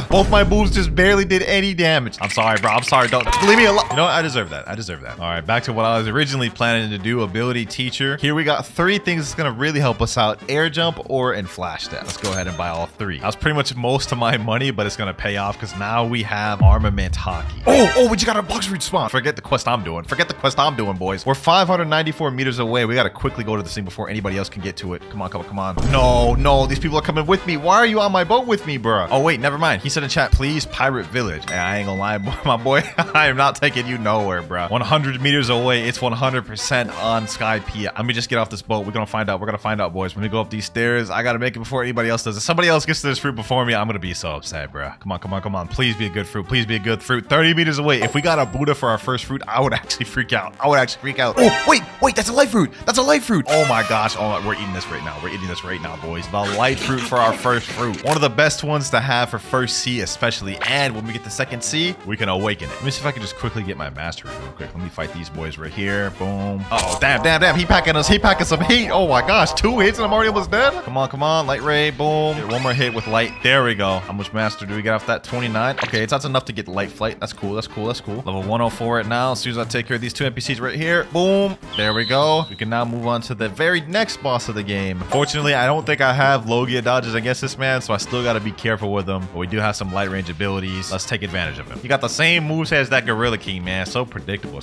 both my moves just barely did any damage. I'm sorry, bro. I'm sorry. Don't leave me alone. You know what? I deserve that. All right, back to what I was originally planning to do, ability teacher. Here we got 3 things that's gonna really help us out: air jump or and flash step. Let's go ahead and buy all 3. That was pretty much most of my money, but it's gonna pay off because now we have armament hockey. Oh, we just got our Blox route spawn. Forget the quest I'm doing, boys. We're 594 meters away. We gotta quickly go to this thing before anybody else can get to it. Come on. No, these people are coming with me. Why are you on my boat with me, bro? Oh wait, never mind. He said in chat, please Pirate Village. And I ain't gonna lie, my boy. I am not taking you nowhere, bro. 100 meters away. It's 100% on Sky P. Let me just get off this boat. We're gonna find out, boys. When we go up these stairs, I gotta make it before anybody else does. If somebody else gets to this fruit before me, I'm gonna be so upset, bro. Come on. Please be a good fruit. fruit 30 meters away. If we got a Buddha for our first fruit, I would actually freak out. I would actually freak out. Oh, wait, that's a light fruit. That's a light fruit. Oh my gosh. Oh, we're eating this right now. We're eating this right now, boys. The light fruit for our first fruit. One of the best ones to have for first C especially. And when we get the second C, we can awaken it. Let me see if I can just quickly get my mastery real quick. Let me fight these boys right here. Boom. Oh, damn. He packing us. He packing some heat. Oh my gosh. 2 hits and I'm already almost dead. Come on. Light ray. Boom. Get one more hit with light. There we go. How much master do we get off that? 29. Okay, that's enough to get light flight. That's cool. Level 104 right now. As soon as I take care of these 2 NPCs right here. Boom. There we go. We can now move on to the very next boss of the game. Fortunately, I don't think I have Logia dodges against this man, so I still got to be careful with him. But we do have some light range abilities. Let's take advantage of him. He got the same moves as that Gorilla King, man. So predictable.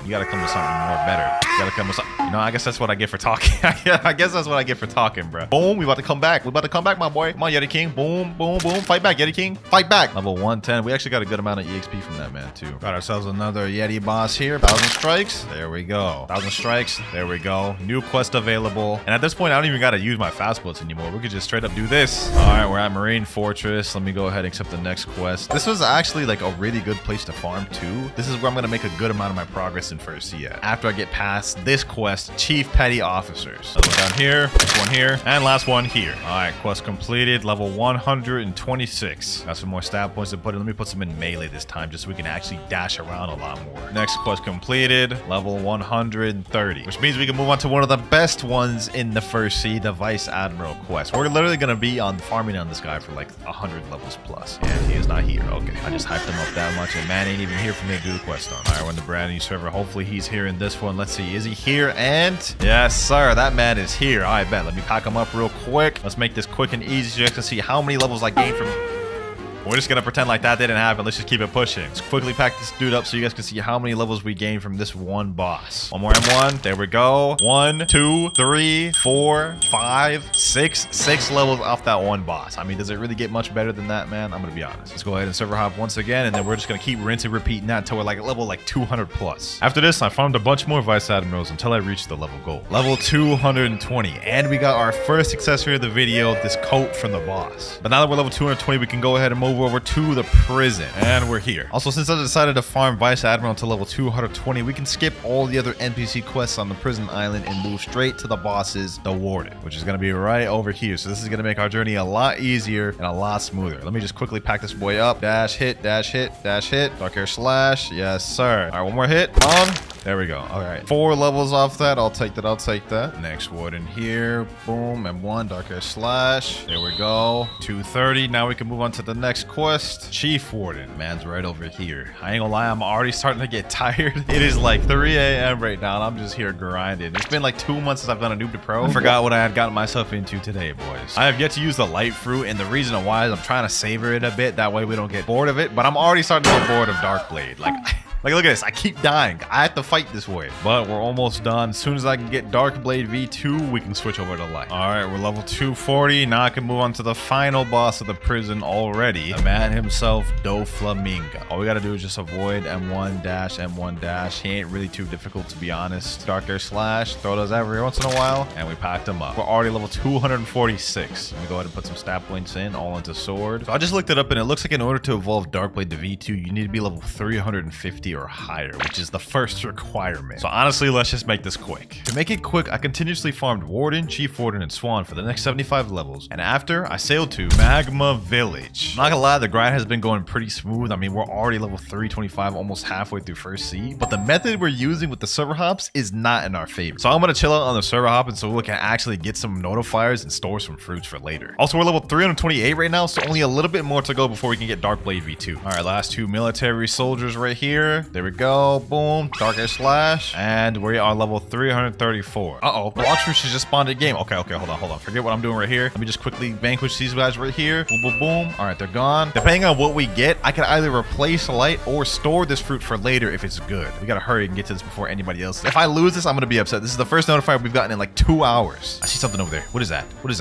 You got to come with something more better. You got to come with something. You know, I guess that's what I get for talking. I guess that's what I get for talking, bro. Boom. We about to come back. My boy. Come on, Yeti King. Boom. Fight back, Yeti King. Fight back. Level 110. We actually got a good amount of EXP from that man, too. Got ourselves another Yeti boss here. 1,000 strikes. There we go. 1,000 strikes. There we go. New quest available. And at this point, I don't even got to use my fast bullets anymore. We could just straight up do this. All right, we're at Marine Fortress. Let me go ahead and accept the next quest. This was actually like a really good place to farm, too. This is where I'm going to make a good amount of my progress in first C at. After I get past this quest, Chief Petty Officers. Another one down here. Next one here. And last one here. All right, quest completed. Level 126. Got some more stat points to put in. Let me put some in melee this time just so we can actually dash around a lot more. Next quest completed. Level 130. Which means we can move on to one of the best ones in the first C, the Vice Admiral quest. We're literally going to be on farming on this guy for like 100 levels plus. And he is not here. Okay. I just hyped him up that much and man ain't even here for me to do the quest on. All right, we're in the brand new server. Hopefully he's here in this one. Let's see. Is he here? And yes, sir. That man is here. I bet. Let me pack him up real quick. Let's make this quick and easy just to see how many levels I gained from... We're just going to pretend like that didn't happen. Let's just keep it pushing. Let's quickly pack this dude up so you guys can see how many levels we gained from this one boss. One more M1. There we go. 1, 2, 3, 4, 5, 6. 6 levels off that one boss. I mean, does it really get much better than that, man? I'm going to be honest. Let's go ahead and server hop once again, and then we're just going to keep rinsing and repeating that until we're like level 200 plus. After this, I farmed a bunch more Vice Admirals until I reached the level goal. Level 220. And we got our first accessory of the video, this coat from the boss. But now that we're level 220, we can go ahead and move over to the prison, and we're here. Also, since I decided to farm Vice Admiral to level 220, we can skip all the other NPC quests on the prison island and move straight to the bosses, the Warden, which is going to be right over here. So this is going to make our journey a lot easier and a lot smoother. Let me just quickly pack this boy up. Dash hit, dash hit, dash hit. Dark hair slash. Yes, sir. All right, one more hit. Come on. There we go. All right, 4 levels off that. I'll take that. Next Warden here. Boom, M1, Dark hair slash. There we go. 230. Now we can move on to the next quest. Chief Warden. Man's right over here. I ain't gonna lie, I'm already starting to get tired. It is like 3 a.m. right now, and I'm just here grinding. It's been like 2 months since I've done a noob to pro. I forgot what I had gotten myself into today, boys. I have yet to use the light fruit, and the reason why is I'm trying to savor it a bit. That way we don't get bored of it, but I'm already starting to get bored of Darkblade. Like, look at this. I keep dying. I have to fight this way. But we're almost done. As soon as I can get Darkblade V2, we can switch over to light. All right, we're level 240. Now I can move on to the final boss of the prison already. The man himself, Doflamingo. All we got to do is just avoid M1 dash, M1 dash. He ain't really too difficult, to be honest. Dark Air Slash. Throw those every once in a while. And we packed him up. We're already level 246. Let me go ahead and put some stat points in, all into sword. So I just looked it up, and it looks like in order to evolve Darkblade to V2, you need to be level 350 or higher, which is the first requirement. So honestly, let's just make this quick. To make it quick, I continuously farmed Warden, Chief Warden, and Swan for the next 75 levels. And after, I sailed to Magma Village. Not gonna lie, the grind has been going pretty smooth. I mean, we're already level 325, almost halfway through first C. But the method we're using with the server hops is not in our favor. So I'm gonna chill out on the server hop and so we can actually get some notifiers and store some fruits for later. Also, we're level 328 right now, so only a little bit more to go before we can get Darkblade V2. All right, last 2 military soldiers right here. There we go. Boom. Dark Air Slash. And we are level 334. Uh-oh. Blox Roots just spawned a game. Okay, hold on. Forget what I'm doing right here. Let me just quickly vanquish these guys right here. Boom, boom, boom. All right, they're gone. Depending on what we get, I can either replace light or store this fruit for later if it's good. We gotta hurry and get to this before anybody else. If I lose this, I'm gonna be upset. This is the first notifier we've gotten in like 2 hours. I see something over there. What is that? Is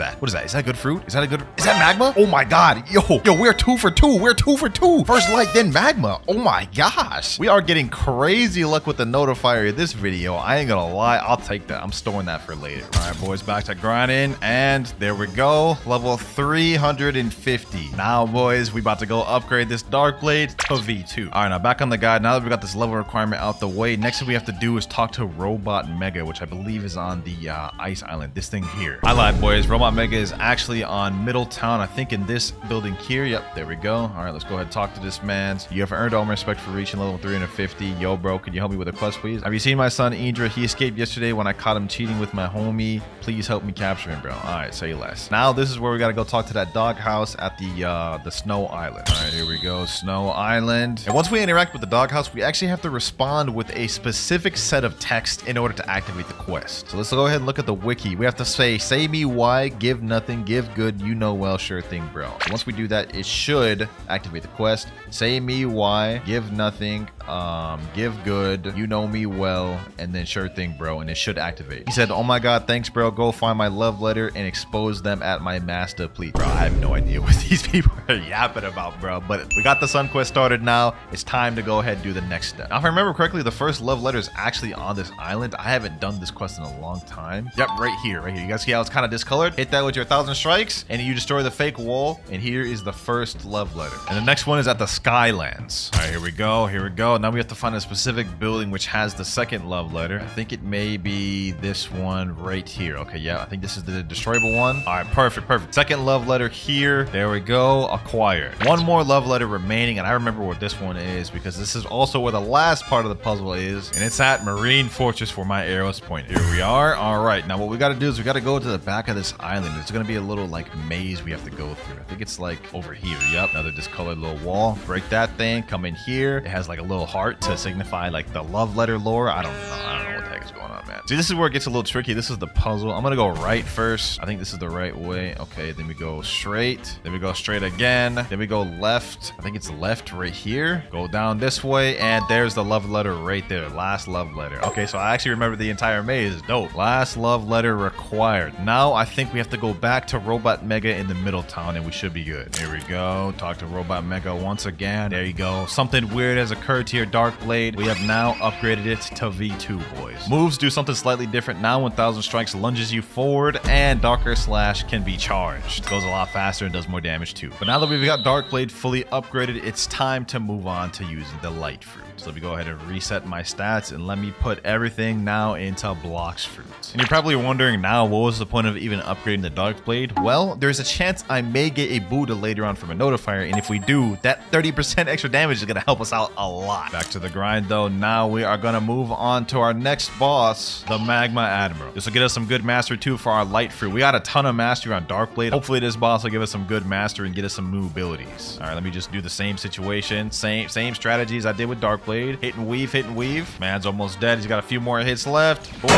that good fruit? Is that magma? Oh my god. Yo, we're 2 for 2. We're 2 for 2. First light, then magma. Oh my gosh. We are getting crazy luck with the notifier this video. I ain't gonna lie, I'll take that. I'm storing that for later. All right, boys, back to grinding, and there we go. Level 350. Now, boys, we about to go upgrade this dark blade to V2. All right, now back on the guide. Now that we got this level requirement out the way, next thing we have to do is talk to Robot Mega, which I believe is on the ice island. This thing here. I lied, boys. Robot Mega is actually on Middletown. I think in this building here. Yep, there we go. All right, let's go ahead and talk to this man. You have earned all my respect for reaching level 350. Yo, bro, could you help me with a quest, please? Have you seen my son, Indra? He escaped yesterday when I caught him cheating with my homie. Please help me capture him, bro. All right, say less. Now, this is where we got to go talk to that doghouse at the Snow Island. All right, here we go. Snow Island. And once we interact with the doghouse, we actually have to respond with a specific set of text in order to activate the quest. So let's go ahead and look at the wiki. We have to say me why, give nothing, give good, you know well, sure thing, bro. So once we do that, it should activate the quest. Say me why, give nothing, give good, you know me well, and then sure thing, bro, and it should activate. He said, oh my god, thanks, bro. Go find my love letter and expose them at my master, please. Bro, I have no idea what these people are yapping about, bro, but we got the sun quest started now. It's time to go ahead and do the next step. Now, if I remember correctly, the first love letter is actually on this island. I haven't done this quest in a long time. Yep, right here. You guys see how it's kind of discolored? Hit that with your 1,000 strikes and you destroy the fake wall, and here is the first love letter. And the next one is at the Skylands. All right, here we go. Now we have to find a specific building which has the second love letter. I think it may be this one right here. Okay, yeah, I think this is the destroyable one. All right, perfect. Second love letter here. There we go. Acquired. One more love letter remaining, and I remember what this one is because this is also where the last part of the puzzle is, and it's at Marine Fortress where my arrows point. Here we are. All right, now what we got to do is we got to go to the back of this island. It's going to be a little like maze we have to go through. I think it's like over here. Yep, another discolored little wall. Break that thing. Come in here. It has like a little heart to signify like the love letter lore. I don't know what the heck is going on, man. See, this is where it gets a little tricky. This is the puzzle. I'm gonna go right first. I think this is the right way. Okay, then we go straight. Then we go straight again. Then we go left. I think it's left right here. Go down this way, and there's the love letter right there. Last love letter. Okay, so I actually remember the entire maze. Dope. Last love letter required. Now I think we have to go back to Robot Mega in the Middletown, and we should be good. Here we go. Talk to Robot Mega once again. There you go. Something weird has occurred to your dark blade. We have now upgraded it to V2, boys. Moves do something slightly different. Now 1,000 strikes lunges you forward, and Darker Slash can be charged. Goes a lot faster and does more damage too. But now that we've got dark blade fully upgraded, it's time to move on to using the light fruit. So let me go ahead and reset my stats, and let me put everything now into Blox fruit. And you're probably wondering now, what was the point of even upgrading the dark blade? Well, there's a chance I may get a Buddha later on from a notifier, and if we do, that 30% extra damage is gonna help us out a lot. Back to the grind though. Now we are gonna move on to our next boss, the Magma Admiral. This will get us some good mastery too for our light fruit. We got a ton of mastery on dark blade. Hopefully this boss will give us some good mastery and get us some new abilities. All right, let me just do the same situation, same strategies I did with dark blade. Hit and weave. Man's almost dead. He's got a few more hits left. Boom.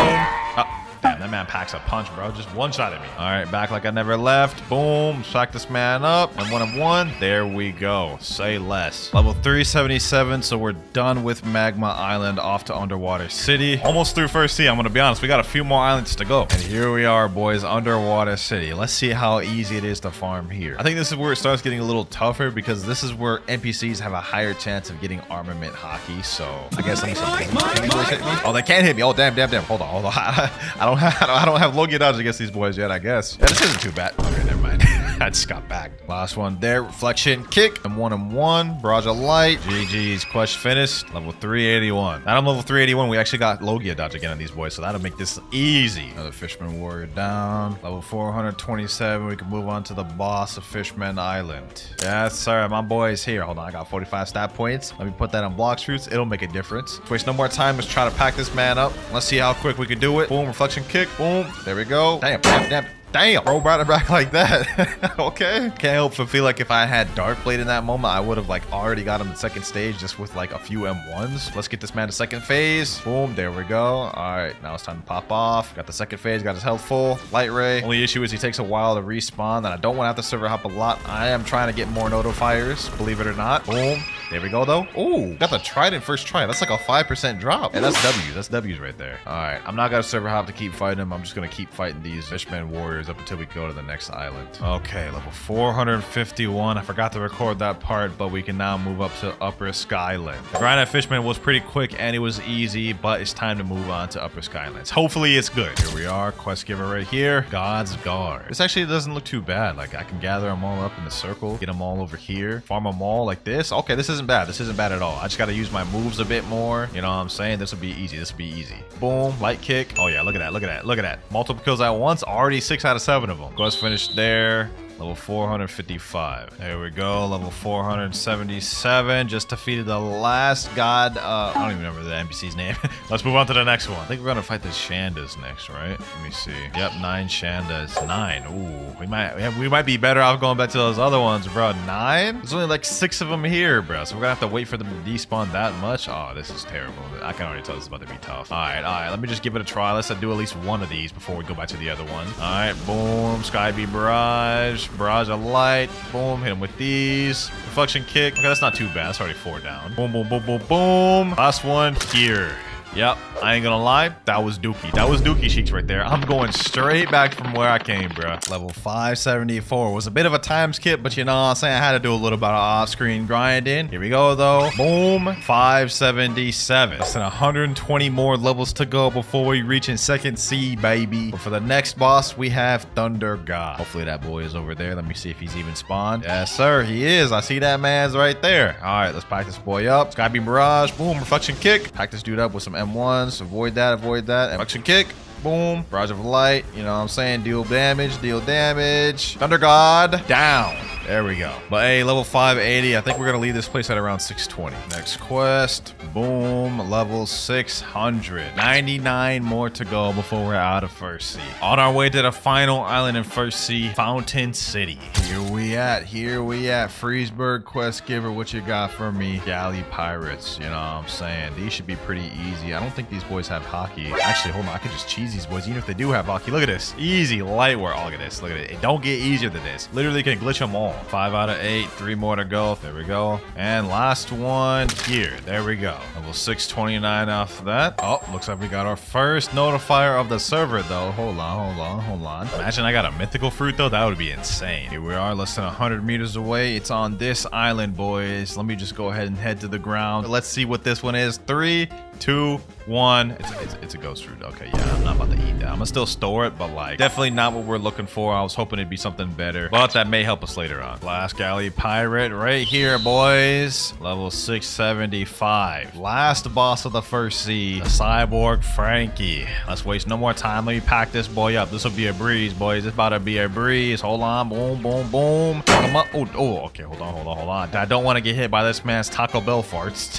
Damn, that man packs a punch, bro. Just one shot at me. All right, back like I never left. Boom. Shock this man up. And 1-of-1. There we go. Say less. Level 377. So we're done with Magma Island, off to Underwater City. Almost through first sea. I'm going to be honest. We got a few more islands to go. And here we are, boys. Underwater City. Let's see how easy it is to farm here. I think this is where it starts getting a little tougher because this is where NPCs have a higher chance of getting armament hockey. So I guess let me see. Oh, they can't hit me. Oh, damn. Hold on. I don't have Logia dodge against these boys yet, I guess. Yeah, this isn't too bad. Okay, never mind. I just got back. Last one there. Reflection kick. And 1-of-1. Barrage of light. GG's. Quest finished. Level 381. Now I'm level 381. We actually got Logia dodge again on these boys, so that'll make this easy. Another Fishman Warrior down. Level 427. We can move on to the boss of Fishman Island. Yes, sir. My boy's here. Hold on. I got 45 stat points. Let me put that on Blox fruits. It'll make a difference. Waste no more time. Let's try to pack this man up. Let's see how quick we can do it. Boom. Reflection kick. Boom. There we go. Damn, bro, brought it back like that. Okay. Can't help but feel like if I had Dark Blade in that moment, I would have like already got him to second stage just with like a few M1s. Let's get this man to second phase. Boom, there we go. All right, now it's time to pop off. Got the second phase, got his health full. Light Ray. Only issue is he takes a while to respawn, and I don't want to have to server hop a lot. I am trying to get more notifiers, believe it or not. Boom. There we go, though. Ooh, got the Trident first try. That's like a 5% drop. And that's W. That's W's right there. All right, I'm not going to server hop to keep fighting him. I'm just going to keep fighting these Fishman Warriors stories up until we go to the next island. Okay, level 451. I forgot to record that part, but we can now move up to Upper Skyland. The grind at Fishman was pretty quick and it was easy, but it's time to move on to Upper Skylands. Hopefully it's good. Here we are, quest giver right here. God's Guard. This actually doesn't look too bad. Like, I can gather them all up in the circle, get them all over here, farm them all like this. Okay, this isn't bad. This isn't bad at all. I just got to use my moves a bit more. You know what I'm saying? This will be easy. This will be easy. Boom, light kick. Oh yeah, look at that. Look at that. Look at that. Multiple kills at once. Already 6 out of 7 of them. Quest finished there. Level 455. There we go. Level 477. Just defeated the last god. I don't even remember the NPC's name. Let's move on to the next one. I think we're gonna fight the Shandas next, right? Let me see. Yep, 9 Shandas. 9. Ooh, we might be better off going back to those other ones, bro. 9? There's only like 6 of them here, bro. So we're gonna have to wait for them to despawn that much. Oh, this is terrible. I can already tell this is about to be tough. All right. Let me just give it a try. Let's do at least one of these before we go back to the other one. All right, boom. Sky Bee Barrage. Barrage of light. Boom. Hit him with these. Reflection kick. Okay, that's not too bad. That's already 4 down. Boom, boom, boom, boom, boom. Last one here. Yep, I ain't gonna lie, that was dookie. That was dookie cheeks right there. I'm going straight back from where I came, bro. Level 574 was a bit of a time skip, but you know what I'm saying? I had to do a little bit of off-screen grinding. Here we go, though. Boom, 577. Less than 120 more levels to go before we reach in second C, baby. But for the next boss, we have Thunder God. Hopefully that boy is over there. Let me see if he's even spawned. Yes, sir, he is. I see that man's right there. All right, let's pack this boy up. Sky Beam Barrage. Boom, reflection kick. Pack this dude up with some M1s. Avoid that, avoid that. Reflection kick. Boom. Barrage of light. You know what I'm saying? Deal damage, deal damage. Thunder God. Down. There we go. But hey, level 580. I think we're going to leave this place at around 620. Next quest. Boom. Level 600. 99 more to go before we're out of First Sea. On our way to the final island in First Sea, Fountain City. Here we at. Freesburg quest giver, what you got for me? Galley Pirates. You know what I'm saying? These should be pretty easy. I don't think these boys have hockey. Actually, hold on. I could just cheese these boys, even if they do have hockey. Look at this. Easy light work. Oh, look at this. Look at it. It don't get easier than this. Literally can glitch them all. 5 out of 8. 3 more to go. There we go. And last one here. There we go. Level 629 off that. Oh, looks like we got our first notifier of the server, though. Hold on. Imagine I got a mythical fruit, though. That would be insane. Here we are, less than 100 meters away. It's on this island, boys. Let me just go ahead and head to the ground. Let's see what this one is. 3, 2, 1. It's a ghost fruit. Okay, yeah, I'm not about to eat that. I'm gonna still store it, but like definitely not what we're looking for. I was hoping it'd be something better, but that may help us later on. Last Galley Pirate right here, boys. Level 675. Last boss of the First Sea, the Cyborg Frankie. Let's waste no more time. Let me pack this boy up. This will be a breeze, boys. It's about to be a breeze. Hold on. Boom, boom, boom. Come up. Oh, okay. Hold on. I don't want to get hit by this man's Taco Bell farts.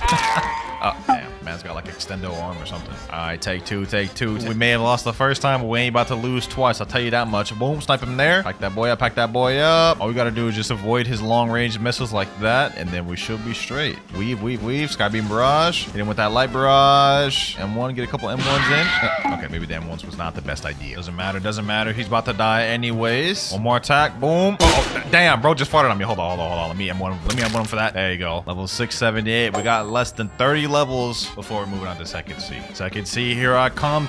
Oh, damn. Man's got like extendo arm or something. All right, take two. We may have lost the first time, but we ain't about to lose twice. I'll tell you that much. Boom, snipe him there. Pack that boy up. All we gotta do is just avoid his long-range missiles like that, and then we should be straight. Weave. Sky Beam Barrage. Hit him with that light barrage. M1, get a couple M1s in. Okay, maybe the M1s was not the best idea. Doesn't matter. He's about to die anyways. One more attack. Boom. Oh, damn, bro, just farted on me. Hold on. Let me M1 him for that. There you go. Level 678. We got less than 30 levels before we're moving on to Second Sea. Second Sea, here I come.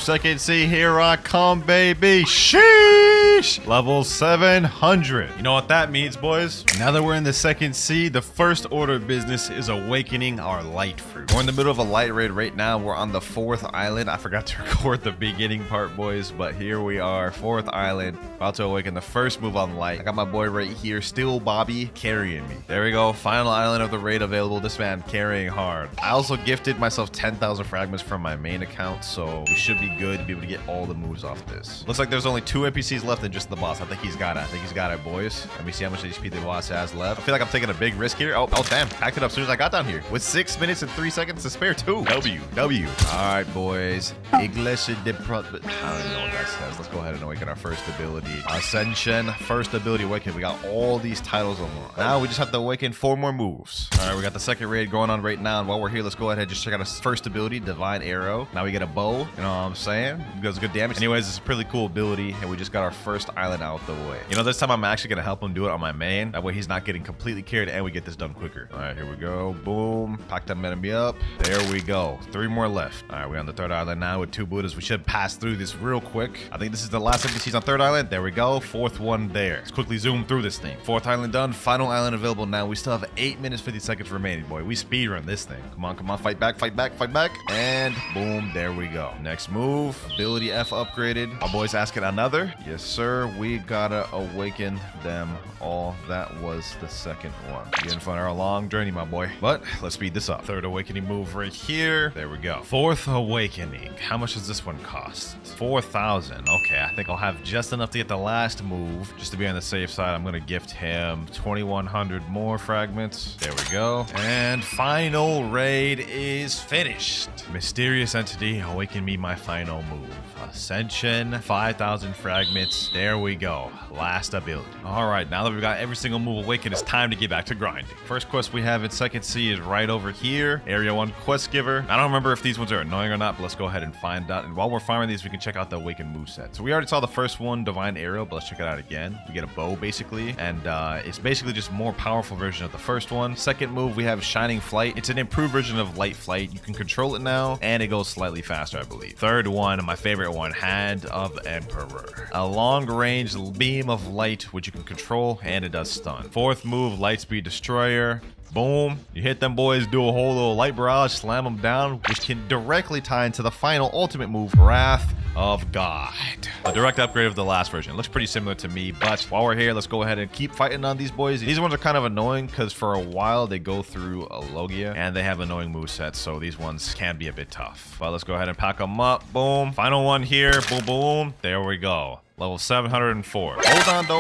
Baby. Sheesh. Level 700. You know what that means, boys? Now that we're in the Second Sea, the first order of business is awakening our light fruit. We're in the middle of a light raid right now. We're on the 4th island. I forgot to record the beginning part, boys, but here we are, 4th island, about to awaken the first move on light. I got my boy right here, Still Bobby, carrying me. There we go. Final island of the raid available. This man carrying hard. I also gifted myself 10,000 fragments from my main account, so we should be good to be able to get all the moves off this. Looks like there's only 2 NPCs left and just the boss. I think he's got it, boys. Let me see how much HP the boss has left. I feel like I'm taking a big risk here. Oh damn. Packed it up as soon as I got down here. With 6 minutes and 3 seconds to spare too. W. All right, boys. Iglesia de Pro... I don't even know what that says. Let's go ahead and awaken our first ability. Ascension. First ability awaken. We got all these titles unlocked. Now we just have to awaken 4 more moves. All right, we got the second raid going on right now. And while we're here, let's go ahead and just check out first ability, Divine Arrow. Now we get a bow. You know what I'm saying? It does good damage. Anyways, it's a pretty cool ability, and we just got our first island out the way. You know, this time I'm actually gonna help him do it on my main. That way he's not getting completely carried, and we get this done quicker. All right, here we go. Boom. Pack that enemy up. There we go. 3 more left. All right, we're on the 3rd island now with 2 Buddhas. We should pass through this real quick. I think this is the last NPCs on 3rd island. There we go. 4th one there. Let's quickly zoom through this thing. 4th island done. Final island available now. We still have 8 minutes 50 seconds remaining, boy. We speedrun this thing. Come on, come on. Fight back, fight back, fight back. And boom, there we go. Next move. Ability F upgraded. Our boy's asking another. Yes, sir. We gotta awaken them all. That was the 2nd one. Getting fun our long journey, my boy. But let's speed this up. 3rd awakening move right here. There we go. 4th awakening. How much does this one cost? 4,000. Okay, I think I'll have just enough to get the last move. Just to be on the safe side, I'm gonna gift him 2,100 more fragments. There we go. And final raid is finished. Mysterious entity, awaken me my final move. Ascension, 5,000 fragments. There we go. Last ability. All right, now that we've got every single move awakened, it's time to get back to grinding. First quest we have in 2nd Sea is right over here. Area 1 quest giver. I don't remember if these ones are annoying or not, but let's go ahead and find out. And while we're farming these, we can check out the awakened moveset. So we already saw the first one, Divine Arrow, but let's check it out again. We get a bow basically, and it's basically just a more powerful version of the first one. 2nd move, we have Shining Flight. It's an improved version of Light Flight. You can control it now, and it goes slightly faster, I believe. 3rd one, my favorite one, Hand of Emperor. A long-range beam of light, which you can control, and it does stun. 4th move, Lightspeed Destroyer. Boom. You hit them boys, do a whole little light barrage, slam them down, which can directly tie into the final ultimate move, Wrath of God. A direct upgrade of the last version. It looks pretty similar to me, but while we're here, let's go ahead and keep fighting on these boys. These ones are kind of annoying because for a while they go through a Logia and they have annoying movesets, so these ones can be a bit tough. But let's go ahead and pack them up. Boom. Final one here. Boom, boom. There we go. Level 704.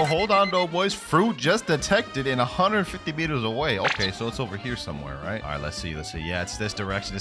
Hold on though, boys. Fruit just detected in 150 meters away. Okay, so it's over here somewhere, right? All right, let's see. Yeah, it's this direction.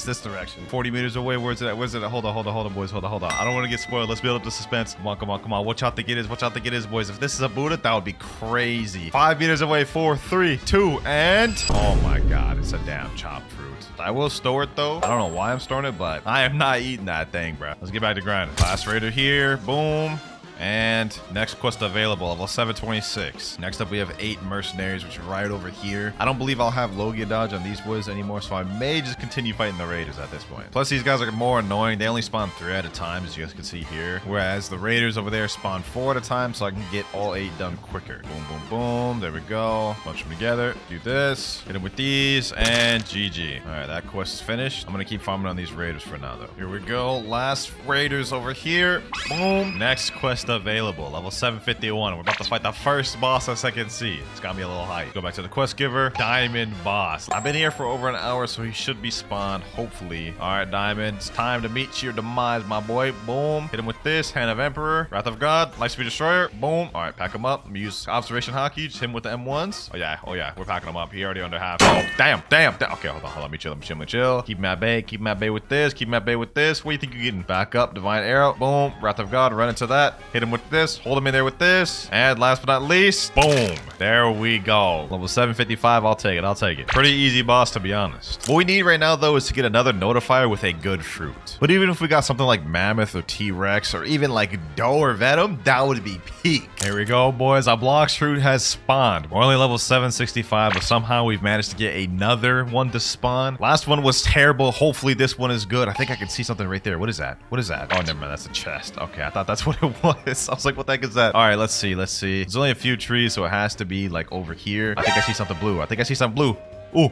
40 meters away. Where's it at? Hold on, boys. Hold on. I don't want to get spoiled. Let's build up the suspense. Come on. Watch out, think it is, boys. If this is a Buddha, that would be crazy. 5 meters away. 4, 3, 2, and oh my God, it's a damn chopped fruit. I will store it though. I don't know why I'm storing it, but I am not eating that thing, bro. Let's get back to grinding. Class Raider here. Boom. And next quest available, level 726. Next up, we have 8 mercenaries, which are right over here. I don't believe I'll have Logia dodge on these boys anymore, so I may just continue fighting the raiders at this point. Plus, these guys are more annoying. They only spawn 3 at a time, as you guys can see here. Whereas the raiders over there spawn 4 at a time, so I can get all 8 done quicker. Boom, boom, boom. There we go. Bunch them together. Do this. Hit them with these, and GG. All right, that quest is finished. I'm gonna keep farming on these raiders for now, though. Here we go. Last raiders over here. Boom. Next quest available, level 751. We're about to fight the first boss of 2nd Sea. It's got me a little hype. Go back to the quest giver, Diamond Boss. I've been here for over an hour, so he should be spawned, hopefully. All right, Diamond, it's time to meet your demise, my boy. Boom. Hit him with this, Hand of Emperor, Wrath of God, Lightspeed Destroyer. Boom. All right, pack him up. Let me use Observation Hockey. Just hit him with the M1s. Oh yeah, we're packing him up. He already under half. Oh, damn. Okay, hold on. Let me chill. Keep him at bay with this. What do you think you're getting? Back up, Divine Arrow. Boom. Wrath of God, run into that. Hit him with this, hold him in there with this, and last but not least, boom, there we go. Level 755. I'll take it. Pretty easy boss, to be honest. What we need right now though is to get another notifier with a good fruit. But even if we got something like Mammoth or T-Rex or even like Doe or Venom, that would be peak. Here we go, boys. Our Blox fruit has spawned. We're only level 765, but somehow we've managed to get another one to spawn. Last one was terrible. Hopefully this one is good. I think I can see something right there. What is that? Oh, never mind. That's a chest. Okay, I thought that's what it was. I was like, what the heck is that? All right, let's see. There's only a few trees, so it has to be like over here. I think I see something blue. Oh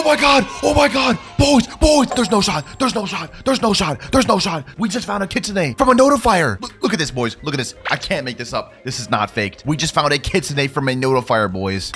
my god. Boys, there's no shot. We just found a kitsune from a notifier. Look at this, boys. Look at this. I can't make this up. This is not faked. We just found a kitsune from a notifier, boys.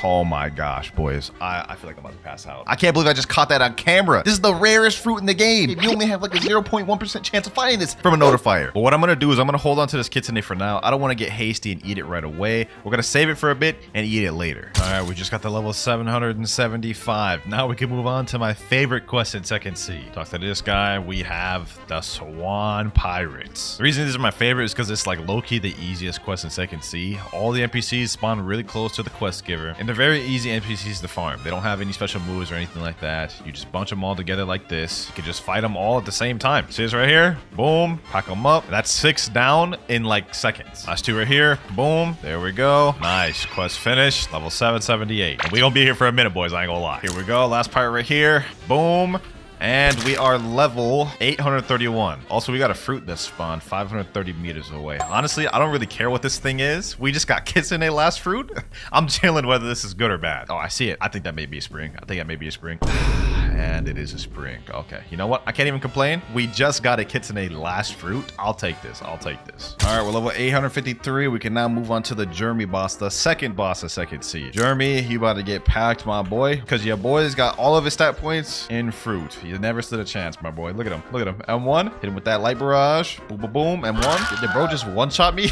Oh my gosh, boys. I feel like I'm about to pass out. I can't believe I just caught that on camera. This is the rarest fruit in the game. You only have like a 0.1% chance of finding this from a notifier. But what I'm gonna do is I'm gonna hold on to this kitsune for now. I don't want to get hasty and eat it right away. We're gonna save it for a bit and eat it later. All right, we just got the level 775. Now we can move on to my favorite quest in 2nd Sea. Talk to this guy. We have the Swan Pirates. The reason these are my favorite is because it's like low-key the easiest quest in Second Sea. All the NPCs spawn really close to the quest giver, and they're very easy NPCs to farm. They don't have any special moves or anything like that. You just bunch them all together like this. You can just fight them all at the same time. See this right here? Boom, pack them up. That's 6 down in like seconds. Last 2 right here. Boom, there we go. Nice, quest finished. Level 778. And we gonna be here for a minute, boys. I ain't gonna lie. Here we go. Last pirate right here. Boom. And we are level 831. Also, we got a fruit that spawned 530 meters away. Honestly, I don't really care what this thing is. We just got kissing a last fruit. I'm chilling whether this is good or bad. Oh, I see it. I think that may be a spring. I think that may be a spring. And it is a spring. Okay. You know what? I can't even complain. We just got a kitsune last fruit. I'll take this. I'll take this. All right, we're level 853. We can now move on to the Jeremy boss, the second boss of Second Sea. Jeremy, you about to get packed, my boy, because your boy's got all of his stat points in fruit. You never stood a chance, my boy. Look at him. Look at him. M1. Hit him with that light barrage. Boom, boom, boom. M1. Did bro just one-shot me?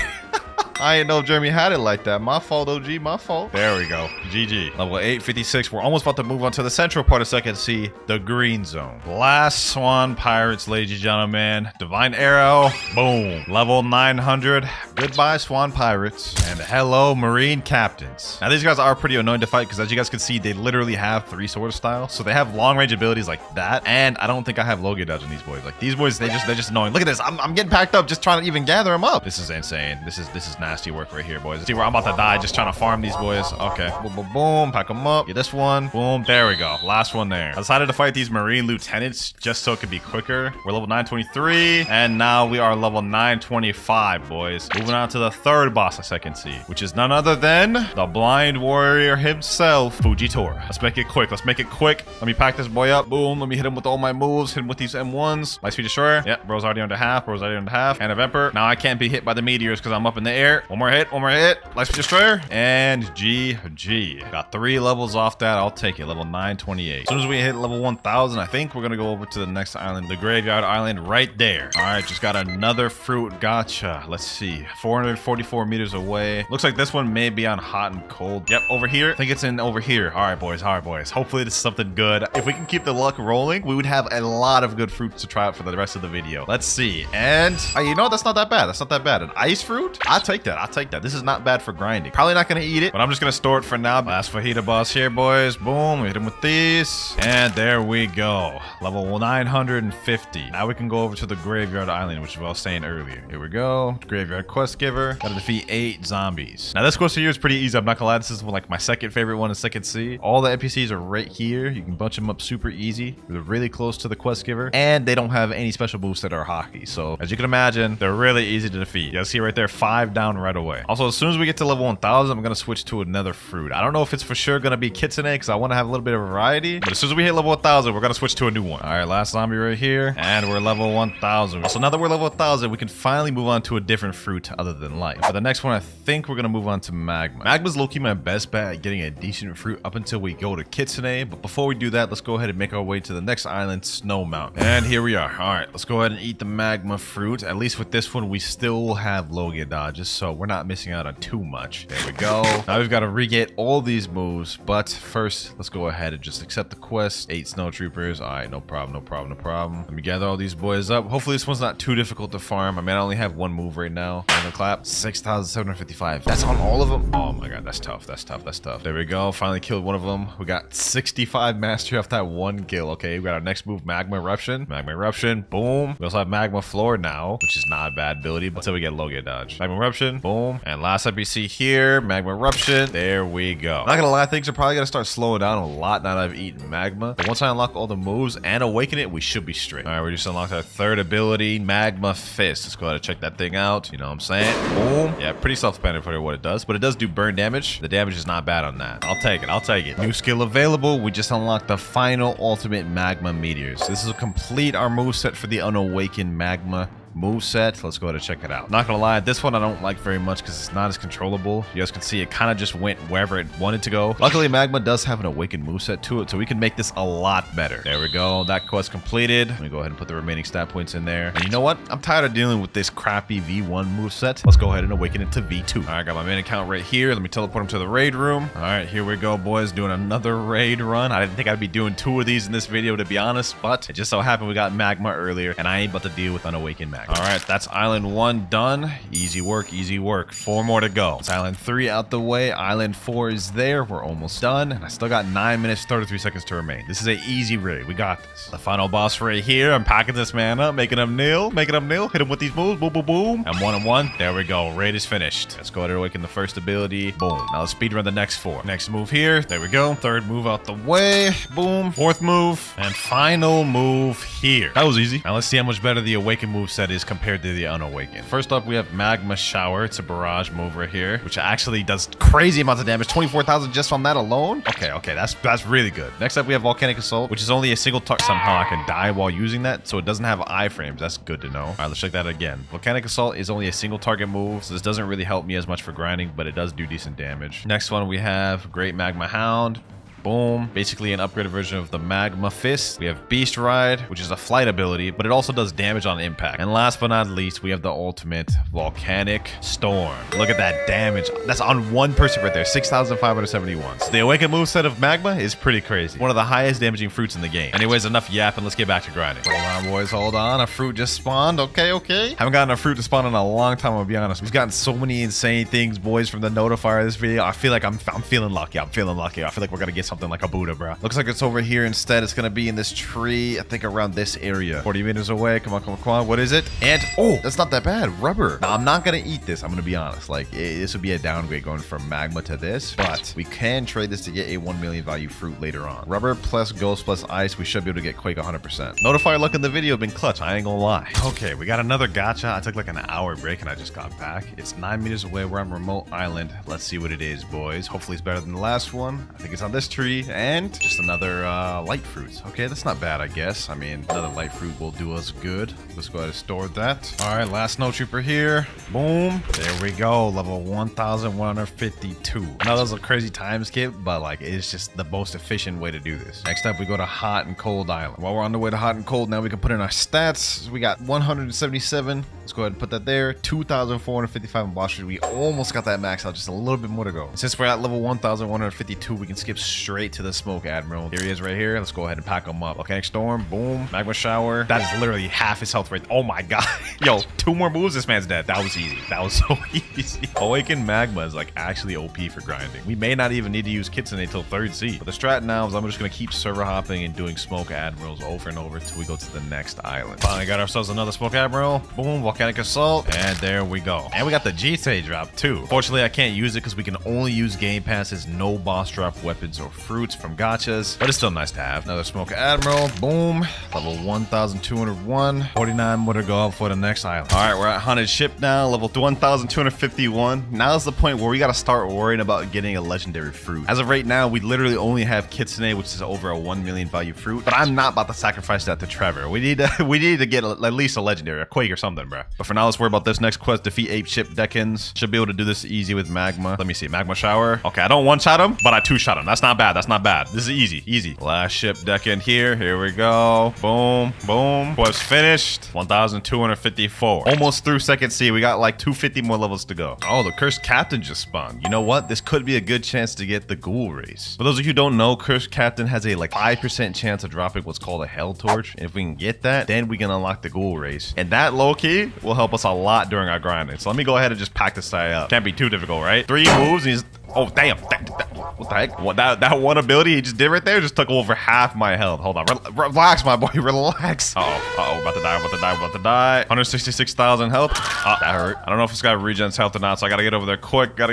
I didn't know if Jeremy had it like that. My fault, OG. My fault. There we go. GG. Level 856. We're almost about to move on to the central part of Second Sea, the green zone. Last Swan Pirates, ladies and gentlemen. Divine Arrow. Boom. Level 900. Goodbye, Swan Pirates. And hello, Marine Captains. Now, these guys are pretty annoying to fight because, as you guys can see, they literally have 3 sword styles. So they have long-range abilities like that. And I don't think I have Logia dodge on these boys. Like, these boys, they're just annoying. Look at this. I'm getting packed up just trying to even gather them up. This is insane. This is nasty work right here, boys. See where I'm about to die just trying to farm these boys. Okay. Boom, boom, boom. Pack them up. Get this one. Boom. There we go. Last one there. I decided to fight these Marine Lieutenants just so it could be quicker. We're level 923. And now we are level 925, boys. Moving on to the third boss of Second Sea, which is none other than the blind warrior himself, Fujitora. Let's make it quick. Let's make it quick. Let me pack this boy up. Boom. Let me hit him with all my moves. Hit him with these M1s. Light speed destroyer. Yep. Bro's already under half. Bro's already under half. Hand of Emperor. Now I can't be hit by the meteors because I'm up in the air. One more hit. One more hit. Light speed destroyer. And GG. Got 3 levels off that. I'll take it. Level 928. As soon as we hit level 1000, I think we're going to go over to the next island, the Graveyard Island right there. All right. Just got another fruit. Gotcha. Let's see. 444 meters away. Looks like this one may be on hot and cold. Yep. Over here. I think it's in over here. All right, boys. All right, boys. Hopefully this is something good. If we can keep the luck rolling, we would have a lot of good fruits to try out for the rest of the video. Let's see. And you know, that's not that bad. That's not that bad. An ice fruit? I'll take that. I'll take that. This is not bad for grinding. Probably not going to eat it, but I'm just going to store it for now. Last fajita boss here, boys. Boom. We hit him with these. And there we go. Level 950. Now we can go over to the Graveyard Island, which I was saying earlier. Here we go. Graveyard quest giver. Gotta defeat 8 zombies. Now this quest here is pretty easy. I'm not gonna lie. This is like my second favorite one in Second Sea. All the NPCs are right here. You can bunch them up super easy. They're really close to the quest giver, and they don't have any special boosts that are hockey. So as you can imagine, they're really easy to defeat. You guys see right there, 5 down right away. Also, as soon as we get to level 1000, I'm gonna switch to another fruit. I don't know if it's for sure gonna be kitsune because I want to have a little bit of variety, but as soon as we hit level 1000, we're gonna switch to a new one. All right, last zombie right here, and we're level 1000. So now that we're level 1000, we can finally move on to a different fruit other than life. For the next one, I think we're gonna move on to magma. Magma's low-key my best bet at getting a decent fruit up until we go to kitsune. But before we do that, let's go ahead and make our way to the next island, Snow Mountain. And here we are. All right, let's go ahead and eat the magma fruit. At least with this one, we still have Logia dodges, so we're not missing out on too much. There we go. Now we've got to re-get all these moves, but first, let's go ahead and just accept the quest. 8 snow troopers. All right, no problem, no problem, no problem. Let me gather all these boys up. Hopefully this one's not too difficult to farm. I mean, I only have 1 move right now. I'm gonna clap. 6,755. That's on all of them. Oh my god, that's tough. That's tough. That's tough. There we go. Finally killed one of them. We got 65 mastery off that 1 kill. Okay, we got our next move, Magma Eruption. Magma Eruption. Boom. We also have Magma Floor now, which is not a bad ability until we get Logia dodge. Magma Eruption. Boom. And last NPC here, Magma Eruption. There we go. Not gonna lie, things are probably gonna start slowing down a lot now that I've eaten magma. But once I unlock all the moves and awaken it, we should be straight. All right, we just unlocked our 3rd ability, Magma Fist. Let's go ahead and check that thing out. You know what I'm saying? Boom. Yeah, pretty self-explanatory for what it does, but it does do burn damage. The damage is not bad on that. I'll take it. I'll take it. New skill available. We just unlocked the final ultimate magma meteors. This will complete our moveset for the unawakened magma moveset. Let's go ahead and check it out. Not gonna lie, this one I don't like very much because it's not as controllable. You guys can see it kind of just went wherever it wanted to go. Luckily, magma does have an awakened moveset to it, so we can make this a lot better. There we go. That quest completed. Let me go ahead and put the remaining stat points in there. And you know what? I'm tired of dealing with this crappy V1 moveset. Let's go ahead and awaken it to V2. All right, got my main account right here. Let me teleport him to the raid room. All right, here we go, boys. Doing another raid run. I didn't think I'd be doing 2 of these in this video, to be honest, but it just so happened we got magma earlier, and I ain't about to deal with unawakened magma. All right, that's island 1 done. Easy work, easy work. 4 more to go. It's island 3 out the way. Island 4 is there. We're almost done. And I still got 9 minutes, 33 seconds to remain. This is an easy raid. We got this. The final boss right here. I'm packing this man up, making him kneel, making him kneel. Hit him with these moves. Boom, boom, boom. And 1 and 1. There we go. Raid is finished. Let's go ahead and awaken the first ability. Boom. Now let's speedrun the next 4. Next move here. There we go. Third move out the way. Boom. Fourth move. And final move here. That was easy. Now let's see how much better the awakened move set is compared to the unawakened. First up, we have Magma Shower. It's a barrage move right here, which actually does crazy amounts of damage. 24,000 just on that alone. Okay, that's really good. Next up, we have Volcanic Assault, which is only a single touch. Somehow I can die while using that, so it doesn't have iframes. That's good to know. All right, let's check that again. Volcanic Assault is only a single target move, so this doesn't really help me as much for grinding, but it does do decent damage. Next one, we have Great Magma Hound. Boom. Basically an upgraded version of the Magma Fist. We have Beast Ride, which is a flight ability, but it also does damage on impact. And last but not least, we have the ultimate Volcanic Storm. Look at that damage. That's on one person right there. 6,571. So the awakened moveset of Magma is pretty crazy. One of the highest damaging fruits in the game. Anyways, enough yapping. Let's get back to grinding. Hold on, boys. Hold on. A fruit just spawned. Okay. Haven't gotten a fruit to spawn in a long time, I'll be honest. We've gotten so many insane things, boys, from the notifier of this video. I feel like I'm feeling lucky. I feel like we're gonna get something like a Buddha, bro. Looks like it's over here instead. It's gonna be in this tree, I think around this area. 40 meters away. Come on. What is it? And oh, that's not that bad. Rubber. Now I'm not gonna eat this. I'm gonna be honest. Like this would be a downgrade going from magma to this, but we can trade this to get a 1 million value fruit later on. Rubber plus ghost plus ice. We should be able to get Quake 100%. Notifier luck in the video been clutch. I ain't gonna lie. Okay, we got another gacha. I took like an hour break and I just got back. It's 9 meters away. We're on remote island. Let's see what it is, boys. Hopefully it's better than the last one. I think it's on this tree. And just another light fruit. Okay, that's not bad, I guess. I mean, another light fruit will do us good. Let's go ahead and store that. All right, last snow trooper here. Boom. There we go. Level 1,152. Now that was a crazy time skip, but like it's just the most efficient way to do this. Next up, we go to Hot and Cold Island. While we're on the way to Hot and Cold, now we can put in our stats. We got 177. Let's go ahead and put that there. 2,455 in boss street. We almost got that max out. Just a little bit more to go. Since we're at level 1,152, we can skip straight to the Smoke Admiral. Here he is right here. Let's go ahead and pack him up. Volcanic Storm. Boom. Magma Shower. That is literally half his health rate. Oh my god. Yo, 2 more moves. This man's dead. That was easy. That was so easy. Awakened Magma is like actually OP for grinding. We may not even need to use Kitsune until 3rd seed. But the strat now is I'm just going to keep server hopping and doing Smoke Admirals over and over until we go to the next island. Finally got ourselves another Smoke Admiral. Boom. Volcanic Assault. And there we go. And we got the G-Tay drop too. Fortunately, I can't use it because we can only use Game Passes, no boss drop weapons or fruits from gachas. But it's still nice to have. Another Smoke Admiral. Boom. Level 1,201. 49 more to go up for the next island. All right, we're at Haunted Ship now. Level 1,251. Now's the point where we got to start worrying about getting a legendary fruit. As of right now, we literally only have Kitsune, which is over a 1 million value fruit. But I'm not about to sacrifice that to Trevor. We need to get at least a legendary, a Quake or something, bro. But for now, let's worry about this next quest. Defeat Ape Ship Deckins. Should be able to do this easy with Magma. Let me see. Magma Shower. Okay, I don't one-shot him, but I two-shot him. That's not bad. That's not bad. This is easy. Last ship deck in here. Here we go. Boom. Quest finished. 1,254. Almost through 2nd sea. We got like 250 more levels to go. Oh, the Cursed Captain just spawned. You know what? This could be a good chance to get the Ghoul Race. For those of you who don't know, Cursed Captain has a like 5% chance of dropping what's called a Hell Torch. And if we can get that, then we can unlock the Ghoul Race. And that low-key will help us a lot during our grinding. So let me go ahead and just pack this guy up. Can't be too difficult, right? 3 moves and he's... Oh, damn. What the heck? What, that one ability he just did right there just took over half my health. Hold on. Relax, my boy. Relax. Uh-oh. About to die. 166,000 health. That hurt. I don't know if this guy regens health or not, so I gotta get over there quick. Come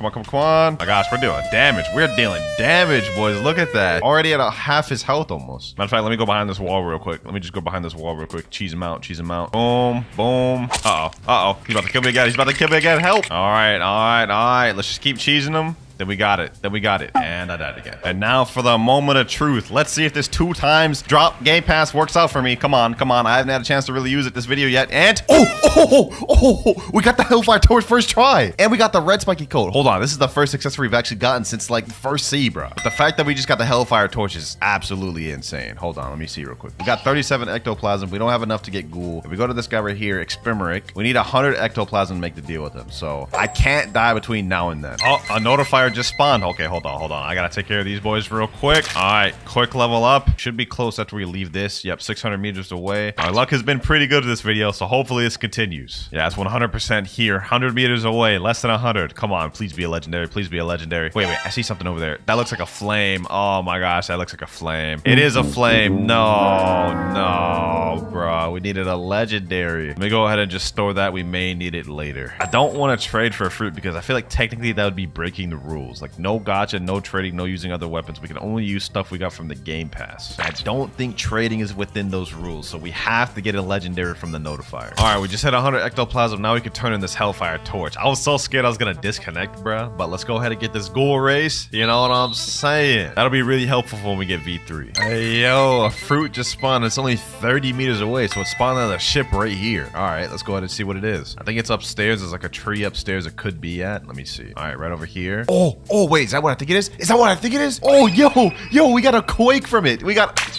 on. My gosh, we're doing damage. We're dealing damage, boys. Look at that. Already at half his health almost. Matter of fact, let me go behind this wall real quick. Cheese him out. Boom. Uh-oh. He's about to kill me again. Help. All right. Let's just keep cheesing him. Then we got it. And I died again. And now for the moment of truth. Let's see if this 2 times drop Game Pass works out for me. Come on. I haven't had a chance to really use it this video yet. And we got the Hellfire Torch first try. And we got the red spiky coat. Hold on. This is the first accessory we've actually gotten since like the 1st sea, bro. But the fact that we just got the Hellfire Torch is absolutely insane. Hold on. Let me see real quick. We got 37 ectoplasm. We don't have enough to get Ghoul. If we go to this guy right here, Experimeric, we need 100 ectoplasm to make the deal with him. So I can't die between now and then. Oh, a notifier Hellfire just spawned. Okay, hold on. I gotta take care of these boys real quick. All right, quick level up. Should be close after we leave this. Yep, 600 meters away. Our luck has been pretty good this video, so hopefully this continues. Yeah, it's 100% here. 100 meters away, less than 100. Come on, please be a legendary. Please be a legendary. Wait, I see something over there. That looks like a flame. Oh my gosh, that looks like a flame. It is a flame. No, bro. We needed a legendary. Let me go ahead and just store that. We may need it later. I don't want to trade for a fruit because I feel like technically that would be breaking the rules. Like no gacha, no trading, no using other weapons. We can only use stuff we got from the game pass. I don't think trading is within those rules, so we have to get a legendary from the notifier. All right, we just hit 100 ectoplasm. Now we can turn in this Hellfire torch. I was so scared I was gonna disconnect, bro, but let's go ahead and get this ghoul race. You know what I'm saying? That'll be really helpful when we get V3. Hey, yo, a fruit just spawned. It's only 30 meters away, so it's spawned on the ship right here. All right, let's go ahead and see what it is. I think it's upstairs. There's like a tree upstairs it could be at. Let me see. All right, right over here. Oh, wait, is that what I think it is? Is that what I think it is? Oh, yo, we got a quake from it. We're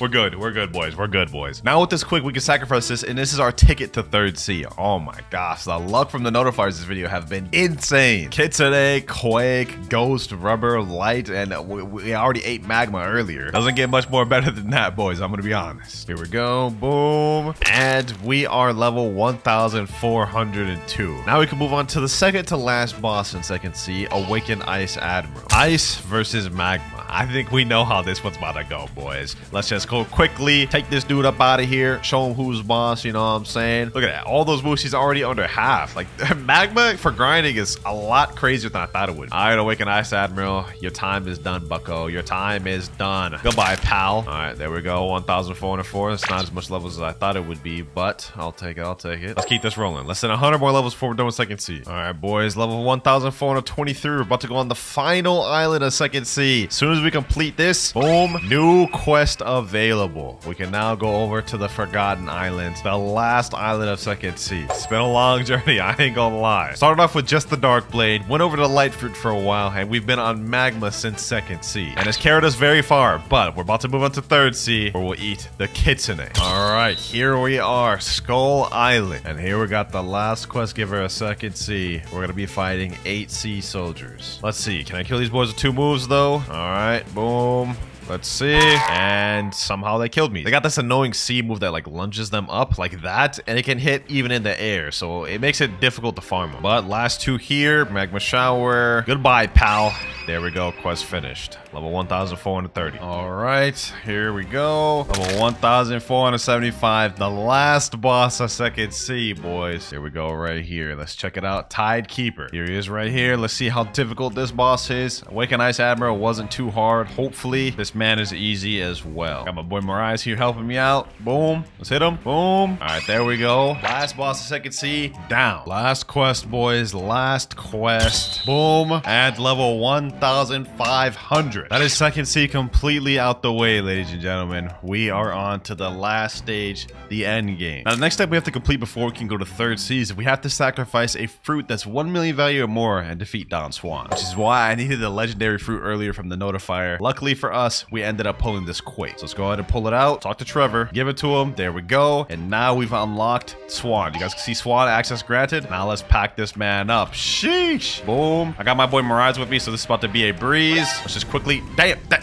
good, boys. We're good, boys. Now with this quick, we can sacrifice this, and this is our ticket to 3rd sea. Oh my gosh, the luck from the notifiers this video have been insane. Kitsune, quake, ghost, rubber, light, and we already ate magma earlier. Doesn't get much more better than that, boys. I'm gonna be honest. Here we go, boom, and we are level 1,402. Now we can move on to the second to last boss in 2nd sea, Awakened Ice Admiral. Ice versus magma. I think we know how this one's about to go, boys. Let's just go quickly, take this dude up out of here, show him who's boss, you know what I'm saying? Look at that. All those moves, he's already under half. Like, magma for grinding is a lot crazier than I thought it would. All right, Awakened Ice Admiral, your time is done, bucko. Your time is done. Goodbye, pal. All right, there we go. 1,404. It's not as much levels as I thought it would be, but I'll take it. Let's keep this rolling. Less than 100 more levels before we're done with 2nd sea. All right, boys, level 1,423. We're about to go on the final island of 2nd sea. As soon as we complete this, boom, new quest available. We can now go over to the Forgotten Islands, the last island of 2nd sea. It's been a long journey, I ain't gonna lie. Started off with just the Dark Blade, went over to Light Fruit for a while, and we've been on magma since 2nd sea. And it's carried us very far, but we're about to move on to 3rd sea, where we'll eat the Kitsune. All right, here we are, Skull Island. And here we got the last quest giver of 2nd sea. We're gonna be fighting 8 sea soldiers. Let's see, can I kill these boys with 2 moves though? All right, boom. Let's see. And somehow they killed me. They got this annoying C move that like lunges them up like that, and it can hit even in the air, so it makes it difficult to farm them. But last 2 here, Magma Shower. Goodbye, pal. There we go, quest finished. Level 1,430. All right, here we go. Level 1,475, the last boss of 2nd sea, boys. Here we go right here. Let's check it out. Tide Keeper. Here he is right here. Let's see how difficult this boss is. Awakened Ice Admiral wasn't too hard. Hopefully, this man is easy as well. Got my boy Mariah here helping me out. Boom. Let's hit him. Boom. All right, there we go. Last boss of 2nd sea, down. Last quest, boys. Last quest. Boom. At level 1,500. That is 2nd sea completely out the way, ladies and gentlemen. We are on to the last stage, the end game. Now, the next step we have to complete before we can go to 3rd sea is we have to sacrifice a fruit that's 1 million value or more and defeat Don Swan, which is why I needed the legendary fruit earlier from the notifier. Luckily for us, we ended up pulling this quake. So let's go ahead and pull it out, talk to Trevor, give it to him. There we go. And now we've unlocked Swan. You guys can see Swan access granted. Now let's pack this man up. Sheesh. Boom. I got my boy Mirage with me, so this is about to be a breeze. Let's just quickly...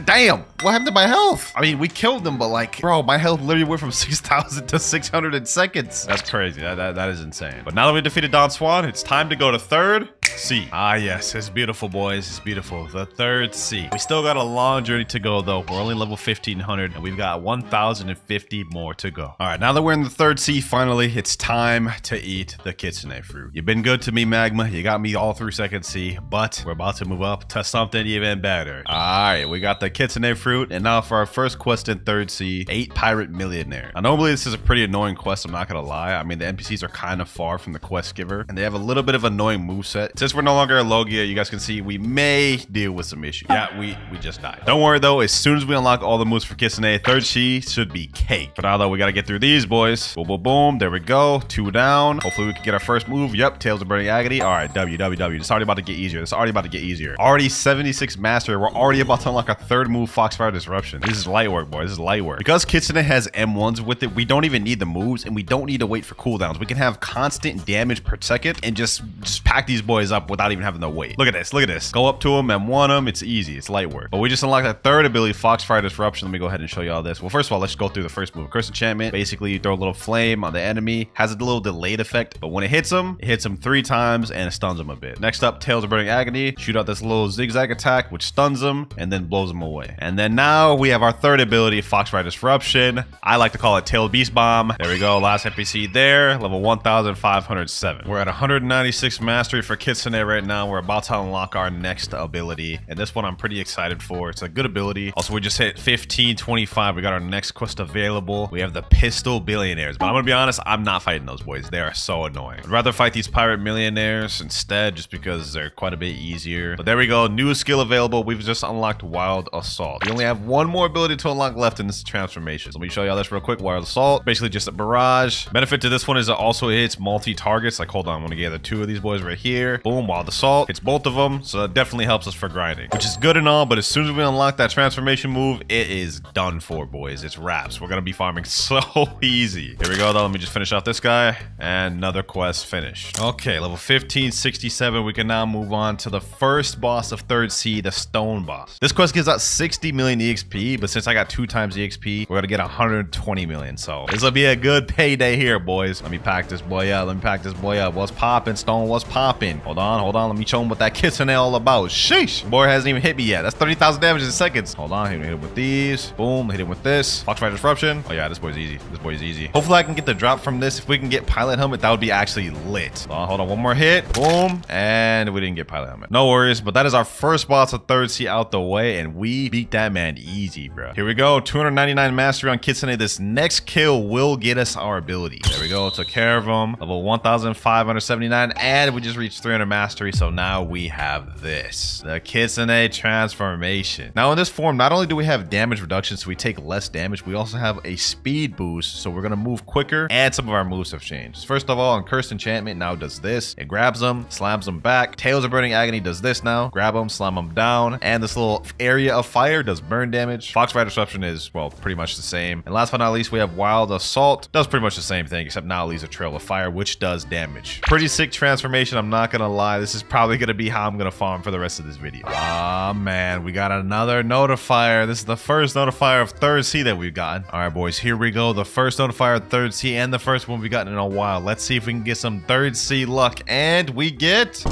Damn. What happened to my health? I mean, we killed them, but like, bro, my health literally went from 6,000 to 600 in seconds. That's crazy. That is insane. But now that we defeated Don Swan, it's time to go to 3rd sea. Ah, yes. It's beautiful, boys. It's beautiful. The 3rd sea. We still got a long journey to go, though. We're only level 1,500, and we've got 1,050 more to go. All right, now that we're in the 3rd sea, finally, it's time to eat the Kitsune fruit. You've been good to me, Magma. You got me all through 2nd sea, but we're about to move up to something even better. All right, we got the Kitsune fruit, and now for our first quest in 3rd sea, 8 Pirate Millionaire. Now, normally, this is a pretty annoying quest, I'm not gonna lie. I mean, the NPCs are kind of far from the quest giver, and they have a little bit of annoying moveset. Since we're no longer a Logia, you guys can see we may deal with some issues. Yeah, we just died. Don't worry, though. As soon as we unlock all the moves for Kitsune, 3rd sea should be cake. For now, though, we gotta get through these, boys. Boom, boom, boom. There we go. 2 down. Hopefully, we can get our first move. Yep, Tails of Burning Agony. All right, W. It's already about to get easier. Already 76 master. We're already about to unlock a 3rd move, Foxfire Disruption. This is light work, boys. This is light work. Because Kitsune has M1s with it, we don't even need the moves, and we don't need to wait for cooldowns. We can have constant damage per second and just pack these boys up without even having to wait. Look at this. Look at this. Go up to him and one him. It's easy. It's light work. But we just unlocked that third ability, Foxfire Disruption. Let me go ahead and show you all this. Well, first of all, let's go through the first move. Curse Enchantment. Basically, you throw a little flame on the enemy. Has a little delayed effect, but when it hits him 3 times and it stuns him a bit. Next up, Tails of Burning Agony. Shoot out this little zigzag attack, which stuns him and then blows him away. And then now we have our third ability, Foxfire Disruption. I like to call it Tail Beast Bomb. There we go. Last NPC there. Level 1507. We're at 196 mastery for Kitsune right now. We're about to unlock our next ability. And this one I'm pretty excited for. It's a good ability. Also, we just hit 1525. We got our next quest available. We have the Pistol Billionaires. But I'm gonna be honest, I'm not fighting those boys. They are so annoying. I'd rather fight these Pirate Millionaires instead, just because they're quite a bit easier. But there we go. New skill available. We've just unlocked Wild Assault. We only have one more ability to unlock left in this transformation. So let me show y'all this real quick. Wild Assault. Basically just a barrage. Benefit to this one is it also hits multi-targets. Like, hold on. I'm gonna gather 2 of these boys right here. Boom. Wild Assault. Hits both of them. So that definitely helps us for grinding, which is good and all. But as soon as we unlock that transformation move, it is done for, boys. It's wraps. We're gonna be farming so easy. Here we go, though. Let me just finish out this guy. And another quest finished. Okay, level 1567. We can now move on to the first boss of 3rd Sea, the Stone Boss. This quest gives out 60 million EXP, but since I got 2 times EXP, we're gonna get 120 million. So this will be a good payday here, boys. Let me pack this boy up. What's popping, Stone? What's popping? Hold on. Let me show him what that Kitsune all about. Sheesh. Boy hasn't even hit me yet. That's 30,000 damage in seconds. Hold on. Hit him with these. Boom. Hit him with this. Foxfire Disruption. Oh yeah, this boy's easy. Hopefully I can get the drop from this. If we can get Pilot Helmet, that would be actually lit. Hold on. One more hit. Boom. And we didn't get Pilot Helmet. No worries, but that is our first boss of 3rd Sea out the way, and we beat that man easy, bro. Here we go. 299 mastery on Kitsune. This next kill will get us our ability. There we go. Took care of him. Level 1579, and we just reached 300 mastery. So now we have this, the Kitsune transformation. Now in this form, not only do we have damage reduction, so we take less damage, we also have a speed boost, so we're gonna move quicker, and some of our moves have changed. First of all, on Cursed Enchantment now does this. It grabs them, slams them back. Tails of Burning Agony does this now. Grab them, slam them down, and this little area of fire does burn damage. Foxfire Disruption is, well, pretty much the same. And last but not least, we have Wild Assault. Does pretty much the same thing, except now it leaves a trail of fire, which does damage. Pretty sick transformation, I'm not gonna lie. This is probably gonna be how I'm gonna farm for the rest of this video. Ah, man, we got another notifier. This is the first notifier of 3rd Sea that we've gotten. All right, boys, here we go. The first notifier of 3rd Sea and the first one we've gotten in a while. Let's see if we can get some 3rd Sea luck. And we get...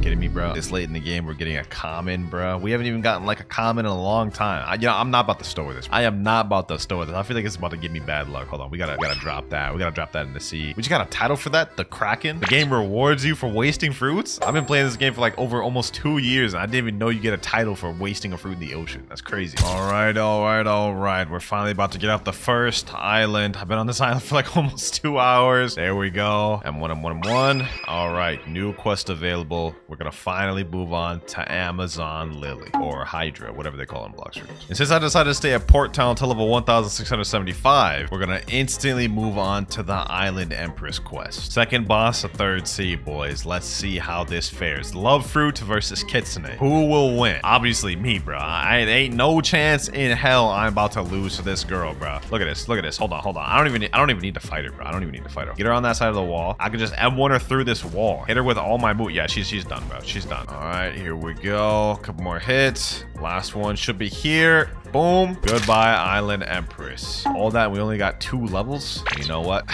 Kidding me, bro? This late in the game, we're getting a common, bro. We haven't even gotten like a common in a long time. I'm not about to store this. I am not about to store this. I feel like it's about to give me bad luck. Hold on, we gotta drop that. We gotta drop that in the sea. We just got a title for that, the Kraken. The game rewards you for wasting fruits. I've been playing this game for like over almost 2 years, and I didn't even know you get a title for wasting a fruit in the ocean. That's crazy. All right. We're finally about to get off the first island. I've been on this island for like almost 2 hours. There we go. M1. All right, new quest available. We're gonna finally move on to Amazon Lily, or Hydra, whatever they call it in Blox rooms. And since I decided to stay at Port Town until level 1675, we're gonna instantly move on to the Island Empress quest. Second boss of 3rd Sea, boys. Let's see how this fares. Love Fruit versus Kitsune. Who will win? Obviously me, bro. I ain't no chance in hell I'm about to lose to this girl, bro. Look at this. Hold on. I don't even need to fight her, bro. I don't even need to fight her. Get her on that side of the wall. I can just M1 her through this wall. Hit her with all my moves. Yeah, she's done, bro. She's done. All right, here we go. A couple more hits. Last one should be here. Boom. Goodbye, Island Empress. All that, we only got 2 levels. You know what?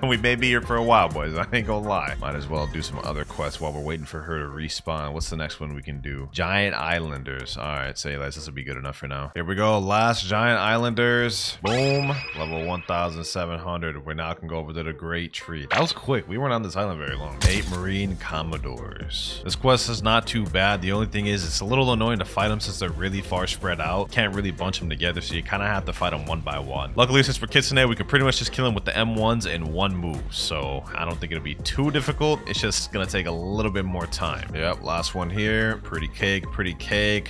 We may be here for a while, boys. I ain't gonna lie. Might as well do some other quests while we're waiting for her to respawn. What's the next one we can do? Giant Islanders. All right, say less. This will be good enough for now. Here we go. Last Giant Islanders. Boom. Level 1700. We now can go over to the Great Tree. That was quick. We weren't on this island very long. 8 Marine Commodores. This quest is not too bad. The only thing is it's a little annoying to fight them since they're really far spread out. Can't really bunch them together, so you kind of have to fight them one by one. Luckily, since we're Kitsune, we can pretty much just kill them with the M1s in one move, so I don't think it'll be too difficult. It's just gonna take a little bit more time. Yep, last one here. Pretty cake.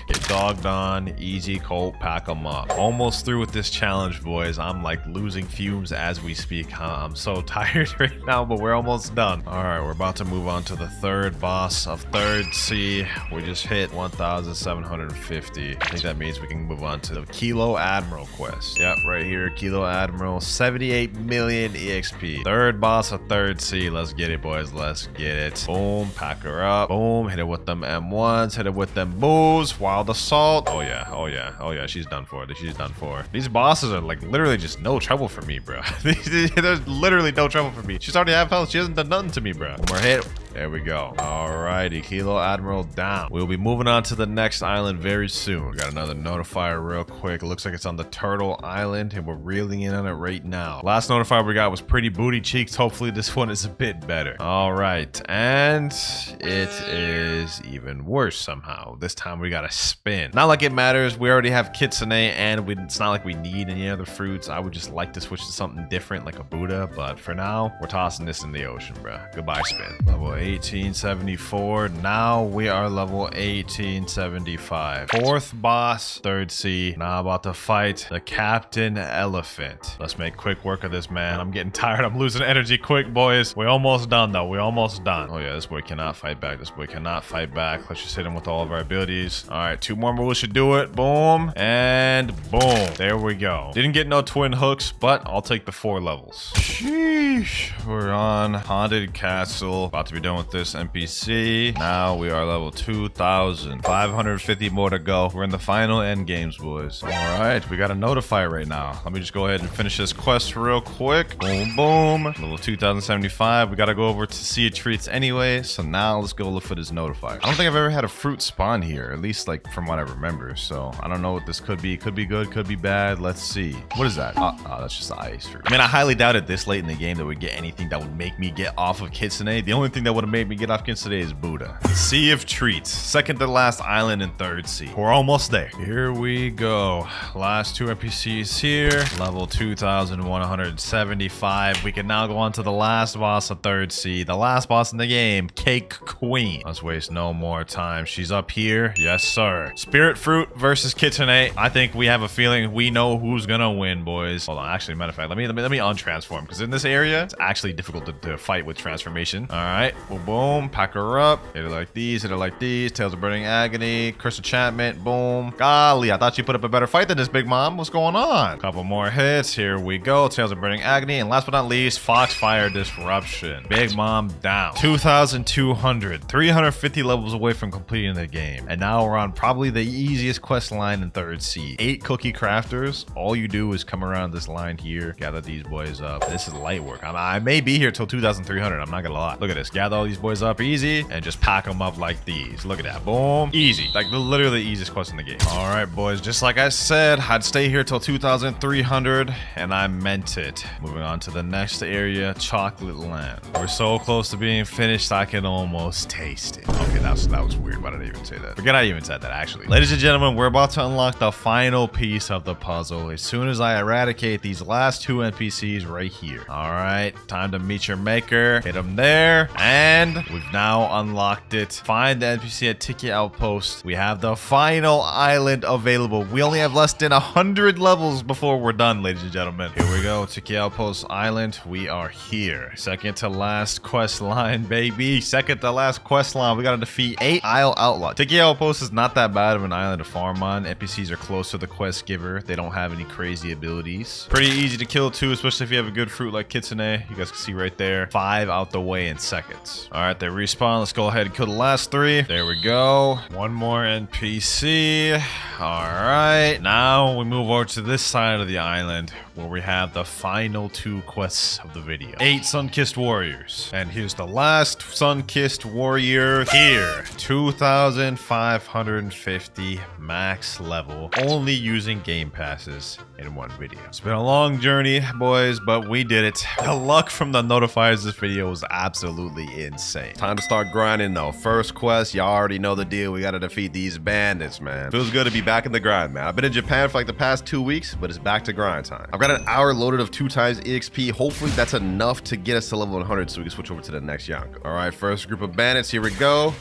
Get dogged on. Easy coat. Pack them up. Almost through with this challenge, boys. I'm like losing fumes as we speak. I'm so tired right now, but we're almost done. All right, we're about to move on to the third boss of 3rd Sea. We just hit 1750. I think that means we can move on to to the Kilo Admiral quest. Yep, right here, Kilo Admiral, 78 million EXP. Third boss of third sea. Let's get it, boys. Let's get it. Boom, pack her up. Boom, hit it with them M1s, hit it with them boos. Wild assault. Oh yeah, oh yeah, oh yeah. She's done for. She's done for. These bosses are like literally just no trouble for me, bro. There's literally no trouble for me. She's already half health. She hasn't done nothing to me, bro. One more hit. There we go. Alrighty, Kilo Admiral down. We'll be moving on to the next island very soon. We got another notifier real quick. It looks like it's on the Turtle Island, and we're reeling in on it right now. Last notifier we got was pretty booty cheeks. Hopefully this one is a bit better. Alright, and it is even worse somehow. This time we gotta spin. Not like it matters. We already have Kitsune, and it's not like we need any other fruits. I would just like to switch to something different like a Buddha, but for now, we're tossing this in the ocean, bro. Goodbye, spin. Level 1874. Now we are level 1875. Fourth boss, third sea. Now about to fight the Captain Elephant. Let's make quick work of this, man. I'm getting tired. I'm losing energy quick, boys. We're almost done, though. We're almost done. Oh, yeah, this boy cannot fight back. This boy cannot fight back. Let's just hit him with all of our abilities. All right, 2 more moves should do it. Boom. And boom. There we go. Didn't get no twin hooks, but I'll take the 4 levels. Sheesh. We're on Haunted Castle. About to be done with this NPC. Now we are level 2,000. 550 more to go. We're in the final end games, boys. All right, we got a notifier right now. Let me just go ahead and finish this quest real quick. Boom, boom. Level 2075. We got to go over to Sea of Treats anyway. So now let's go look for this notifier. I don't think I've ever had a fruit spawn here, at least like from what I remember. So I don't know what this could be. Could be good, could be bad. Let's see. What is that? Oh, that's just the ice fruit. I mean, I highly doubted this late in the game that we'd get anything that would make me get off of Kitsune. The only thing that would have made me get off Kitsune is Buddha. Sea of Treats. Second to last island in third sea. We're almost there. Here we go. Last 2 NPCs here. Level 2175. We can now go on to the last boss of third sea. The last boss in the game, Cake Queen. Let's waste no more time. She's up here. Yes, sir. Spirit Fruit versus Kitsune. I think we have a feeling we know who's gonna win, boys. Hold on. Actually, matter of fact, let me untransform, because in this area, it's actually difficult to fight with transformation. All right. Boom, boom. Pack her up. Hit her like these. Hit her like these. Tales of Burning Agony. Curse Enchantment. Boom. Golly, I thought you put up a better fight than this, Big Mom. What's going on? Couple more hits. Here we go. Tales of Burning Agony. And last but not least, Foxfire Disruption. Big Mom down. 2,200. 350 levels away from completing the game. And now we're on probably the easiest quest line in third sea. 8 cookie crafters. All you do is come around this line here. Gather these boys up. This is light work. I may be here till 2,300. I'm not gonna lie. Look at this. Gather all these boys up easy and just pack them up like these. Look at that. Boom. Easy. Like literally the easiest quest in the game. All right, boys. Just like I said, I'd stay here till 2,300, and I meant it. Moving on to the next area, Chocolate Land. We're so close to being finished, I can almost taste it. Okay, that was weird, but I didn't even say that. Forget I even said that, actually. Ladies and gentlemen, we're about to unlock the final piece of the puzzle as soon as I eradicate these last 2 NPCs right here. All right, time to meet your maker. Hit them there, and we've now unlocked it. Find the NPC at Tiki Outpost. We have the final island available. We only have less than 100 levels before we're done, ladies and gentlemen. Here we go, Tiki Outpost Island. We are here. Second to last quest line, baby. Second to last quest line. We gotta defeat 8 Isle Outlaws. Tiki Outpost is not that bad of an island to farm on. NPCs are close to the quest giver. They don't have any crazy abilities. Pretty easy to kill too, especially if you have a good fruit like Kitsune. You guys can see right there. 5 out the way in seconds. All right, they respawn. Let's go ahead and kill the last 3. There we go. 1 more NPC. All right, now we move over to this side of the island where we have the final 2 quests of the video. 8 Sun-Kissed Warriors. And here's the last Sun-Kissed Warrior here. 2,550 max level, only using game passes in 1 video. It's been a long journey, boys, but we did it. The luck from the notifiers this video was absolutely insane. Time to start grinding though. First quest, y'all already know the deal. We gotta defeat these bandits, man. Feels good to be back in the grind, man. I've been in Japan for like the past 2 weeks, but it's back to grind time. I've got an hour loaded of 2 times EXP. Hopefully that's enough to get us to level 100 so we can switch over to the next Yank. All right, first group of bandits, here we go.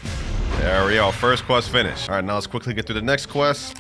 There we go, first quest finished. All right, now let's quickly get through the next quest.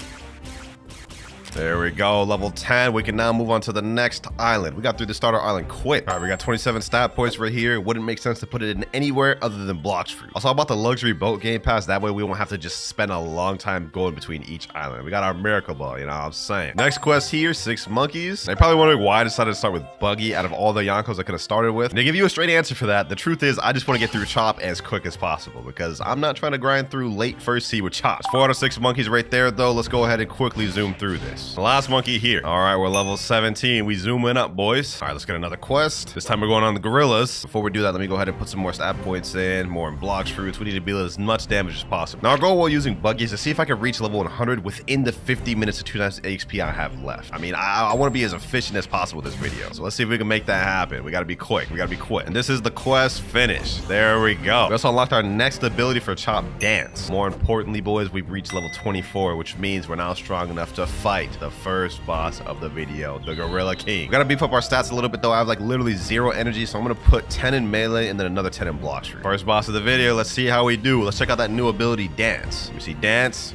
There we go. Level 10. We can now move on to the next island. We got through the starter island quick. All right, we got 27 stat points right here. It wouldn't make sense to put it in anywhere other than Blox fruit. Also, about the luxury boat game pass. That way we won't have to just spend a long time going between each island. We got our miracle ball, you know what I'm saying? Next quest here, 6 monkeys. They're probably wondering why I decided to start with Buggy out of all the Yonkos I could have started with. And to give you a straight answer for that, the truth is I just want to get through Chop as quick as possible because I'm not trying to grind through late first sea with Chop. 4 out of 6 monkeys right there though. Let's go ahead and quickly zoom through this. The last monkey here. All right, we're level 17. We zooming up, boys. All right, let's get another quest. This time we're going on the gorillas. Before we do that, let me go ahead and put some more stat points in, more in Blox fruits. We need to deal as much damage as possible. Now our goal while using Buggy is to see if I can reach level 100 within the 50 minutes to 2 times XP I have left. I mean, I want to be as efficient as possible with this video. So let's see if we can make that happen. We got to be quick. We got to be quick. And this is the quest finish. There we go. We also unlocked our next ability for Chop Dance. More importantly, boys, we've reached level 24, which means we're now strong enough to fight the first boss of the video, the Gorilla King. We got to beef up our stats a little bit though. I have like literally 0 energy, so I'm going to put 10 in melee and then another 10 in Blox fruit. First boss of the video. Let's see how we do. Let's check out that new ability, Dance. We see Dance.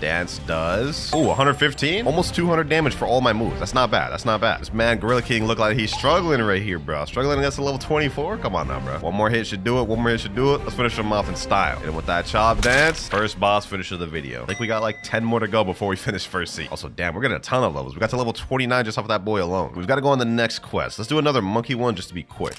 Dance does 115, almost 200 damage for all my moves. That's not bad. That's not bad. This man Gorilla King look like he's struggling right here, bro. Struggling against a level 24. Come on now, bro. One more hit should do it. One more hit should do it. Let's finish him off in style. And with that Chop Dance, first boss finish of the video. I think we got like 10 more to go before we finish first seat. Also, damn, we're getting a ton of levels. We got to level 29 just off of that boy alone. We've got to go on the next quest. Let's do another monkey one just to be quick.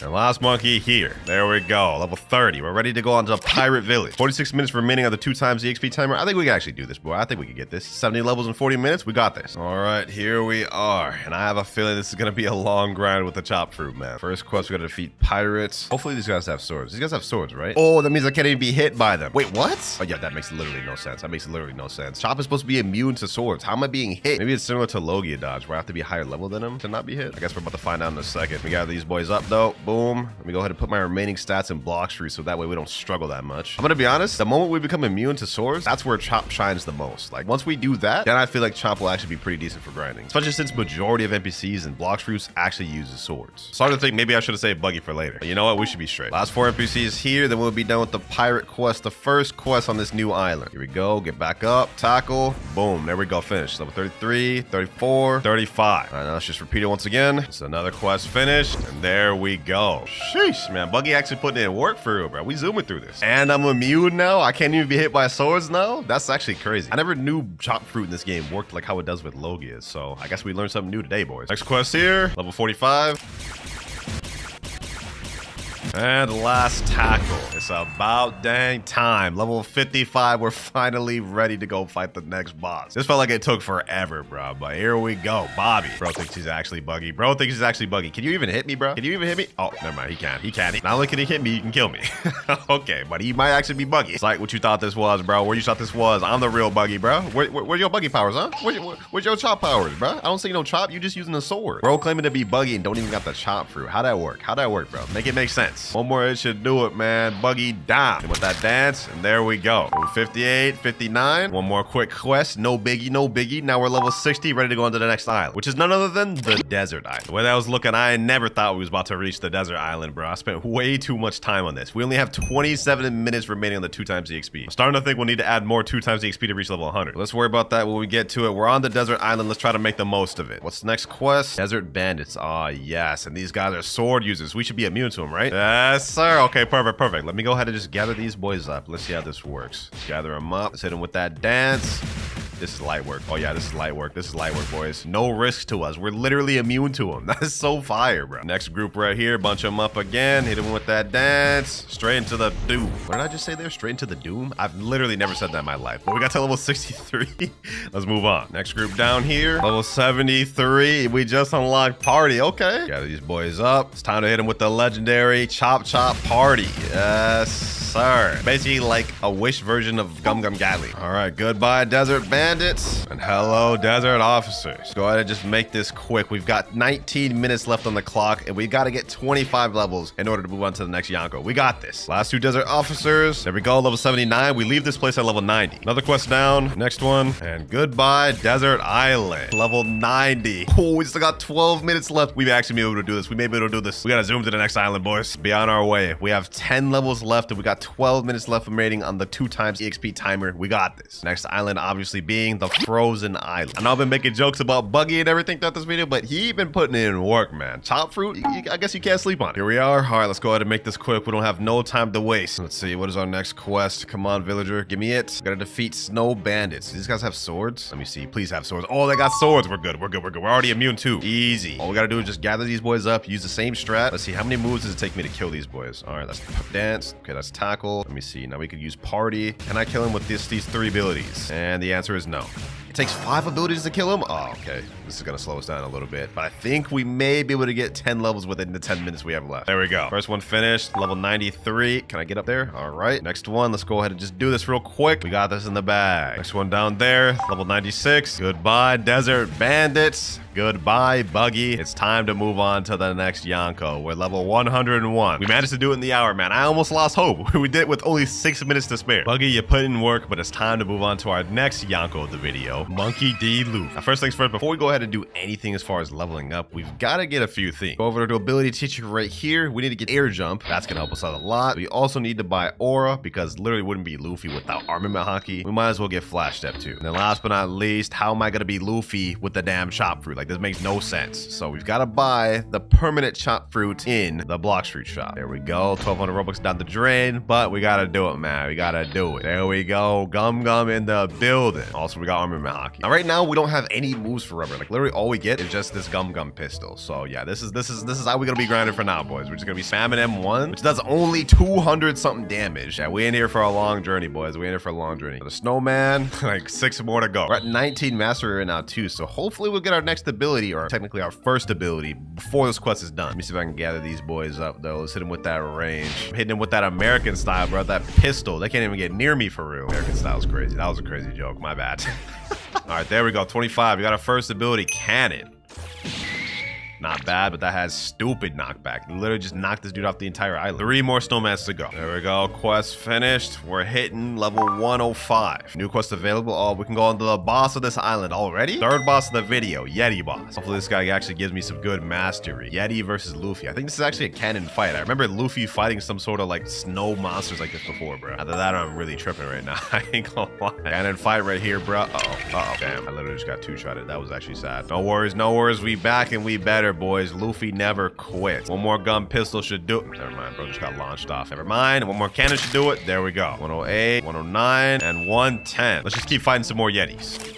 And last monkey here. There we go. Level 30. We're ready to go on to Pirate Village. 46 minutes remaining on the 2 times the XP timer. I think we can actually do this, boy. I think we can get this. 70 levels in 40 minutes. We got this. All right, here we are. And I have a feeling this is going to be a long grind with the Chop Fruit, man. First quest, we got to defeat pirates. Hopefully these guys have swords. These guys have swords, right? Oh, that means I can't even be hit by them. Wait, what? Oh, yeah, that makes literally no sense. That makes literally no sense. Chop is supposed to be immune to swords. How am I being hit? Maybe it's similar to Logia dodge, where I have to be higher level than him to not be hit. I guess we're about to find out in a second. We got these boys up, though. Boom. Let me go ahead and put my remaining stats in Blox fruit so that way we don't struggle that much. I'm gonna be honest, the moment we become immune to swords, that's where Chop shines the most. Like once we do that, then I feel like Chop will actually be pretty decent for grinding, especially since majority of NPCs and Blox fruits actually uses swords. Starting to think maybe I should have saved Buggy for later, but you know what, we should be straight. Last 4 NPCs here, then we'll be done with the pirate quest, the first quest on this new island. Here we go, get back up, tackle, boom, there we go, finish. Level 33, 34, 35. All right, now let's just repeat it once again. It's another quest finished, and there we go. Sheesh, man, Buggy actually putting in work for real, bro. We zooming through this. And I'm immune now. I can't even be hit by swords now. That's actually crazy. I never knew Chop Fruit in this game worked like how it does with Logia. So I guess we learned something new today, boys. Next quest here, level 45. And last tackle. It's about dang time. Level 55. We're finally ready to go fight the next boss. This felt like it took forever, bro. But here we go. Bobby. Bro thinks he's actually Buggy. Bro thinks he's actually Buggy. Can you even hit me, bro? Can you even hit me? Oh, never mind. He can. He can. Not only can he hit me, he can kill me. Okay, but he might actually be Buggy. It's like what you thought this was, bro. Where you thought this was. I'm the real Buggy, bro. Where's your Buggy powers, huh? Where's your Chop powers, bro? I don't see no Chop. You just using a sword. Bro claiming to be Buggy and don't even got the Chop Fruit. How'd that work? How'd that work, bro? Make it make sense. One more hit should do it, man. Buggy down. And with that dance, and there we go. 58, 59. One more quick quest. No biggie, no biggie. Now we're level 60, ready to go on to the next island, which is none other than the desert island. The way that was looking, I never thought we was about to reach the desert island, bro. I spent way too much time on this. We only have 27 minutes remaining on the 2 times the XP. I'm starting to think we'll need to add more 2 times the XP to reach level 100. Let's worry about that when we get to it. We're on the desert island. Let's try to make the most of it. What's the next quest? Desert bandits. Ah, yes. And these guys are sword users. We should be immune to them, right? Yes, sir. Okay, perfect, perfect. Let me go ahead and just gather these boys up. Let's see how this works. Let's gather them up. Let's hit them with that dance. This is light work. Oh yeah, this is light work. This is light work, boys. No risk to us. We're literally immune to them. That is so fire, bro. Next group right here. Bunch them up again. Hit them with that dance. Straight into the doom. What did I just say there? Straight into the doom? I've literally never said that in my life. But we got to level 63. Let's move on. Next group down here. Level 73. We just unlocked party. Okay. Gather these boys up. It's time to hit them with the legendary Chop Chop Party. Yes, sir. Basically like a Wish version of Gum Gum Gatling. All right. Goodbye, Desert Bandits. And hello, Desert Officers. Go ahead and just make this quick. We've got 19 minutes left on the clock, and we got to get 25 levels in order to move on to the next Yonko. We got this. Last 2 Desert Officers. There we go. Level 79. We leave this place at level 90. Another quest down. Next one. And goodbye, Desert Island. Level 90. Oh, we still got 12 minutes left. We may actually be able to do this. We may be able to do this. We got to zoom to the next island, boys. Be on our way. We have 10 levels left, and we got 12 minutes left remaining on the 2 times EXP timer. We got this. Next island obviously being the Frozen Island. I know I've been making jokes about Buggy and everything throughout this video, but he been putting in work, man. Chop fruit, I guess you can't sleep on it. Here we are. All right, let's go ahead and make this quick. We don't have no time to waste. Let's see, what is our next quest? Come on, villager, give me it. Gotta defeat snow bandits. Do these guys have swords? Let me see. Please have swords. Oh, they got swords. We're good. We're good. We're good. We're already immune too. Easy. All we gotta do is just gather these boys up, use the same strat. Let's see, how many moves does it take me to kill these boys? All right, that's dance. Okay, that's tackle. Let me see. Now we could use party. Can I kill him with these 3 abilities? And the answer is no. It takes 5 abilities to kill him? Oh, okay. This is gonna slow us down a little bit. But I think we may be able to get 10 levels within the 10 minutes we have left. There we go. First one finished. Level 93. Can I get up there? All right. Next one. Let's go ahead and just do this real quick. We got this in the bag. Next one down there. Level 96. Goodbye, Desert Bandits. Goodbye, Buggy. It's time to move on to the next Yonko. We're level 101. We managed to do it in the hour, man. I almost lost hope. We did it with only 6 minutes to spare. Buggy, you put in work, but it's time to move on to our next Yonko of the video, Monkey D. Luke. Now, first things first, before we go ahead and do anything as far as leveling up, we've got to get a few things. Go over to ability teacher right here. We need to get air jump. That's going to help us out a lot. We also need to buy aura because literally wouldn't be Luffy without armament hockey. We might as well get flash step too. And then last but not least, how am I going to be Luffy with the damn chop fruit? Like, this makes no sense. So we've got to buy the permanent chop fruit in the Blox fruit shop. There we go. 1,200 Robux down the drain, but we got to do it, man. We got to do it. There we go. Gum in the building. Also, we got armament hockey. Now, right now, we don't have any moves for rubber. Like, literally all we get is just this gum pistol. So yeah, this is how we're gonna be grinding for now, boys. We're just gonna be spamming M1, which does only 200 something damage. Yeah, we in here for a long journey, boys. We in here for a long journey. The snowman, like 6 more to go. We're at 19 mastery right now too, so hopefully we'll get our next ability, or technically our first ability, before this quest is done. Let me see if I can gather these boys up though. Let's hit them with that range. I'm hitting them with that American style, bro. That pistol. They can't even get near me for real. American style is crazy. That was a crazy joke. My bad. All right, there we go. 25. We got our first ability, cannon. Not bad, but that has stupid knockback. Literally just knocked this dude off the entire island. 3 more snowmans to go. There we go. Quest finished. We're hitting level 105. New quest available. Oh, we can go on to the boss of this island already. 3rd boss of the video, Yeti boss. Hopefully this guy actually gives me some good mastery. Yeti versus Luffy. I think this is actually a canon fight. I remember Luffy fighting some sort of like snow monsters like this before, bro. After that, I'm really tripping right now. I ain't gonna lie. Canon fight right here, bro. Uh-oh. Damn, I literally just got 2-shotted. That was actually sad. No worries, no worries. We back and we better, boys. Luffy never quits. One more gun pistol should do it. Never mind, bro. Just got launched off. Never mind. One more cannon should do it. There we go. 108, 109, and 110. Let's just keep fighting some more Yetis.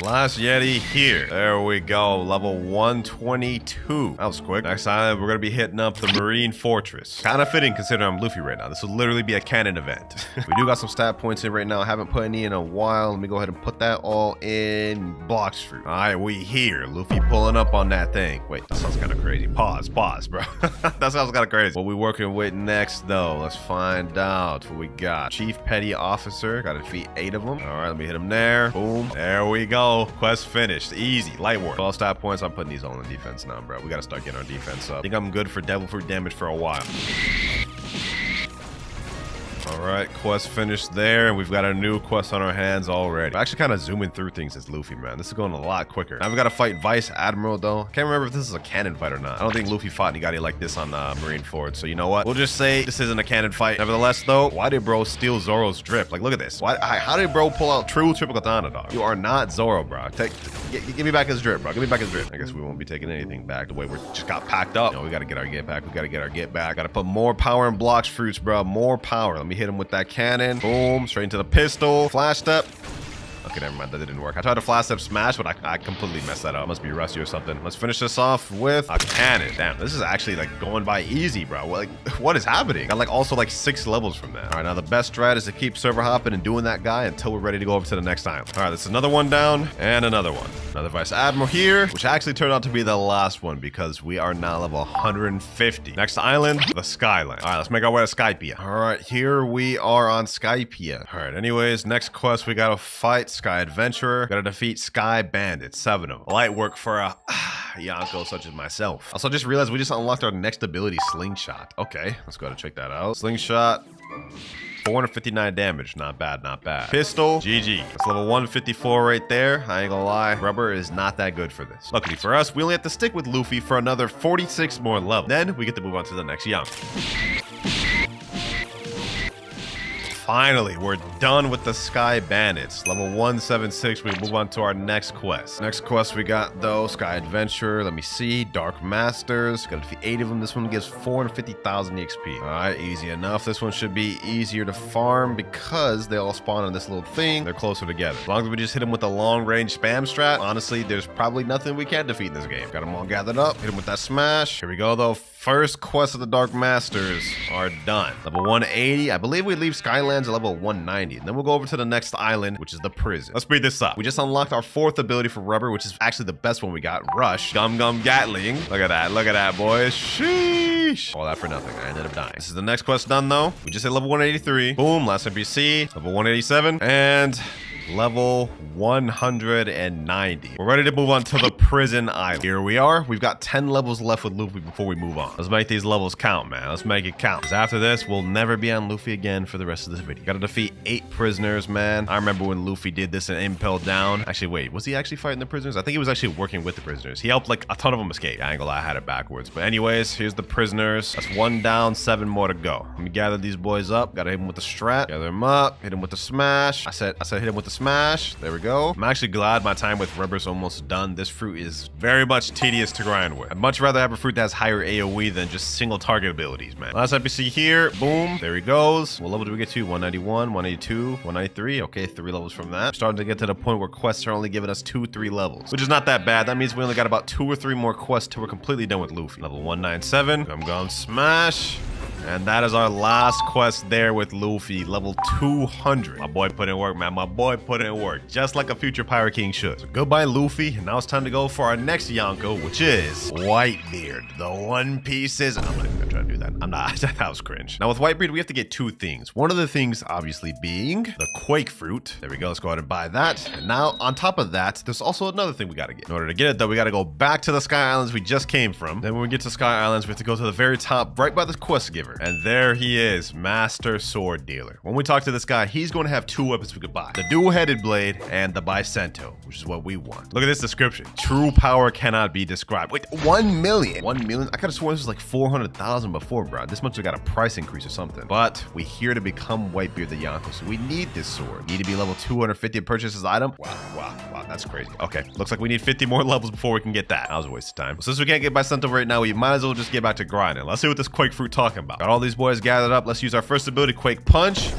Last Yeti here. There we go. Level 122. That was quick. Next time, we're going to be hitting up the Marine Fortress. Kind of fitting considering I'm Luffy right now. This will literally be a canon event. We do got some stat points in right now. I haven't put any in a while. Let me go ahead and put that all in Blox fruit. All right, we here. Luffy pulling up on that thing. Wait, that sounds kind of crazy. Pause, bro. That sounds kind of crazy. What we working with next, though? Let's find out what we got. Chief Petty Officer. Got to defeat 8 of them. All right, let me hit him there. Boom. There we go. Quest finished. Easy. Light work. 12 stat points. I'm putting these all in defense now, bro. We got to start getting our defense up. I think I'm good for devil fruit damage for a while. All right, quest finished there, and we've got a new quest on our hands already. I'm actually kind of zooming through things as Luffy, man. This is going a lot quicker. Now we got to fight Vice Admiral, though. I can't remember if this is a canon fight or not. I don't think Luffy fought Nigatti like this on Marine Ford, so you know what? We'll just say this isn't a canon fight. Nevertheless, though, why did bro steal Zoro's drip? Like, look at this. How did bro pull out true triple katana, dog? You are not Zoro, bro. Give me back his drip, bro. Give me back his drip. I guess we won't be taking anything back the way we just got packed up. You know, we got to get our get back. We got to get our get back. Got to put more power in Blox fruits, bro. More power. Let me hit him with that cannon. Boom, straight into the pistol. Flash step. Okay, never mind. That didn't work. I tried to flash step smash, but I completely messed that up. Must be rusty or something. Let's finish this off with a cannon. Damn, this is actually like going by easy, bro. Like, what is happening? Got like also like 6 levels from that. All right, now the best strat is to keep server hopping and doing that guy until we're ready to go over to the next island. All right, that's another one down and another one. Another Vice Admiral here, which actually turned out to be the last one because we are now level 150. Next island, the Skyline. All right, let's make our way to Skypia. All right, here we are on Skypia. All right, anyways, next quest, we gotta fight Sky Adventurer. Gotta defeat Sky Bandit, 7 of them. Light work for a Yonko such as myself. Also, just realized we just unlocked our next ability, Slingshot. Okay, let's go ahead and check that out. Slingshot. 459 damage. Not bad, not bad. Pistol, GG. That's level 154 right there. I ain't gonna lie. Rubber is not that good for this. Luckily for us, we only have to stick with Luffy for another 46 more levels. Then we get to move on to the next Yonko. finally, we're done with the Sky Bandits. Level 176, we move on to our next quest. Next quest we got, though, Sky Adventure. Let me see. Dark Masters. Gotta defeat 8 of them. This one gives 450,000 EXP. All right, easy enough. This one should be easier to farm because they all spawn on this little thing. They're closer together. As long as we just hit them with a long-range spam strat, honestly, there's probably nothing we can't defeat in this game. Got them all gathered up. Hit them with that smash. Here we go, though. First quest of the Dark Masters are done. Level 180. I believe we leave Skylands at level 190. And then we'll go over to the next island, which is the prison. Let's speed this up. We just unlocked our 4th ability for Rubber, which is actually the best one we got. Rush. Gum Gum Gatling. Look at that. Look at that, boys. Sheesh. All that for nothing. I ended up dying. This is the next quest done, though. We just hit level 183. Boom. Last NPC. Level 187. And level 190. We're ready to move on to the prison island. Here we are. We've got 10 levels left with Luffy before we move on. Let's make these levels count, man. Let's make it count. Because after this, we'll never be on Luffy again for the rest of this video. Gotta defeat 8 prisoners, man. I remember when Luffy did this in Impel Down. Actually, wait. Was he actually fighting the prisoners? I think he was actually working with the prisoners. He helped like a ton of them escape. I ain't gonna lie, I had it backwards. But anyways, here's the prisoners. That's 1 down, 7 more to go. Let me gather these boys up. Gotta hit them with the strat. Gather them up. Hit them with the smash. I said hit them with the smash. There we go. I'm actually glad my time with Rubber's almost done. This fruit is very much tedious to grind with. I'd much rather have a fruit that has higher AoE than just single target abilities, man. Last NPC here. Boom. There he goes. What level do we get to? 191, 182, 193. Okay, 3 levels from that. Starting to get to the point where quests are only giving us 2-3 levels, which is not that bad. That means we only got about 2 or 3 more quests till we're completely done with Luffy. Level 197. Gum Gum Smash. And that is our last quest there with Luffy, level 200. My boy put in work, man. My boy put in work, just like a future Pirate King should. So goodbye, Luffy. And now it's time to go for our next Yonko, which is Whitebeard. The One Pieces. I'm not even gonna try to do that. I'm not. That was cringe. Now with Whitebeard, we have to get 2 things. One of the things, obviously, being the Quake Fruit. There we go. Let's go ahead and buy that. And now, on top of that, there's also another thing we gotta get. In order to get it, though, we gotta go back to the Sky Islands we just came from. Then when we get to Sky Islands, we have to go to the very top, right by the quest giver. And there he is, Master Sword Dealer. When we talk to this guy, he's going to have 2 weapons we could buy. The dual-headed blade and the Bicento, which is what we want. Look at this description. True power cannot be described. Wait, 1 million? 1 million? I could have sworn this was like 400,000 before, bro. This must have got a price increase or something. But we're here to become Whitebeard the Yonko, so we need this sword. Need to be level 250 to purchase this item. Wow, that's crazy. Okay, looks like we need 50 more levels before we can get that. That was a waste of time. Since we can't get Bicento right now, we might as well just get back to grinding. Let's see what this Quake Fruit talking about. Got all these boys gathered up. Let's use our first ability, Quake Punch.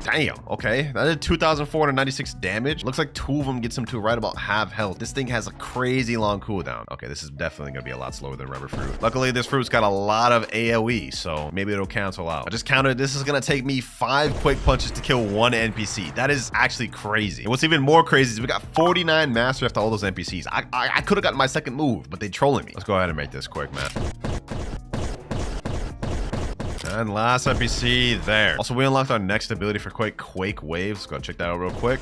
Damn, okay. That did 2,496 damage. Looks like 2 of them gets him to right about half health. This thing has a crazy long cooldown. Okay, this is definitely gonna be a lot slower than Rubber Fruit. Luckily, this fruit's got a lot of AoE, so maybe it'll cancel out. I just counted. This is gonna take me 5 Quake Punches to kill 1 NPC. That is actually crazy. And what's even more crazy is we got 49 Mastery after all those NPCs. I could have gotten my second move, but they trolling me. Let's go ahead and make this quick, man. And last NPC there. Also, we unlocked our next ability for Quake Waves. Let's go and check that out real quick.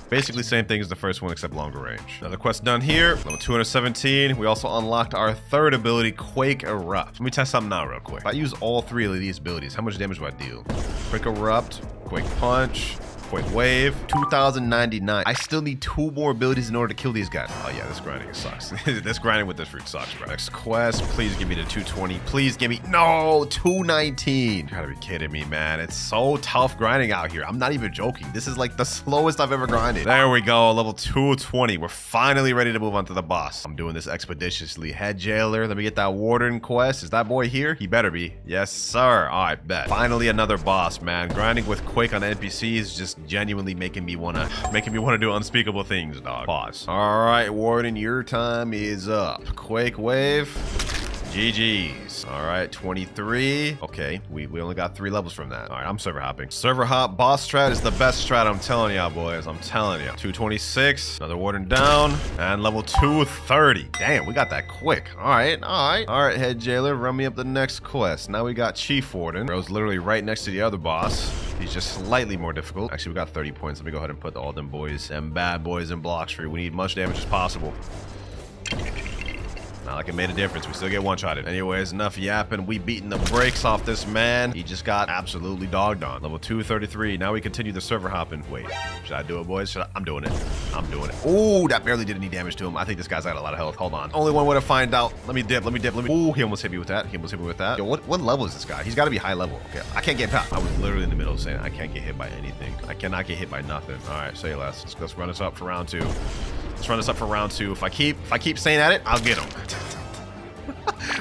Basically same thing as the first one, except longer range. Another quest done here. Level 217. We also unlocked our 3rd ability, Quake Erupt. Let me test something out real quick. If I use all 3 of these abilities, how much damage do I deal? Quake Erupt, Quake Punch, Quake Wave, 2,099. I still need 2 more abilities in order to kill these guys. Oh yeah, this grinding sucks. This grinding with this fruit sucks, bro. Next quest, please give me the 220. Please give me, no, 219. You gotta be kidding me, man. It's so tough grinding out here. I'm not even joking. This is like the slowest I've ever grinded. There we go, level 220. We're finally ready to move on to the boss. I'm doing this expeditiously. Head Jailer, let me get that Warden quest. Is that boy here? He better be. Yes, sir. All right, bet. Finally another boss, man. Grinding with Quake on NPCs is just genuinely making me wanna do unspeakable things, dog. Pause. All right, Warden, your time is up. Quake Wave. GG's. All right, 23. Okay, we only got 3 levels from that. All right, I'm server hopping. Server hop boss strat is the best strat, I'm telling y'all, boys. I'm telling you. 226. Another Warden down. And level 230. Damn, we got that quick. All right. All right, Head Jailer, run me up the next quest. Now we got Chief Warden. Bro's literally right next to the other boss. He's just slightly more difficult. Actually, we got 30 points. Let me go ahead and put all them boys, them bad boys in Blox for you. We need much damage as possible. Not like it made a difference. We still get one-shotted. Anyways, enough yapping. We beating the brakes off this man. He just got absolutely dogged on. Level 233. Now we continue the server hopping. Wait, should I do it, boys? I'm doing it. I'm doing it. Oh, that barely did any damage to him. I think this guy's got a lot of health. Hold on. Only one way to find out. Let me dip. Oh, he almost hit me with that. Yo, what level is this guy? He's got to be high level. Okay, I can't get past. I was literally in the middle of saying I can't get hit by anything. I cannot get hit by nothing. All right, say less. Let's run this up for round 2. If I keep staying at it, I'll get him.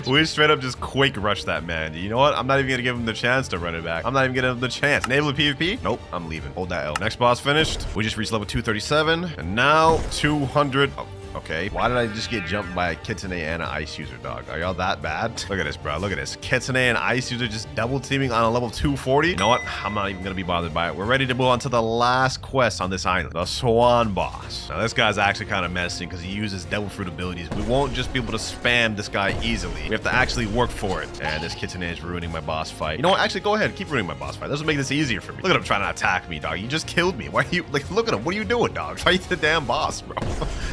We straight up just quick rush that man. You know what? I'm not even gonna give him the chance to run it back. I'm not even gonna give him the chance. Enable PvP? Nope, I'm leaving. Hold that L. Next boss finished. We just reached level 237. And now 200. Oh, okay. Why did I just get jumped by a Kitsune and an ice user, dog? Are y'all that bad? Look at this, bro. Look at this. Kitsune and ice user just double teaming on a level 240. You know what? I'm not even gonna be bothered by it. We're ready to move on to the last quest on this island, the Swan boss. Now this guy's actually kind of menacing because he uses devil fruit abilities. We won't just be able to spam this guy easily. We have to actually work for it. And this Kitsune is ruining my boss fight. You know what? Actually, go ahead. Keep ruining my boss fight. This will make this easier for me. Look at him trying to attack me, dog. You just killed me. Why are you, like, look at him. What are you doing, dog? Fight the damn boss, bro.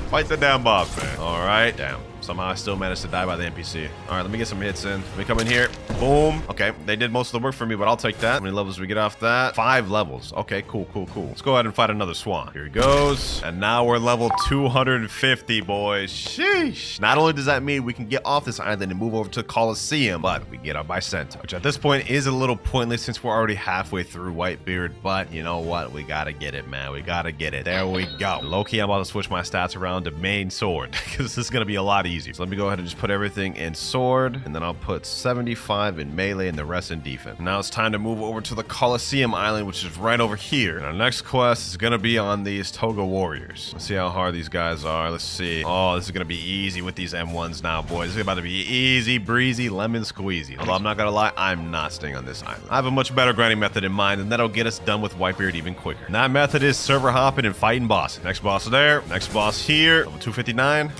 Fight the damn boss, man. All right. Damn. Somehow I still managed to die by the NPC. All right, let me get some hits in. Let me come in here. Boom. Okay, they did most of the work for me, but I'll take that. How many levels do we get off that? 5 levels. Okay, cool. Let's go ahead and fight another swan. Here he goes. And now we're level 250, boys. Sheesh. Not only does that mean we can get off this island and move over to Coliseum, but we get our Bicenta, which at this point is a little pointless since we're already halfway through Whitebeard. But you know what? We gotta get it, man. We gotta get it. There we go. Low-key, I'm about to switch my stats around to main sword because this is gonna be a lot easier. So let me go ahead and just put everything in sword, and then I'll put 75 in melee and the rest in defense. Now it's time to move over to the Coliseum Island, which is right over here. And our next quest is gonna be on these Toga warriors. Let's see how hard these guys are. Let's see. Oh, this is gonna be easy with these M1s now, boys. This is about to be easy breezy, lemon squeezy. Although I'm not gonna lie, I'm not staying on this island. I have a much better grinding method in mind, and that'll get us done with Whitebeard even quicker. And that method is server hopping and fighting bosses. Next boss there. Next boss here. Level 259.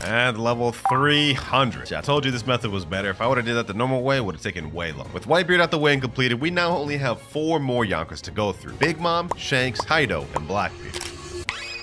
And level 300. See, I told you this method was better. If I would have did that the normal way, it would have taken way long. With Whitebeard out the way and completed, we now only have 4 more Yonkers to go through. Big Mom, Shanks, Kaido, and Blackbeard.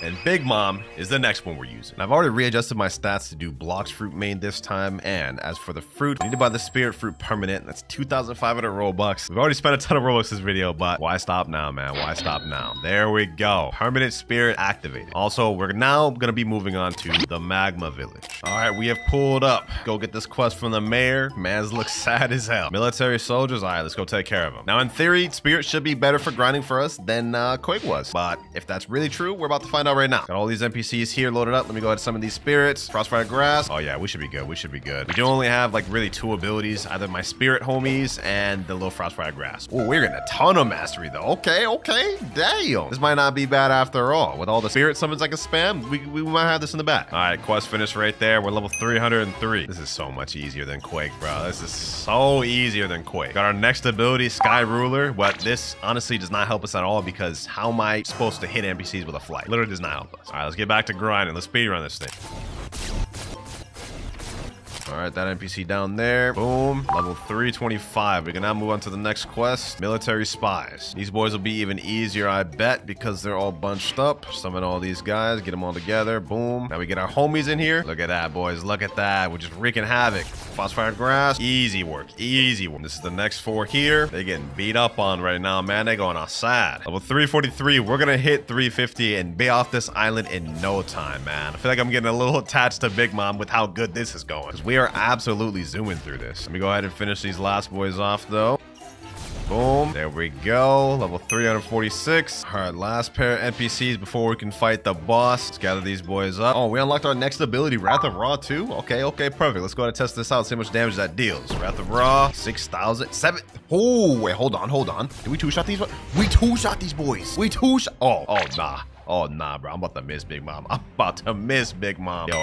And Big Mom is the next one we're using. And I've already readjusted my stats to do Blox fruit main this time. And as for the fruit, I need to buy the spirit fruit permanent. That's 2,500 Robux. We've already spent a ton of Robux this video, but why stop now, man? Why stop now? There we go. Permanent spirit activated. Also, we're now going to be moving on to the Magma Village. All right, we have pulled up. Go get this quest from the mayor. Man's looks sad as hell. Military soldiers. All right, let's go take care of them. Now, in theory, spirit should be better for grinding for us than Quake was. But if that's really true, we're about to find out right now. Got all these NPCs here loaded up. Let me go ahead and summon these spirits. Frostfire Grass. Oh yeah, we should be good. We should be good. We do only have like really 2 abilities, either my spirit homies and the little Frostfire Grass. Oh, we're getting a ton of mastery though. Okay. Damn. This might not be bad after all. With all the spirit summons I can spam, we might have this in the back. All right, quest finished right there. We're level 303. This is so much easier than Quake, bro. This is so easier than Quake. Got our next ability, Sky Ruler, but this honestly does not help us at all because how am I supposed to hit NPCs with a flight? Literally does not help us. All right, let's get back to grinding. Let's speedrun this thing. All right, that NPC down there. Boom. Level 325. We can now move on to the next quest. Military Spies. These boys will be even easier, I bet, because they're all bunched up. Summon all these guys. Get them all together. Boom. Now we get our homies in here. Look at that, boys. Look at that. We're just wreaking havoc. Frostfire Grass. Easy work. Easy work. This is the next 4 here. They're getting beat up on right now, man. They're going outside. Level 343. We're going to hit 350 and be off this island in no time, man. I feel like I'm getting a little attached to Big Mom with how good this is going. Because we are absolutely zooming through this. Let me go ahead and finish these last boys off though. Boom. There we go. Level 346. All right, last pair of NPCs before we can fight the boss. Let's gather these boys up. Oh, we unlocked our next ability, Wrath of Ra too. Okay, perfect. Let's go ahead and test this out, see how much damage that deals. Wrath of Ra, 6,000, 7. Oh, wait, hold on. Did we 2-shot these? We 2-shot these boys. We 2-shot. Oh, nah. Oh, nah, bro. I'm about to miss Big Mom. Yo,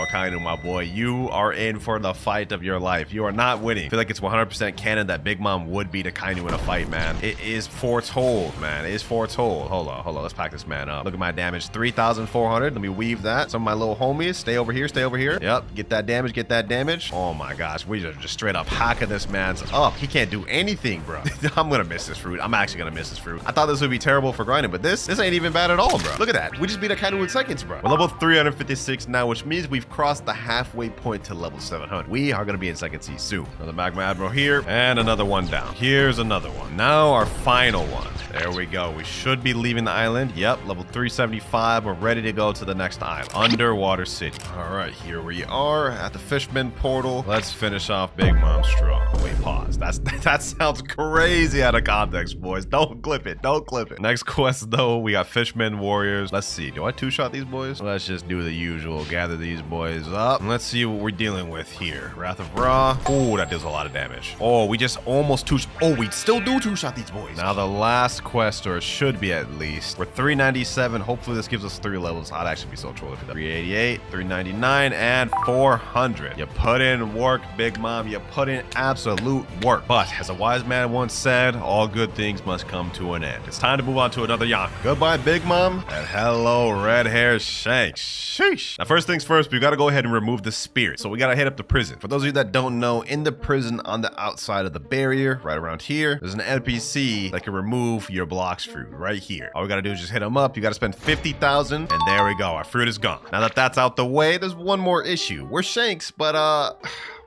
Akainu, my boy, you are in for the fight of your life. You are not winning. I feel like it's 100% canon that Big Mom would beat Akainu in a fight, man. It is foretold, man. It is foretold. Hold on. Let's pack this man up. Look at my damage. 3,400. Let me weave that. Some of my little homies. Stay over here. Yep. Get that damage. Oh, my gosh. We are just straight up hacking this man's up. He can't do anything, bro. I'm going to miss this fruit. I'm actually going to miss this fruit. I thought this would be terrible for grinding, but this ain't even bad at all, bro. Look at that. We just beat Akainu in seconds, bro. We're level 356 now, which means we've crossed the halfway point to level 700. We are going to be in second sea soon. Another Magma Admiral here, and another one down. Here's another one. Now our final one. There we go. We should be leaving the island. Yep, level 375. We're ready to go to the next island. Underwater City. All right, here we are at the Fishman portal. Let's finish off Big Mom strong. Wait, pause. That sounds crazy out of context, boys. Don't clip it. Don't clip it. Next quest, though, we got Fishmen Warriors. Let's see. Do I two-shot these boys? Let's just do the usual. Gather these boys up. And let's see what we're dealing with here. Wrath of Ra. Oh, that does a lot of damage. Oh, we just almost two-shot. Oh, we still do two-shot these boys. Now the last quest, or it should be at least. We're 397. Hopefully this gives us 3 levels. I'd actually be so trolled if it does. 388, 399, and 400. You put in work, Big Mom. You put in absolute work. But as a wise man once said, all good things must come to an end. It's time to move on to another Yonka. Goodbye, Big Mom, and hello, red-haired Shanks. Sheesh. Now, first things first, we gotta go ahead and remove the spirit. So we gotta hit up the prison. For those of you that don't know, in the prison on the outside of the barrier, right around here, there's an NPC that can remove your Blox fruit right here. All we gotta do is just hit him up. You gotta spend 50,000, and there we go. Our fruit is gone. Now that that's out the way, there's one more issue. We're Shanks, but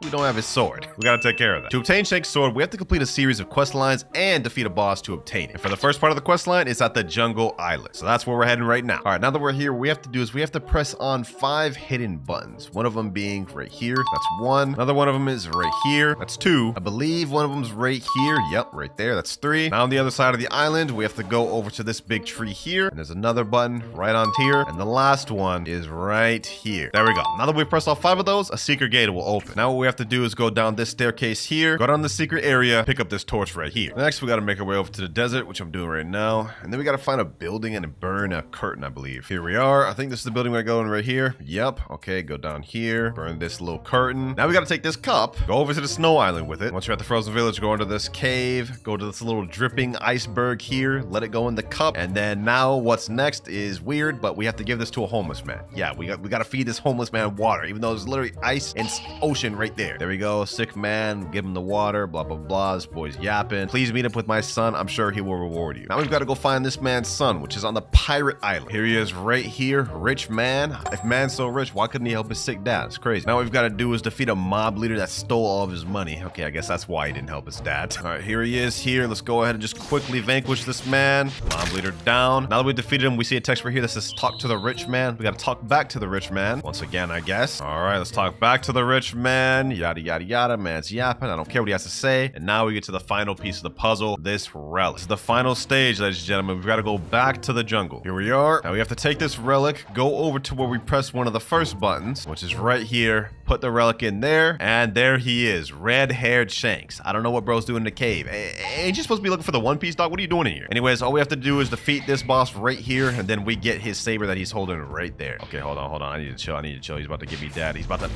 we don't have his sword. We gotta take care of that. To obtain Shank's sword, we have to complete a series of quest lines and defeat a boss to obtain it. And for the first part of the quest line, it's at the Jungle Island. So that's where we're heading right now. All right, now that we're here, what we have to do is we have to press on 5 hidden buttons. One of them being right here. That's 1. Another one of them is right here. That's 2. I believe one of them's right here. Yep, right there. That's 3. Now on the other side of the island, we have to go over to this big tree here. And there's another button right on here. And the last one is right here. There we go. Now that we've pressed all 5 of those, a secret gate will open. Now what we have to do is go down this staircase here, go down the secret area, pick up this torch right here. Next, we got to make our way over to the desert, which I'm doing right now. And then we got to find a building and burn a curtain, I believe. Here we are. I think this is the building we're going right here. Yep. Okay, go down here, burn this little curtain. Now we got to take this cup, go over to the snow island with it. Once you're at the frozen village, go into this cave, go to this little dripping iceberg here, let it go in the cup. And then now what's next is weird, but we have to give this to a homeless man. Yeah, we got to feed this homeless man water, even though there's literally ice and ocean right there. There we go. Sick man, give him the water, blah, blah, blah. This boy's yapping. Please meet up with my son. I'm sure he will reward you. Now we've got to go find this man's son, which is on the pirate island. Here he is right here. Rich man. If man's so rich, why couldn't he help his sick dad? It's crazy. Now what we've got to do is defeat a mob leader that stole all of his money. Okay, I guess that's why he didn't help his dad. All right, here he is here. Let's go ahead and just quickly vanquish this man. Mob leader down. Now that we defeated him, we see a text right here that says talk to the rich man. We got to talk back to the rich man once again, I guess. All right, let's talk back to the rich man. Yada, yada, yada. Man's yapping. I don't care what he has to say. And now we get to the final piece of the puzzle, this relic. This is the final stage, ladies and gentlemen. We've got to go back to the jungle. Here we are. Now we have to take this relic, go over to where we press one of the first buttons, which is right here. Put the relic in there, and there he is, red-haired Shanks. I don't know what bro's doing in the cave. Ain't you supposed to be looking for the One Piece, dog? What are you doing in here? Anyways, all we have to do is defeat this boss right here, and then we get his saber that he's holding right there. Okay, hold on. I need to chill. He's about to give me that. He's about to...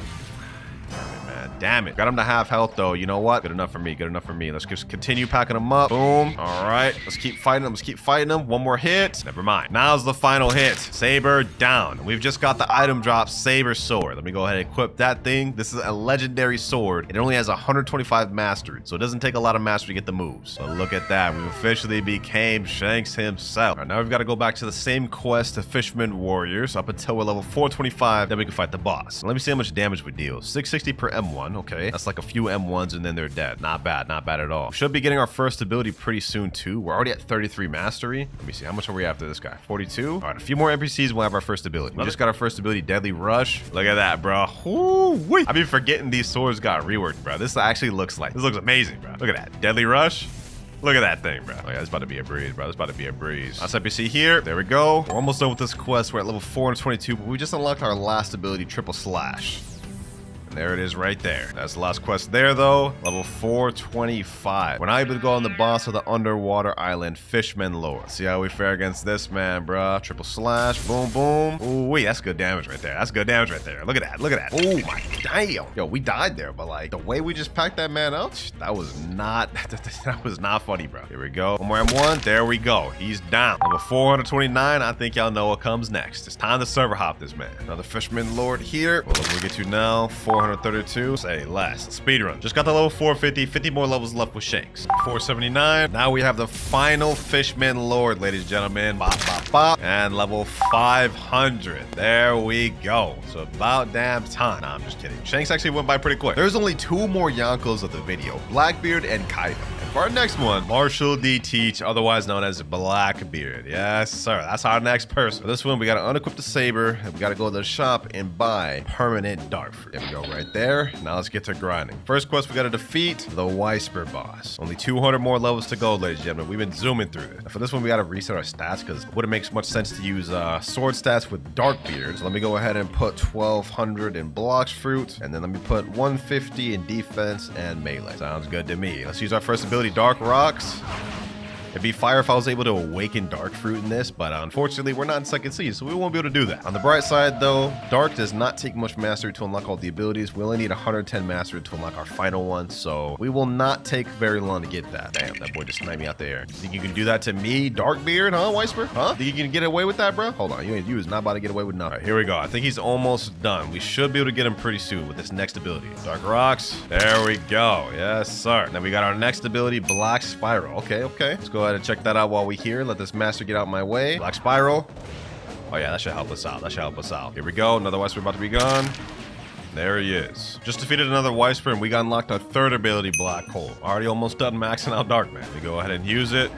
Damn it. Got him to half health, though. You know what? Good enough for me. Good enough for me. Let's just continue packing him up. Boom. All right. Let's keep fighting him. Let's keep fighting him. One more hit. Never mind. Now's the final hit. Saber down. We've just got the item drop, Saber Sword. Let me go ahead and equip that thing. This is a legendary sword. It only has 125 mastery, so it doesn't take a lot of mastery to get the moves. But look at that. We officially became Shanks himself. All right, now we've got to go back to the same quest to Fisherman Warriors up until we're level 425. Then we can fight the boss. Let me see how much damage we deal. 660 per M1. Okay, that's like a few M1s and then they're dead. Not bad at all. We should be getting our first ability pretty soon too. We're already at 33 mastery. Let me see, how much are we after this guy? 42. All right, a few more NPCs, we'll have our first ability. We just got our first ability, Deadly Rush. Look at that, bro. Woo-wee. I've been forgetting these swords got reworked, bro. This actually looks amazing, bro. Look at that, Deadly Rush. Look at that thing, bro. Oh, yeah, it's about to be a breeze, bro. It's about to be a breeze. Last NPC here. There we go. We're almost done with this quest. We're at level 422, but we just unlocked our last ability, Triple Slash. There it is right there. That's the last quest there, though. Level 425. We're not able to go on the boss of the underwater island, Fishman Lord. See how we fare against this man, bruh. Triple slash. Boom, boom. Ooh, wait, that's good damage right there. That's good damage right there. Look at that. Look at that. Oh, my damn. Yo, we died there, but like the way we just packed that man out, that was not funny, bro. Here we go. One more M1. There we go. He's down. Level 429. I think y'all know what comes next. It's time to server hop this man. Another Fishman Lord here. What level we get to now? 400. 432. Say less. Speedrun. Just got the level 450. 50 more levels left with Shanks. 479. Now we have the final Fishman Lord, ladies and gentlemen. Bop, bop, bop. And level 500. There we go. So about damn time. Nah, I'm just kidding. Shanks actually went by pretty quick. There's only 2 more Yonkos of the video. Blackbeard and Kaido. And for our next one, Marshall D. Teach, otherwise known as Blackbeard. Yes, sir. That's our next person. For this one, we gotta unequip the saber, and we gotta go to the shop and buy permanent dark fruit. There we go, right there. Now let's get to grinding. First quest, we gotta defeat the Whisper boss. Only 200 more levels to go, ladies and gentlemen. We've been zooming through this. And for this one, we gotta reset our stats because it wouldn't make much sense to use sword stats with Darkbeard. So let me go ahead and put 1200 in Blox fruit, and then let me put 150 in defense and melee. Sounds good to me. Let's use our first ability, Dark Rocks. It'd be fire if I was able to awaken Dark Fruit in this, but unfortunately we're not in second season, so we won't be able to do that. On the bright side though, Dark does not take much mastery to unlock all the abilities. We only need 110 mastery to unlock our final one, so we will not take very long to get that. Damn, that boy just sniped me out there. You think you can do that to me, Darkbeard, huh, Whisper? Huh? Think you can get away with that, bro? Hold on, you is not about to get away with nothing. All right, here we go. I think he's almost done. We should be able to get him pretty soon with this next ability. Dark Rocks. There we go. Yes, sir. Then we got our next ability, Black Spiral. Okay. Let's go ahead and check that out while we here. Let this master get out my way. Black Spiral. Oh yeah, that should help us out. Here we go. Another Whisper about to be gone. There he is. Just defeated another Whisper and we got unlocked our third ability, Black Hole. Already almost done maxing out Dark Man. We go ahead and use it.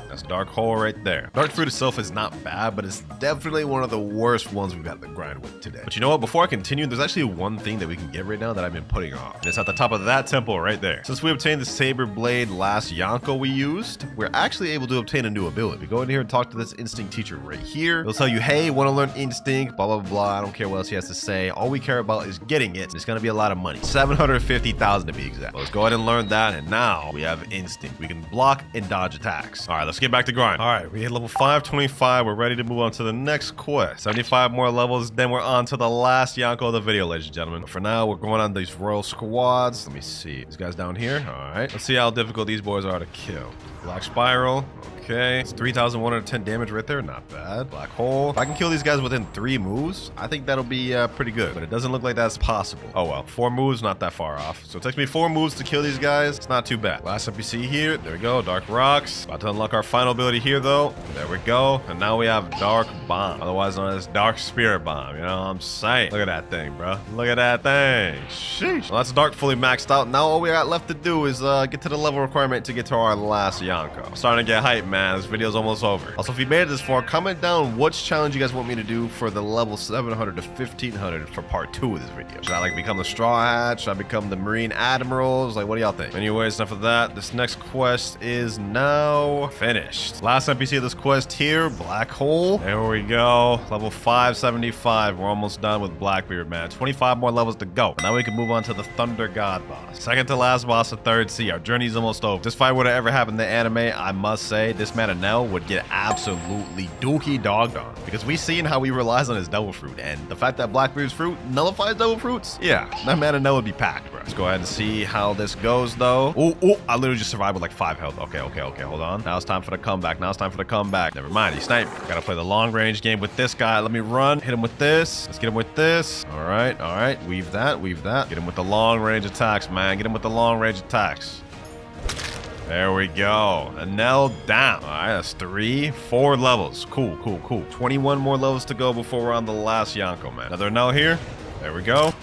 That's Dark Hole right there. Dark Fruit itself is not bad, but it's definitely one of the worst ones we've got to grind with today. But you know what? Before I continue, there's actually one thing that we can get right now that I've been putting off. And it's at the top of that temple right there. Since we obtained the Saber Blade last Yonko we used, we're actually able to obtain a new ability. We go in here and talk to this Instinct teacher right here. He'll tell you, hey, want to learn Instinct, blah, blah, blah. I don't care what else he has to say. All we care about is getting it. It's going to be a lot of money. 750,000 to be exact. Let's go ahead and learn that. And now we have Instinct. We can block and dodge attacks. All right, let's get back to grind. All right, we hit level 525. We're ready to move on to the next quest. 75 more levels, then we're on to the last Yonko of the video, ladies and gentlemen. But for now, we're going on these royal squads. Let me see. These guys down here. All right, let's see how difficult these boys are to kill. Black Spiral. Okay, it's 3,110 damage right there. Not bad. Black Hole. If I can kill these guys within 3 moves, I think that'll be pretty good. But it doesn't look like that's possible. Oh well, 4 moves, not that far off. So it takes me 4 moves to kill these guys. It's not too bad. Last NPC here. There we go. Dark Rocks. About to unlock our final ability here though. There we go. And now we have Dark Bomb, otherwise known as Dark Spirit Bomb. You know what I'm saying? Look at that thing, bro. Look at that thing. Sheesh. Well, that's Dark fully maxed out. Now all we got left to do is get to the level requirement to get to our last Yonko. I'm starting to get hyped, man. This video's almost over. Also, if you made it this far, comment down which challenge you guys want me to do for the level 700 to 1500 for part 2 of this video. Should I like become the Straw Hat? Should I become the Marine Admirals? Like, what do y'all think? Anyways, enough of that. This next quest is now finished. Last NPC of this quest here, Black Hole. There we go. Level 575. We're almost done with Blackbeard, man. 25 more levels to go. Now we can move on to the Thunder God boss. Second to last boss of 3rd Sea. Our journey's almost over. If this fight would have ever happened in the anime, I must say, this man Nell would get absolutely dookie dogged on because we seen how he relies on his devil fruit, and the fact that Blackbeard's fruit nullifies devil fruits, yeah, that man Nell would be packed, bro. Let's go ahead and see how this goes though. Oh, I literally just survived with like 5 health. Okay, hold on. Now it's time for the comeback. Never mind, he sniped me. Gotta play the long range game with this guy. Let me run, hit him with this. Let's get him with this. All right. Weave that. Get him with the long range attacks, man. There we go. Anel down. All right, that's 3, 4 levels. Cool. 21 more levels to go before we're on the last Yonko, man. Another Anel here. There we go.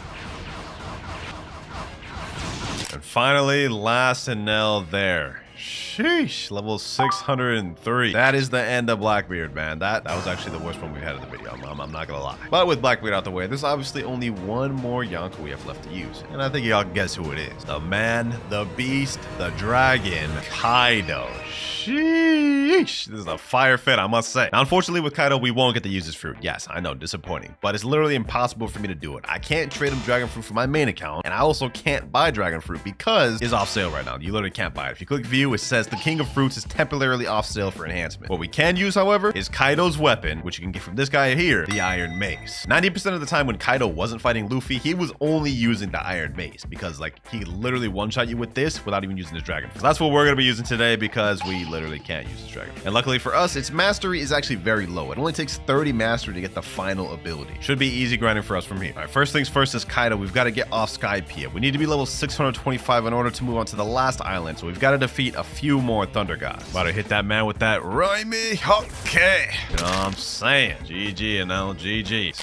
And finally, last Anel there. Sheesh, level 603. That is the end of Blackbeard, man. That was actually the worst one we had in the video. I'm not gonna lie. But with Blackbeard out the way, there's obviously only one more Yonko we have left to use. And I think y'all can guess who it is. The man, the beast, the dragon, Kaido. Sheesh. This is a fire fit, I must say. Now, unfortunately, with Kaido, we won't get to use his fruit. Yes, I know, disappointing. But it's literally impossible for me to do it. I can't trade him dragon fruit for my main account. And I also can't buy dragon fruit because it's off sale right now. You literally can't buy it. If you click view, menu, it says the King of Fruits is temporarily off sale for enhancement. What we can use, however, is Kaido's weapon, which you can get from this guy here, the Iron Mace. 90% of the time when Kaido wasn't fighting Luffy, he was only using the Iron Mace because like he literally one-shot you with this without even using his dragon. So that's what we're gonna be using today because we literally can't use his dragon. And luckily for us, its mastery is actually very low. It only takes 30 mastery to get the final ability. Should be easy grinding for us from here. All right, first things first is Kaido. We've got to get off Skypiea. We need to be level 625 in order to move on to the last island. So we've got to defeat a few more Thunder Gods. About to hit that man with that Raimi. Okay. You know what I'm saying? GG and LGG.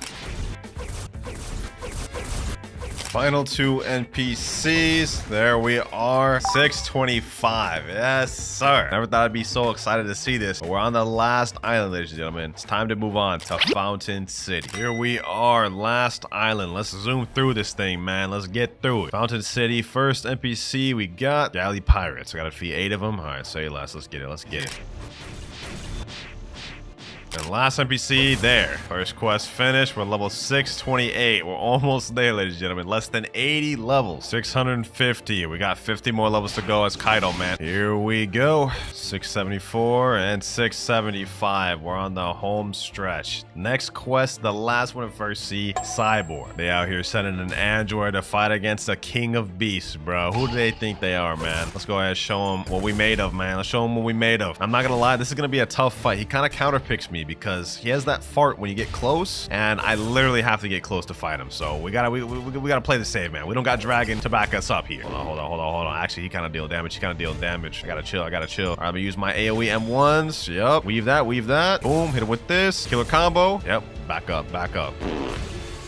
Final 2 NPCs. There we are. 625. Yes, sir. Never thought I'd be so excited to see this. But we're on the last island, ladies and gentlemen. It's time to move on to Fountain City. Here we are, last island. Let's zoom through this thing, man. Let's get through it. Fountain City. First NPC we got Galley Pirates. I gotta defeat 8 of them. All right, say less. Let's get it. Let's get it. And last NPC there. First quest finished. We're level 628. We're almost there, ladies and gentlemen. Less than 80 levels. 650. We got 50 more levels to go as Kaido, man. Here we go. 674 and 675. We're on the home stretch. Next quest, the last one in First Sea, Cyborg. They out here sending an android to fight against the King of Beasts, bro. Who do they think they are, man? Let's go ahead and show them what we made of, man. Let's show them what we made of. I'm not gonna lie, this is gonna be a tough fight. He kind of counterpicks me because he has that fart when you get close, and I literally have to get close to fight him. So we gotta play the save, man. We don't got Dragon to back us up here. Hold on. Actually, he kind of deal damage. I gotta chill. All right, I'm gonna use my AoE M1s. Yep. Weave that. Boom. Hit him with this. Killer combo. Yep. Back up.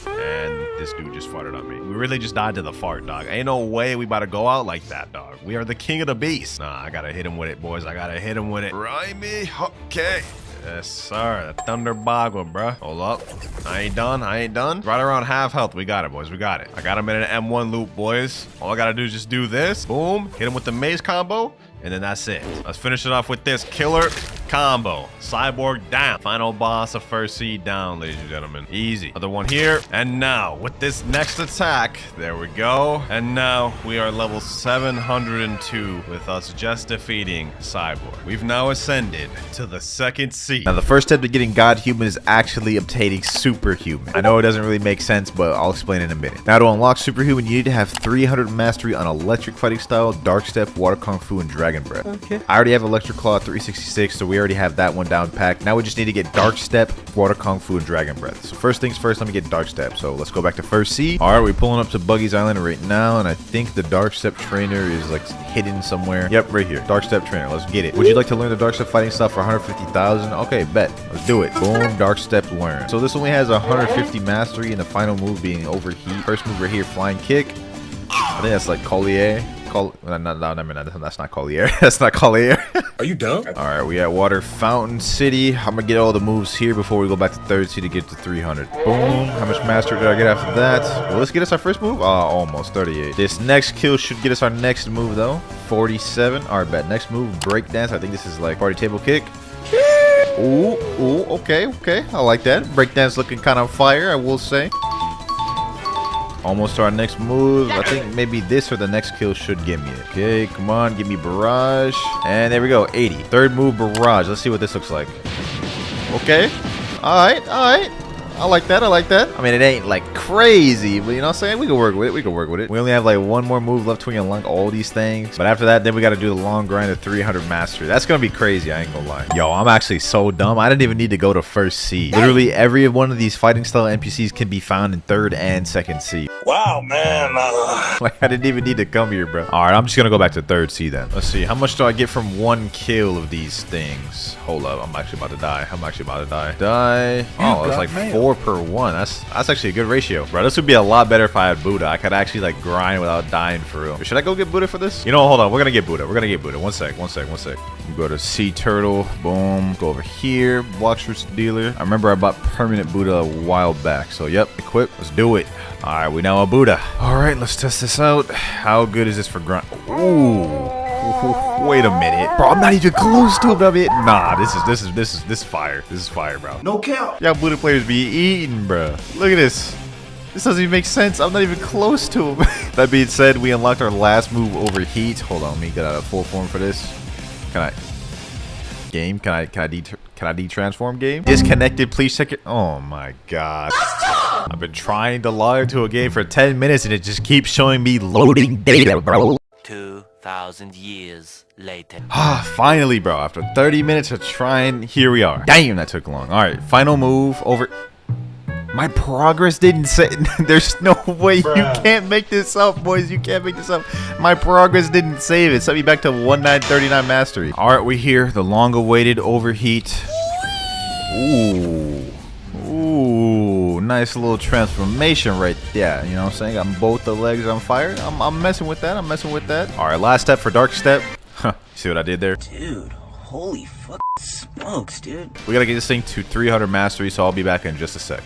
And this dude just farted on me. We really just died to the fart, dog. Ain't no way we about to go out like that, dog. We are the king of the beast. Nah, I gotta hit him with it, boys. I gotta hit him with it. Raimi. Okay. Yes, sir. The Thunder Bagua, bruh. Hold up. I ain't done. Right around half health. We got it, boys. We got it. I got him in an M1 loop, boys. All I gotta do is just do this. Boom. Hit him with the maze combo. And then that's it. Let's finish it off with this killer combo. Cyborg down. Final boss of First Sea down, ladies and gentlemen. Easy. Other one here. And now, with this next attack, there we go. And now, we are level 702 with us just defeating Cyborg. We've now ascended to the second sea. Now, the first step to getting God Human is actually obtaining Superhuman. I know it doesn't really make sense, but I'll explain in a minute. Now, to unlock Superhuman, you need to have 300 mastery on Electric Fighting Style, Dark Step, Water Kung Fu, and Dragon Breath. Okay. I already have Electric Claw 366, so we already have that one down packed. Now we just need to get Dark Step, Water Kung Fu, and Dragon Breath. So first things first, let me get Dark Step. So let's go back to First Sea. All right, we're pulling up to Buggy's Island right now, and I think the Dark Step trainer is like hidden somewhere. Yep, right here. Dark Step trainer. Let's get it. Would you like to learn the Dark Step fighting style for 150,000? Okay, bet. Let's do it. Boom, Dark Step learn. So this only has 150 mastery, and the final move being Overheat. First move right here, Flying Kick. I think that's like Collier. That's not Collier. That's not Collier. Are you dumb? All right, we at Water Fountain City. I'm gonna get all the moves here before we go back to third sea to get to 300. Boom. How much mastery did I get after that? Will this get us our first move? Oh, almost 38. This next kill should get us our next move though. 47. All right, bet. Next move, Breakdance. I think this is like Party Table Kick. Ooh, okay. I like that. Breakdance looking kind of fire, I will say. Almost to our next move. I think maybe this or the next kill should give me it. Okay, come on, give me Barrage. And there we go, 80. Third move, Barrage. Let's see what this looks like. Okay. All right. I like that. I mean, it ain't like crazy, but you know what I'm saying? We can work with it. We only have like one more move left to unlock all these things. But after that, then we got to do the long grind of 300 mastery. That's going to be crazy. I ain't going to lie. Yo, I'm actually so dumb. I didn't even need to go to First Sea. Literally, every one of these fighting style NPCs can be found in third and second sea. Wow, man. Like, I didn't even need to come here, bro. All right, I'm just going to go back to third sea then. Let's see. How much do I get from one kill of these things? Hold up. I'm actually about to die. Oh, it's like 4 per 1. That's actually a good ratio, bro. This would be a lot better if I had Buddha. I could actually like grind without dying for real. Should I go get Buddha for this? You know, hold on. We're gonna get Buddha. One sec. We go to Sea Turtle. Boom. Go over here. Blox dealer. I remember I bought permanent Buddha a while back. So yep, equip. Let's do it. All right, we now have Buddha. All right, let's test this out. How good is this for grind? Ooh. Wait a minute, bro. I'm not even close to him. Nah, this is fire. This is fire, bro. No count. Y'all Buddha players be eating, bro. Look at this. This doesn't even make sense. I'm not even close to him. That being said, we unlocked our last move, Overheat. Hold on, let me get out of full form for this. Can I? Game? Can I de-transform game? Disconnected, please check it. Oh my god. I've been trying to log into a game for 10 minutes and it just keeps showing me loading data, bro. 2,000 years later. Finally, bro. After 30 minutes of trying, here we are. Damn, that took long. All right, final move over. My progress didn't say. There's no way. You can't make this up, boys. You can't make this up. My progress didn't save it. Set me back to 1939 mastery. All right, we're here. The long-awaited overheat. Ooh, nice little transformation right there. You know what I'm saying? Got both the legs on fire. I'm messing with that. I'm messing with that. All right, last step for dark step. Huh, see what I did there? Dude, holy fuck smokes, dude. We gotta get this thing to 300 mastery, so I'll be back in just a sec.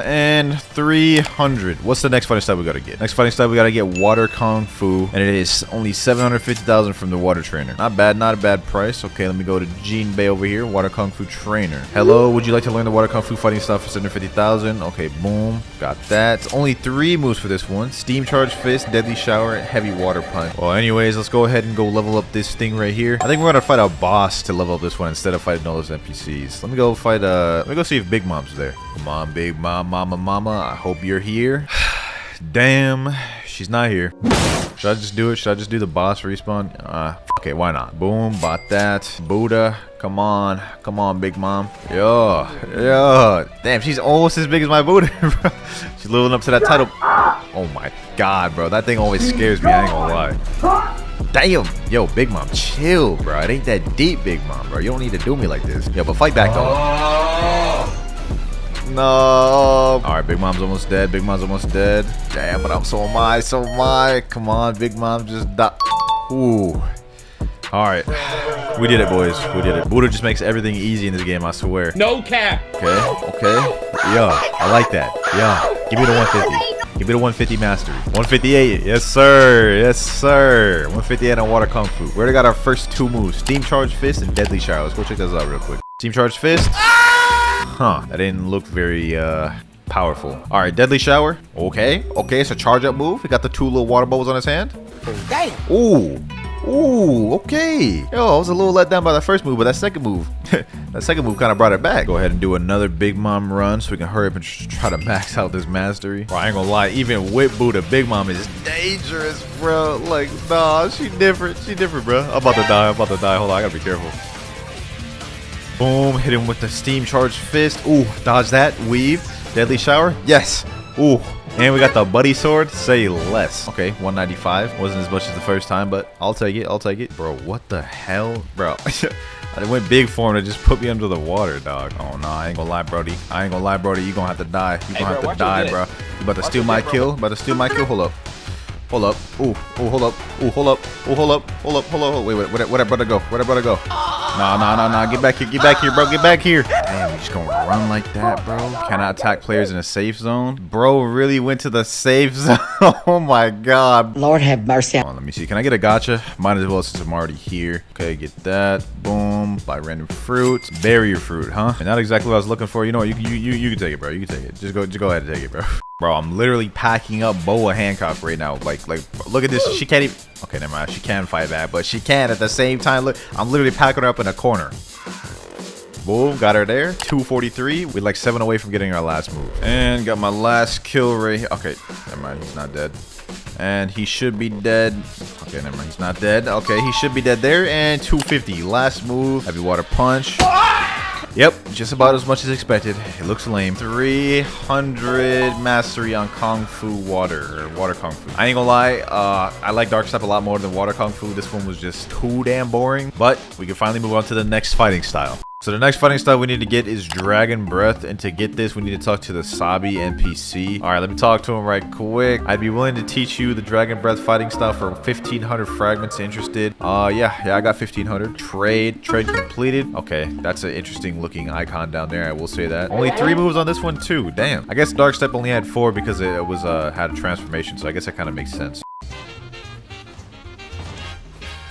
And 300. What's the next fighting style we gotta get? Next fighting style we gotta get water kung fu, and it is only 750,000 from the water trainer. Not bad, not a bad price. Okay, let me go to Gene Bay over here. Water kung fu trainer. Hello, would you like to learn the water kung fu fighting style for 750,000? Okay, boom, got that. It's only 3 moves for this one: steam charge fist, deadly shower, heavy water punch. Well, anyways, let's go ahead and go level up this thing right here. I think we're gonna fight a boss to level up this one instead of fighting all those NPCs. Let me go fight. Let me go see if Big Mom's there. Come on, Big Mom. Mama, I hope you're here. Damn, she's not here. Should I just do it? Should I just do the boss respawn? Okay, why not? Boom, bought that. Buddha, come on, Big Mom. Yo, damn, she's almost as big as my Buddha, bro. She's living up to that title. Oh my god, bro, that thing always scares me. I ain't gonna lie. Damn, yo, Big Mom, chill, bro. It ain't that deep, Big Mom, bro. You don't need to do me like this. Yo, but fight back though. No. All right, Big Mom's almost dead. Big Mom's almost dead. Damn, but so am I. So am I. Come on, Big Mom, just die. Ooh. All right, we did it, boys. We did it. Buddha just makes everything easy in this game, I swear. No cap. Okay. Yeah, I like that. Yeah, give me the 150. Give me the 150 mastery. 158. Yes, sir. Yes, sir. 158 on water kung fu. We already got our first 2 moves: steam charge fist and deadly shower. Let's go check those out real quick. Steam charge fist. Huh, that didn't look very powerful. All right, deadly shower. Okay, it's a charge up move. He got the 2 little water bubbles on his hand. Damn. Ooh, okay. Yo, I was a little let down by the first move, but that second move, kind of brought it back. Go ahead and do another Big Mom run so we can hurry up and try to max out this mastery. Bro, I ain't gonna lie, even with Buddha, Big Mom is dangerous, bro. Like, nah, she different, bro. I'm about to die. Hold on, I gotta be careful. Boom, hit him with the steam charge fist. Ooh, dodge that, weave, deadly shower. Yes. Ooh, and we got the buddy sword. Say less. Okay, 195. Wasn't as much as the first time, but I'll take it. Bro, what the hell? Bro, I went big for him to just put me under the water, dog. Oh, no, I ain't gonna lie, Brody. You gonna have to die. You gonna have to die, bro. You about to steal my kill? Hold up. Hold up. Ooh, hold up. Wait, where'd that brother go? Nah. Get back here, bro. Get back here. Damn, you just gonna run like that, bro? Cannot attack players in a safe zone. Bro really went to the safe zone. Oh my god. Lord have mercy. Hold on, let me see. Can I get a gotcha? Might as well since I'm already here. Okay, get that. Boom. Buy random fruits. Barrier fruit, huh? And not exactly what I was looking for. You know what? You can take it, bro. You can take it. Just go ahead and take it, bro. Bro, I'm literally packing up Boa Hancock right now. Like, look at this. She can't even. Okay, never mind. She can fight back, but she can at the same time. Look, I'm literally packing her up in a corner. Boom, got her there. 243. We're like 7 away from getting our last move. And got my last kill right here. Okay, never mind. He's not dead. And he should be dead. Okay, never mind. He's not dead. Okay, he should be dead there. And 250. Last move. Heavy water punch. Yep, just about as much as expected. It looks lame. 300 mastery on Kung Fu Water, or Water Kung Fu. I ain't gonna lie, I like Dark Step a lot more than Water Kung Fu. This one was just too damn boring, but we can finally move on to the next fighting style. So the next fighting style we need to get is Dragon Breath, and to get this we need to talk to the Sabi NPC. Alright, let me talk to him right quick. I'd be willing to teach you the Dragon Breath fighting style for 1,500 fragments. Interested? Yeah, I got 1,500. Trade completed. Okay, that's an interesting looking icon down there, I will say that. Only 3 moves on this one too, damn. I guess Dark Step only had 4 because it was had a transformation, so I guess that kind of makes sense.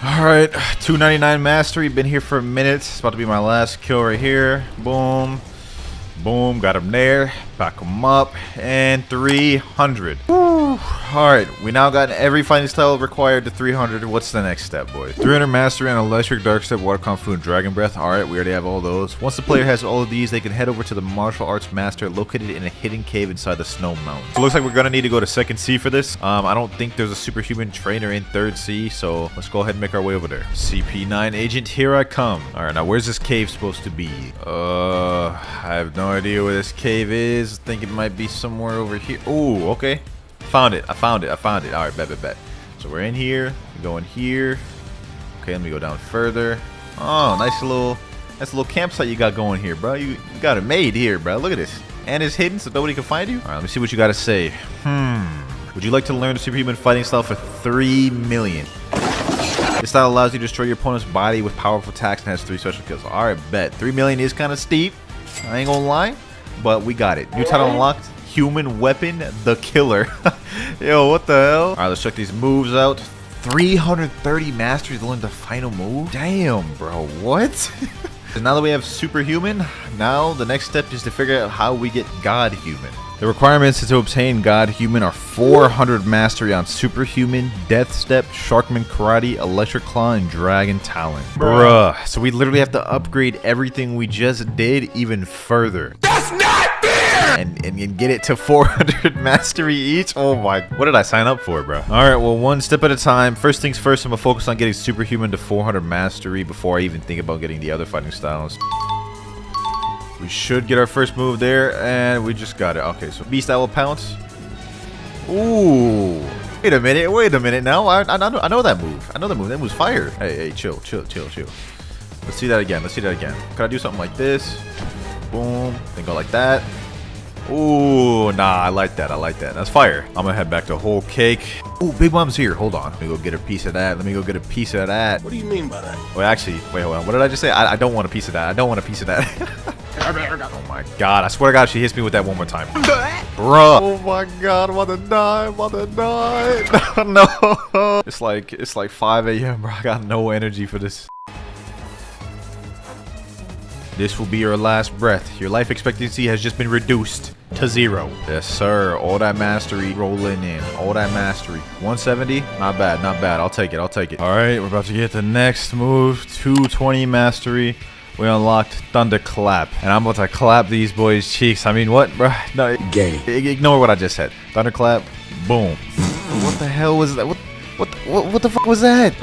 Alright, 299 mastery. Been here for a minute. It's about to be my last kill right here. Boom. Got him there. Back him up. And 300. Woo. Woo! Alright, we now got every fighting style required to 300. What's the next step, boys? 300 mastery on electric, dark step, water kung fu, and dragon breath. Alright, we already have all those. Once the player has all of these, they can head over to the martial arts master located in a hidden cave inside the snow mountain. So it looks like we're gonna need to go to 2nd C for this. I don't think there's a superhuman trainer in 3rd C, so let's go ahead and make our way over there. CP9 agent, here I come. Alright, now where's this cave supposed to be? I have no idea where this cave is. I think it might be somewhere over here. Oh, okay. Found it. I found it. Alright, bet. So we're in here. We go in here. Okay, let me go down further. Oh, nice little campsite you got going here, bro. You got it made here, bro. Look at this. And it's hidden so nobody can find you. Alright, let me see what you gotta say. Would you like to learn the superhuman fighting style for 3 million? This style allows you to destroy your opponent's body with powerful attacks and has 3 special kills. Alright, bet. 3 million is kind of steep. I ain't gonna lie. But we got it. New title unlocked. Human weapon, the killer. Yo, what the hell? Alright, let's check these moves out. 330 mastery to learn the final move? Damn, bro. What? So now that we have superhuman, now the next step is to figure out how we get god human. The requirements to obtain God Human are 400 mastery on Superhuman, Death Step, Sharkman Karate, Electric Claw, and Dragon Talon. Bruh. So we literally have to upgrade everything we just did even further. That's not fair! And get it to 400 mastery each? Oh my. What did I sign up for, bro? Alright, well, one step at a time. First things first, I'm going to focus on getting Superhuman to 400 mastery before I even think about getting the other fighting styles. We should get our first move there, and we just got it. Okay, so Beast Owl Pounce. Ooh. Wait a minute now. I know that move. I know that move. That move's fire. Hey, chill. Let's see that again. Can I do something like this? Boom. Then go like that. Ooh, nah, I like that. That's fire. I'm gonna head back to Whole Cake. Ooh, Big Mom's here. Hold on. Let me go get a piece of that. What do you mean by that? Wait, actually, wait, hold on. What did I just say? I don't want a piece of that. Oh my god, I swear to god, she hits me with that one more time. Bruh. Oh my god, I'm about to die. No. It's like 5 a.m, bro. I got no energy for this. This will be your last breath. Your life expectancy has just been reduced to 0. Yes, sir. All that mastery rolling in. All that mastery. 170? Not bad. I'll take it. All right, we're about to get the next move. 220 mastery. We unlocked Thunderclap. And I'm about to clap these boys' cheeks. I mean, what, bro? No, gay. Ignore what I just said. Thunderclap. Boom. What the hell was that? What the fuck was that?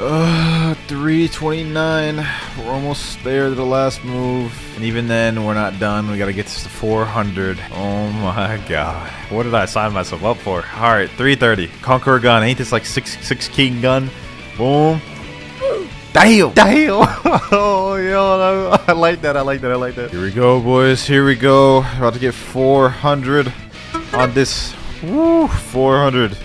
329. We're almost there to the last move. And even then, we're not done. We gotta get this to 400. Oh my god. What did I sign myself up for? Alright, 330. Conqueror gun. Ain't this like 6 king gun? Boom. Damn. Oh, yo, I like that. Here we go, boys. About to get 400 on this. Woo, 400.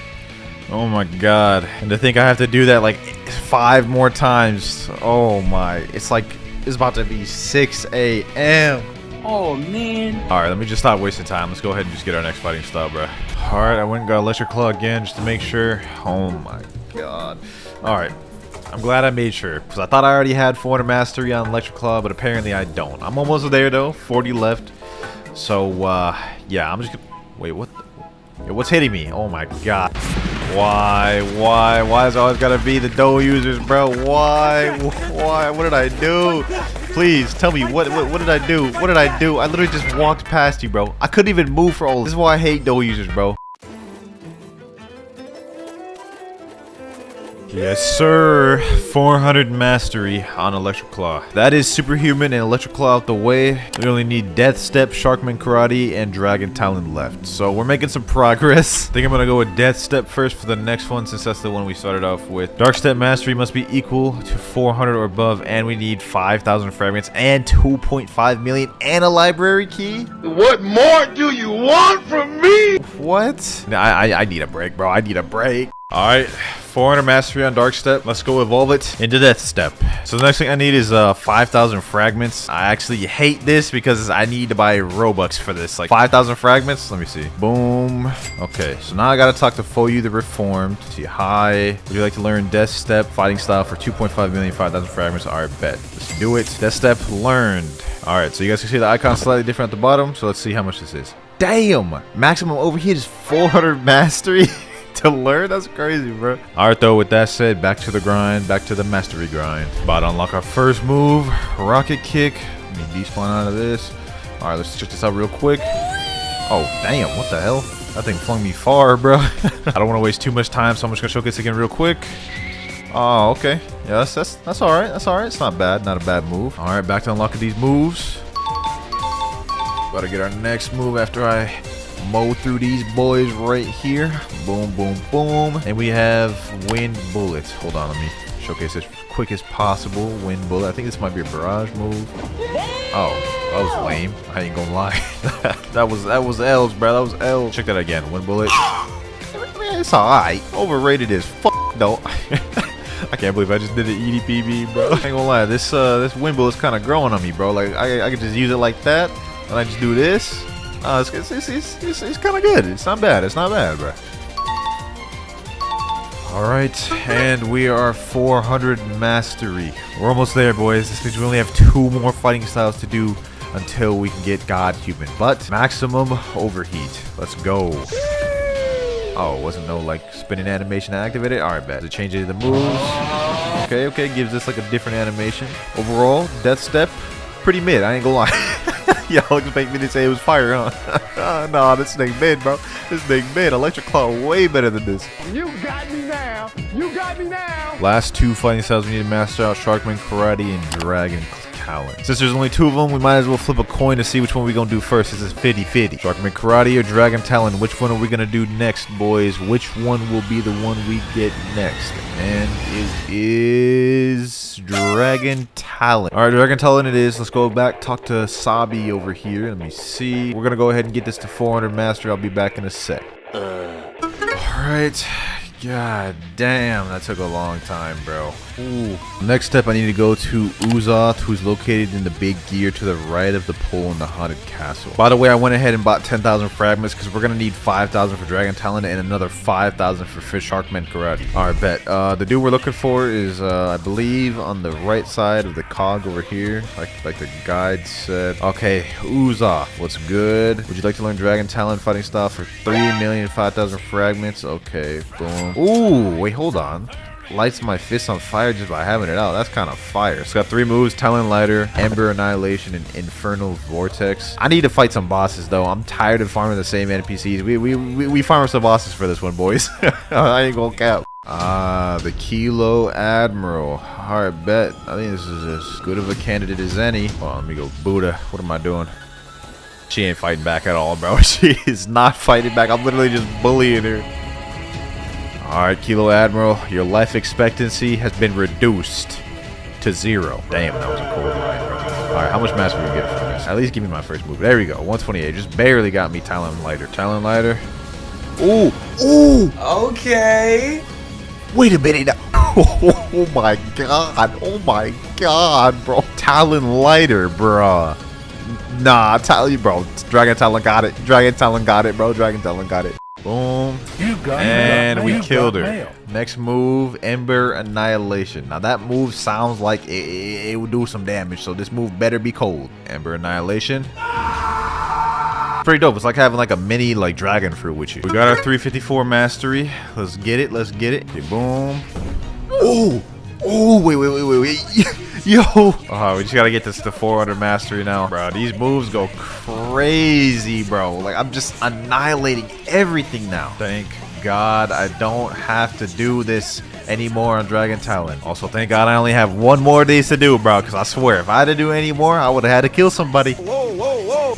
Oh my god. And to think I have to do that like 5 more times. Oh my. It's about to be 6 a.m. Oh man. Alright, let me just stop wasting time. Let's go ahead and just get our next fighting style, bro. Alright, I went and got Electric Claw again just to make sure. Oh my god. Alright. I'm glad I made sure, because I thought I already had 400 mastery on Electric Claw, but apparently I don't. I'm almost there though. 40 left. So yeah, I'm just gonna wait, what the... Yo, what's hitting me? Oh my god. Why is it always gotta be the dough users, bro? Why? What did I do? Please tell me, what did I do? I literally just walked past you, bro. I couldn't even move for all this. Is why I hate dough users, bro. Yes, sir. 400 mastery on Electric Claw. That is Superhuman and Electric Claw out the way. We only need Death Step, Sharkman Karate, and Dragon Talon left. So we're making some progress. I think I'm going to go with Death Step first for the next one, since that's the one we started off with. Dark Step mastery must be equal to 400 or above, and we need 5,000 fragments and 2.5 million and a library key. What more do you want from me? What? I need a break, bro. I need a break. All right, 400 mastery on Dark Step. Let's go evolve it into Death Step. So the next thing I need is 5,000 fragments. I actually hate this because I need to buy Robux for this. Like 5,000 fragments. Let me see. Boom. Okay, so now I gotta talk to Foyu the Reformed. See, hi. Would you like to learn Death Step fighting style for 2.5 million, 5,000 fragments? All right, bet. Let's do it. Death Step learned. All right, so you guys can see the icon slightly different at the bottom. So let's see how much this is. Damn! Maximum overheat is 400 mastery. to learn? That's crazy, bro. All right, though, with that said, back to the grind, back to the mastery grind. About to unlock our first move, rocket kick. Let me despawn out of this. All right, let's check this out real quick. Oh, damn, what the hell? That thing flung me far, bro. I don't want to waste too much time, so I'm just gonna showcase again real quick. Oh, okay. Yes, that's all right. That's all right. It's not bad. Not a bad move. All right, back to unlocking these moves. About to get our next move after I mow through these boys right here. Boom, boom, boom. And we have wind bullets. Hold on, let me showcase this as quick as possible. Wind bullet. I think this might be a barrage move. Oh, that was lame. I ain't gonna lie. that was L's, bro. That was L. Check that again. Wind bullet. It's alright. Overrated as fuck though. I can't believe I just did an EDPB, bro. I ain't gonna lie. This wind bullet's kind of growing on me, bro. Like I could just use it like that, and I just do this. It's kind of good. It's not bad. It's not bad, bro. All right, and we are 400 mastery. We're almost there, boys. This means we only have 2 more fighting styles to do until we can get God Human. But maximum overheat. Let's go. Oh, wasn't no like spinning animation activated? All right, bet. Does it change any of the moves? Okay, gives us like a different animation. Overall, Death Step, pretty mid. I ain't gonna lie. Y'all expect me to say it was fire, huh? Nah, this thing mid, bro. This thing mid. WinterKloudz way better than this. You got me now. You got me now. Last 2 fighting styles we need to master out: Sharkman Karate and Dragon Talon. Since there's only 2 of them, we might as well flip a coin to see which one we're gonna do first. This is 50-50. Sharkman Karate or Dragon Talon. Which one are we gonna do next, boys? Which one will be the one we get next? And it is Dragon Talon. All right, Dragon Talon it is. Let's go back, talk to Sabi over here. Let me see. We're gonna go ahead and get this to 400 mastery. I'll be back in a sec. All right. God damn, that took a long time, bro. Ooh. Next step, I need to go to Uzoth, who's located in the big gear to the right of the pole in the haunted castle. By the way, I went ahead and bought 10,000 fragments because we're gonna need 5,000 for Dragon Talon and another 5,000 for Sharkman Karate. All right, bet. The dude we're looking for is, I believe, on the right side of the cog over here, like the guide said. Okay, Uzoth, what's good? Would you like to learn Dragon Talon fighting style for 3,005,000 fragments? Okay, boom. Ooh, wait, hold on. Lights my fist on fire just by having it out. That's kind of fire. It's got 3 moves: Talon Lighter, Ember Annihilation, and Infernal Vortex. I need to fight some bosses though. I'm tired of farming the same NPCs. We farm some bosses for this one, boys. I ain't gonna cap. The Kilo Admiral. Alright, bet. I think this is as good of a candidate as any. Well, let me go Buddha. What am I doing? She ain't fighting back at all, bro. She is not fighting back. I'm literally just bullying her. Alright, Kilo Admiral, your life expectancy has been reduced to 0. Damn, that was a cold line, bro. Alright, how much mastery we get from this? At least give me my first move. There we go, 128. Just barely got me Talon Lighter. Talon Lighter. Ooh! Ooh! Okay. Wait a minute. Oh my god. Oh my god, bro. Talon Lighter, bro. Nah, I tell you, bro. Dragon Talon got it. Dragon Talon got it, bro. Dragon Talon got it. Boom. And we killed her. Next move, Ember Annihilation. Now that move sounds like it would do some damage, so this move better be cold. Ember Annihilation. Pretty dope. It's like having like a mini like dragon fruit with you. We got our 354 mastery. Let's get it. Let's get it. Okay, boom. Oh. Oh, wait. Yo. Oh, we just gotta get this to 400 mastery now. Bro, these moves go crazy, bro. Like, I'm just annihilating everything now. Thank God I don't have to do this anymore on Dragon Talon. Also, thank God I only have 1 more of these to do, bro. Because I swear, if I had to do any more, I would have had to kill somebody. Whoa.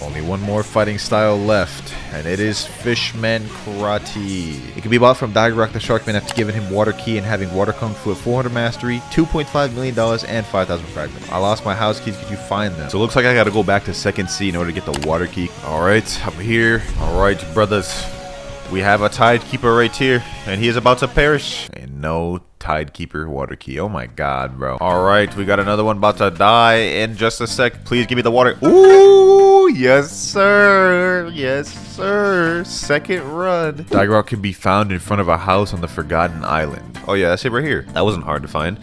Only 1 more fighting style left. And it is Fishman Karate. It can be bought from Rock the Sharkman after giving him Water Key and having Water Kung Fu at 400 mastery, $2.5 million, and 5,000 fragments. I lost my house keys. Could you find them? So it looks like I gotta go back to 2nd C in order to get the Water Key. Alright, I'm here. Alright, brothers. We have a Tidekeeper right here, and he is about to perish. And no Tidekeeper Water Key. Oh my god, bro. Alright, we got another one about to die in just a sec. Please give me the water. Ooh, yes, sir. Yes, sir. 2nd run. Digrock can be found in front of a house on the Forgotten Island. Oh yeah, that's it right here. That wasn't hard to find.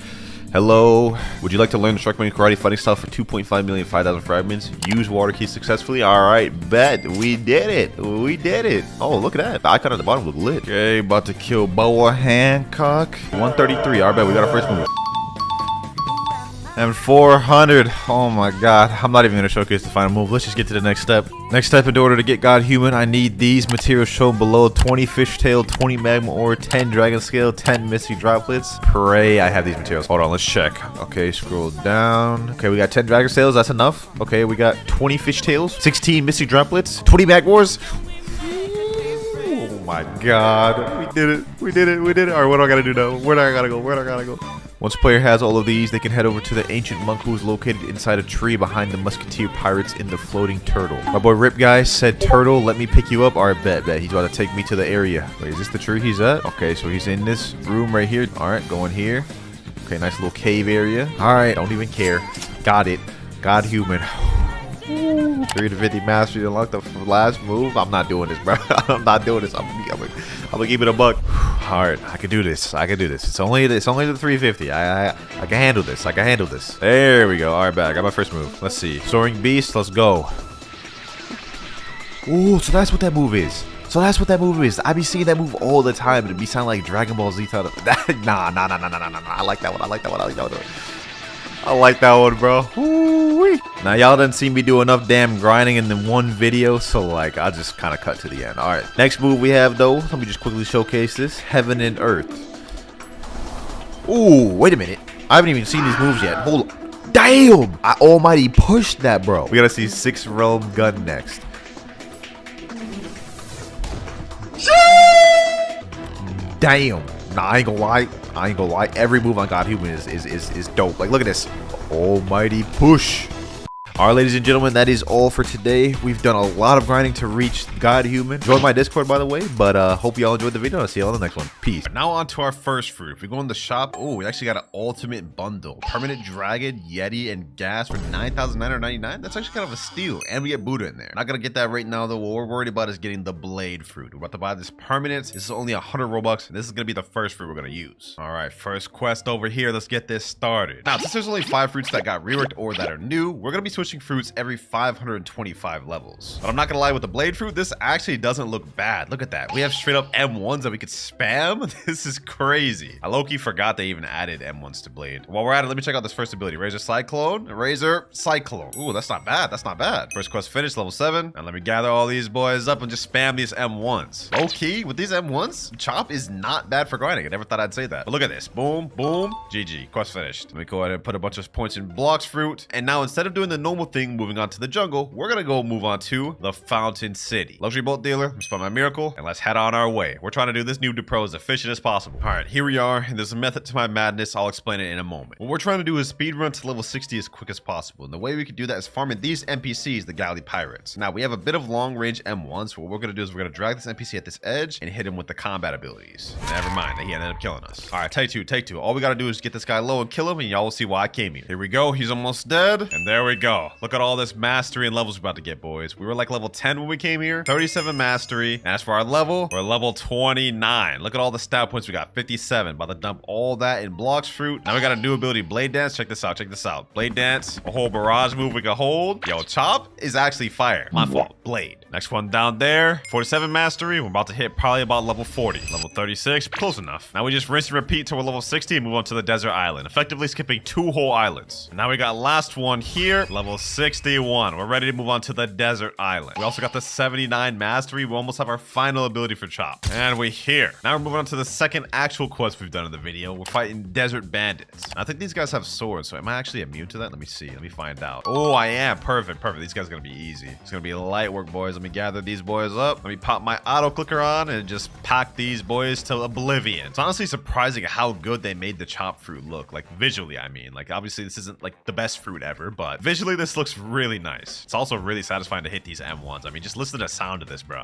Hello. Would you like to learn the Shark Money Karate fighting style for 2.5 million 5,000 fragments? Use water keys successfully. All right, bet. We did it. We did it. Oh, look at that. The icon at the bottom look lit. Okay, about to kill Boa Hancock. 133. All right, bet. We got our first move. And 400. Oh my god. I'm not even going to showcase the final move. Let's just get to the next step. Next step, in order to get God Human, I need these materials shown below. 20 fishtail, 20 magma ore, 10 dragon scale, 10 misty droplets. Pray I have these materials. Hold on, let's check. Okay, scroll down. Okay, we got 10 dragon scales. That's enough. Okay, we got 20 fishtails, 16 misty droplets, 20 mag ores. Oh my god. We did it. We did it. We did it. All right, what do I got to do now? Where do I got to go? Where do I got to go? Once a player has all of these, they can head over to the ancient monk who is located inside a tree behind the musketeer pirates in the floating turtle. My boy Rip Guy said, "Turtle, let me pick you up." All right, bet. He's about to take me to the area. Wait, is this the tree he's at? Okay, so he's in this room right here. All right, going here. Okay, nice little cave area. All right, don't even care. Got it. God Human. 3 to 50 mastery to unlock the last move. I'm not doing this, bro. I'm not doing this. I'm gonna keep it a buck. All right, I can do this. I can do this. It's only the 350. I can handle this. I can handle this. There we go. All right, back. I got my first move. Let's see. Soaring Beast. Let's go. Ooh, so that's what that move is. I be seeing that move all the time. It'd be sound like Dragon Ball Z title. Nah. I like that one. I like that one, bro. Ooh-wee. Now, y'all didn't see me do enough damn grinding in the one video, so, like, I just kind of cut to the end. All right. Next move we have, though. Let me just quickly showcase this. Heaven and Earth. Ooh, wait a minute. I haven't even seen these moves yet. Hold on. Damn! I almighty pushed that, bro. We got to see 6 Realm Gun next. Damn. Nah, I ain't gonna lie. Every move on God Human is dope. Like, look at this. Almighty push. All right, ladies and gentlemen, that is all for today. We've done a lot of grinding to reach God Human. Join my Discord, by the way, but hope y'all enjoyed the video. I'll see y'all in the next one. Peace. Now on to our first fruit. If we go in the shop, oh, we actually got an ultimate bundle. Permanent Dragon, Yeti, and Gas for 9,999. That's actually kind of a steal, and we get Buddha in there. Not gonna get that right now, though. What we're worried about is getting the Blade fruit. We're about to buy this permanent. This is only 100 Robux, and this is gonna be the first fruit we're gonna use. All right, first quest over here. Let's get this started. Now, since there's only 5 fruits that got reworked or that are new, we're gonna be switching fruits every 525 levels. But I'm not gonna lie, with the Blade fruit, this actually doesn't look bad. Look at that. We have straight up M1s that we could spam. This is crazy. I low-key forgot they even added M1s to Blade. While we're at it, let me check out this first ability. Razor Cyclone. Razor Cyclone. Ooh, that's not bad. That's not bad. First quest finished, level 7. And let me gather all these boys up and just spam these M1s. Low-key, with these M1s, Chop is not bad for grinding. I never thought I'd say that. But look at this. Boom, boom. GG. Quest finished. Let me go ahead and put a bunch of points in Blox fruit. And now, instead of doing the normal thing, moving on to the jungle, we're gonna go move on to the Fountain City. Luxury bolt dealer, spell my miracle, and let's head on our way. We're trying to do this noob to pro as efficient as possible. All right, here we are, and there's a method to my madness. I'll explain it in a moment. What we're trying to do is speed run to level 60 as quick as possible, and the way we can do that is farming these NPCs, the Galley Pirates. Now, we have a bit of long range M1, so what we're gonna do is we're gonna drag this NPC at this edge and hit him with the combat abilities. Never mind, he ended up killing us. All right, take two. All we gotta do is get this guy low and kill him, and y'all will see why I came here. Here we go, he's almost dead, and there we go. Look at all this mastery and levels we're about to get, boys. We were like level 10 when we came here, 37 mastery. And as for our level, we're level 29. Look at all the stat points we got, 57. About to dump all that in Blox fruit. Now we got a new ability, Blade Dance. Check this out. Blade Dance, a whole barrage move we can hold. Yo, Chop is actually fire. My fault. Blade. Next one down there, 47 mastery. We're about to hit probably about level 40. Level 36, close enough. Now we just rinse and repeat till we're level 60 and move on to the desert island, effectively skipping 2 whole islands. And now we got last one here, level 61. We're ready to move on to the desert island. We also got the 79 mastery. We almost have our final ability for Chop. And we're here. Now we're moving on to the second actual quest we've done in the video. We're fighting desert bandits. I think these guys have swords, so am I actually immune to that? Let me see. Let me find out. Oh, I am. Perfect. These guys are gonna be easy. It's gonna be light work, boys. Let me gather these boys up. Let me pop my auto clicker on and just pack these boys to oblivion. It's honestly surprising how good they made the Chop fruit look. Like, visually, I mean. Like, obviously this isn't like the best fruit ever, but visually this looks really nice. It's also really satisfying to hit these M1s. I mean, just listen to the sound of this, bro.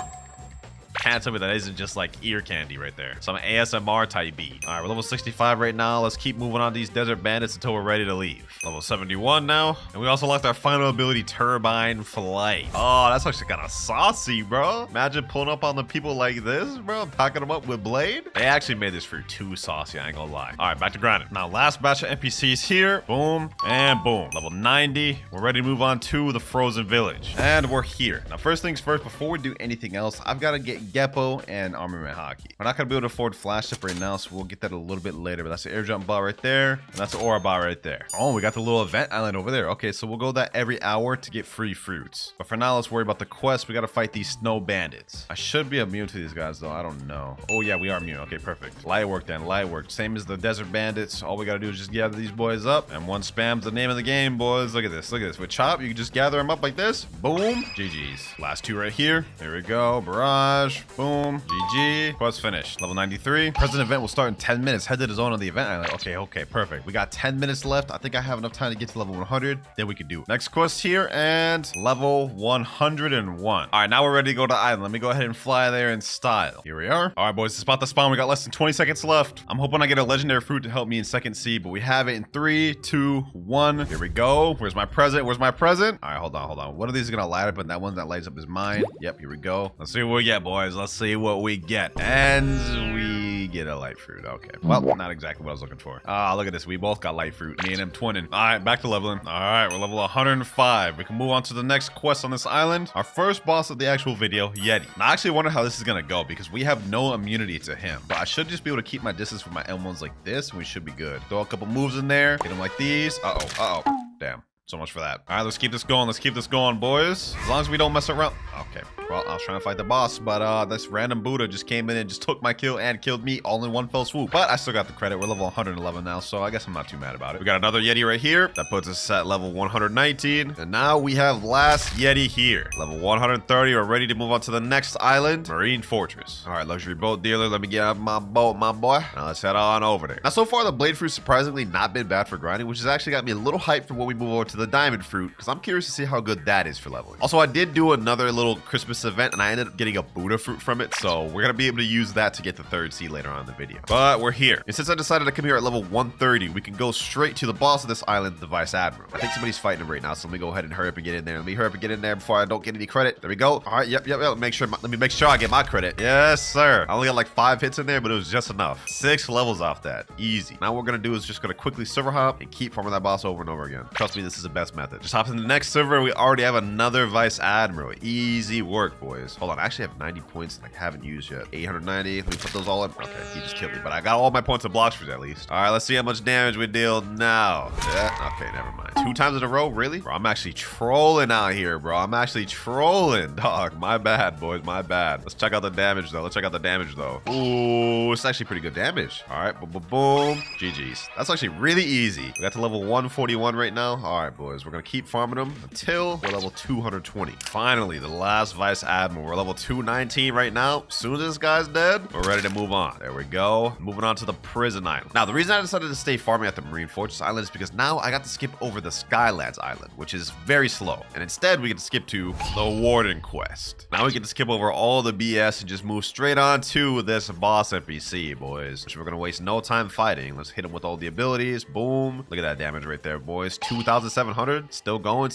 Can't tell me that isn't just like ear candy right there. Some ASMR type beat. All right, we're level 65 right now. Let's keep moving on these desert bandits until we're ready to leave. Level 71 now. And we also locked our final ability, Turbine Flight. Oh, that's actually kind of saucy, bro. Imagine pulling up on the people like this, bro, packing them up with blade. They actually made this fruit too saucy, I ain't gonna lie. All right, back to grinding. Now, last batch of NPCs here. Boom and boom. Level 90. We're ready to move on to the Frozen Village. And we're here. Now, first things first, before we do anything else, I've got to get Geppo and Armament Hockey. We're not going to be able to afford Flash Tip right now, so we'll get that a little bit later. But that's the air jump bar right there, and that's the aura bar right there. Oh, we got the little event island over there. Okay, so we'll go that every hour to get free fruits. But for now, let's worry about the quest. We got to fight these snow bandits. I should be immune to these guys, though. I don't know. Oh, yeah, we are immune. Okay, perfect. Light work then. Light work. Same as the desert bandits. All we got to do is just gather these boys up, and one spams the name of the game, boys. Look at this. Look at this. With Chop, you can just gather them up like this. Boom. GG's. Last two right here. There we go. Barrage. Boom. GG. Quest finished. Level 93. Present event will start in 10 minutes. Head to the zone on the event island. Okay, perfect. We got 10 minutes left. I think I have enough time to get to level 100. Then we can do it. Next quest here and level 101. All right, now we're ready to go to the island. Let me go ahead and fly there in style. Here we are. All right, boys, it's about to spawn. We got less than 20 seconds left. I'm hoping I get a legendary fruit to help me in second seed, but we have it in 3, 2, 1. Here we go. Where's my present? Where's my present? All right, hold on. One of these is gonna light up, and that one that lights up is mine. Yep, here we go. Let's see what we get, boys. Let's see what we get. And we get a light fruit. Okay. Well, not exactly what I was looking for. Look at this. We both got light fruit. Me and him twinning. All right, back to leveling. All right, we're level 105. We can move on to the next quest on this island. Our first boss of the actual video, Yeti. Now, I actually wonder how this is gonna go because we have no immunity to him. But I should just be able to keep my distance from my M1s like this, and we should be good. Throw a couple moves in there. Hit him like these. Uh-oh. Damn. So much for that. All right, let's keep this going. Let's keep this going, boys. As long as we don't mess around. Okay. Well, I was trying to fight the boss, but this random Buddha just came in and just took my kill and killed me all in one fell swoop. But I still got the credit. We're level 111 now, so I guess I'm not too mad about it. We got another Yeti right here. That puts us at level 119. And now we have last Yeti here. Level 130. We're ready to move on to the next island, Marine Fortress. All right, luxury boat dealer. Let me get out my boat, my boy. Now let's head on over there. Now, so far, the blade fruit surprisingly not been bad for grinding, which has actually got me a little hyped for when we move over to the diamond fruit, because I'm curious to see how good that is for leveling. Also, I did do another little Christmas event, and I ended up getting a Buddha fruit from it, so we're gonna be able to use that to get the third seed later on in the video. But we're here, and since I decided to come here at level 130, we can go straight to the boss of this island, the Vice Admiral. I think somebody's fighting him right now, so let me go ahead and hurry up and get in there. Let me hurry up and get in there before I don't get any credit. There we go. All right, yep. Let me make sure I get my credit. Yes, sir. I only got like 5 hits in there, but it was just enough. 6 levels off that. Easy. Now what we're gonna do is just gonna quickly server hop and keep farming that boss over and over again. Trust me, this is the best method. Just hop in the next server. We already have another Vice Admiral. Easy work, boys. Hold on, I actually have 90 points that I haven't used yet. 890. Let me put those all in. Okay, he just killed me, but I got all my points in Blox at least. All right, let's see how much damage we deal now. Yeah, okay, never mind. 2 times in a row, really? Bro, I'm actually trolling out here, bro. I'm actually trolling, dog. My bad, boys, my bad. Let's check out the damage, though. Ooh, it's actually pretty good damage. All right, boom. GG's. That's actually really easy. We got to level 141 right now. All right, boys, we're gonna keep farming them until we're level 220. Finally, the last Vice Admiral. We're level 219 right now. As soon as this guy's dead, we're ready to move on. There we go. Moving on to the prison island. Now, the reason I decided to stay farming at the Marine Fortress Island is because now I got to skip over the Skylands Island, which is very slow. And instead, we get to skip to the Warden Quest. Now we get to skip over all the BS and just move straight on to this boss NPC, boys. Which we're going to waste no time fighting. Let's hit him with all the abilities. Boom. Look at that damage right there, boys. 2,700. Still going.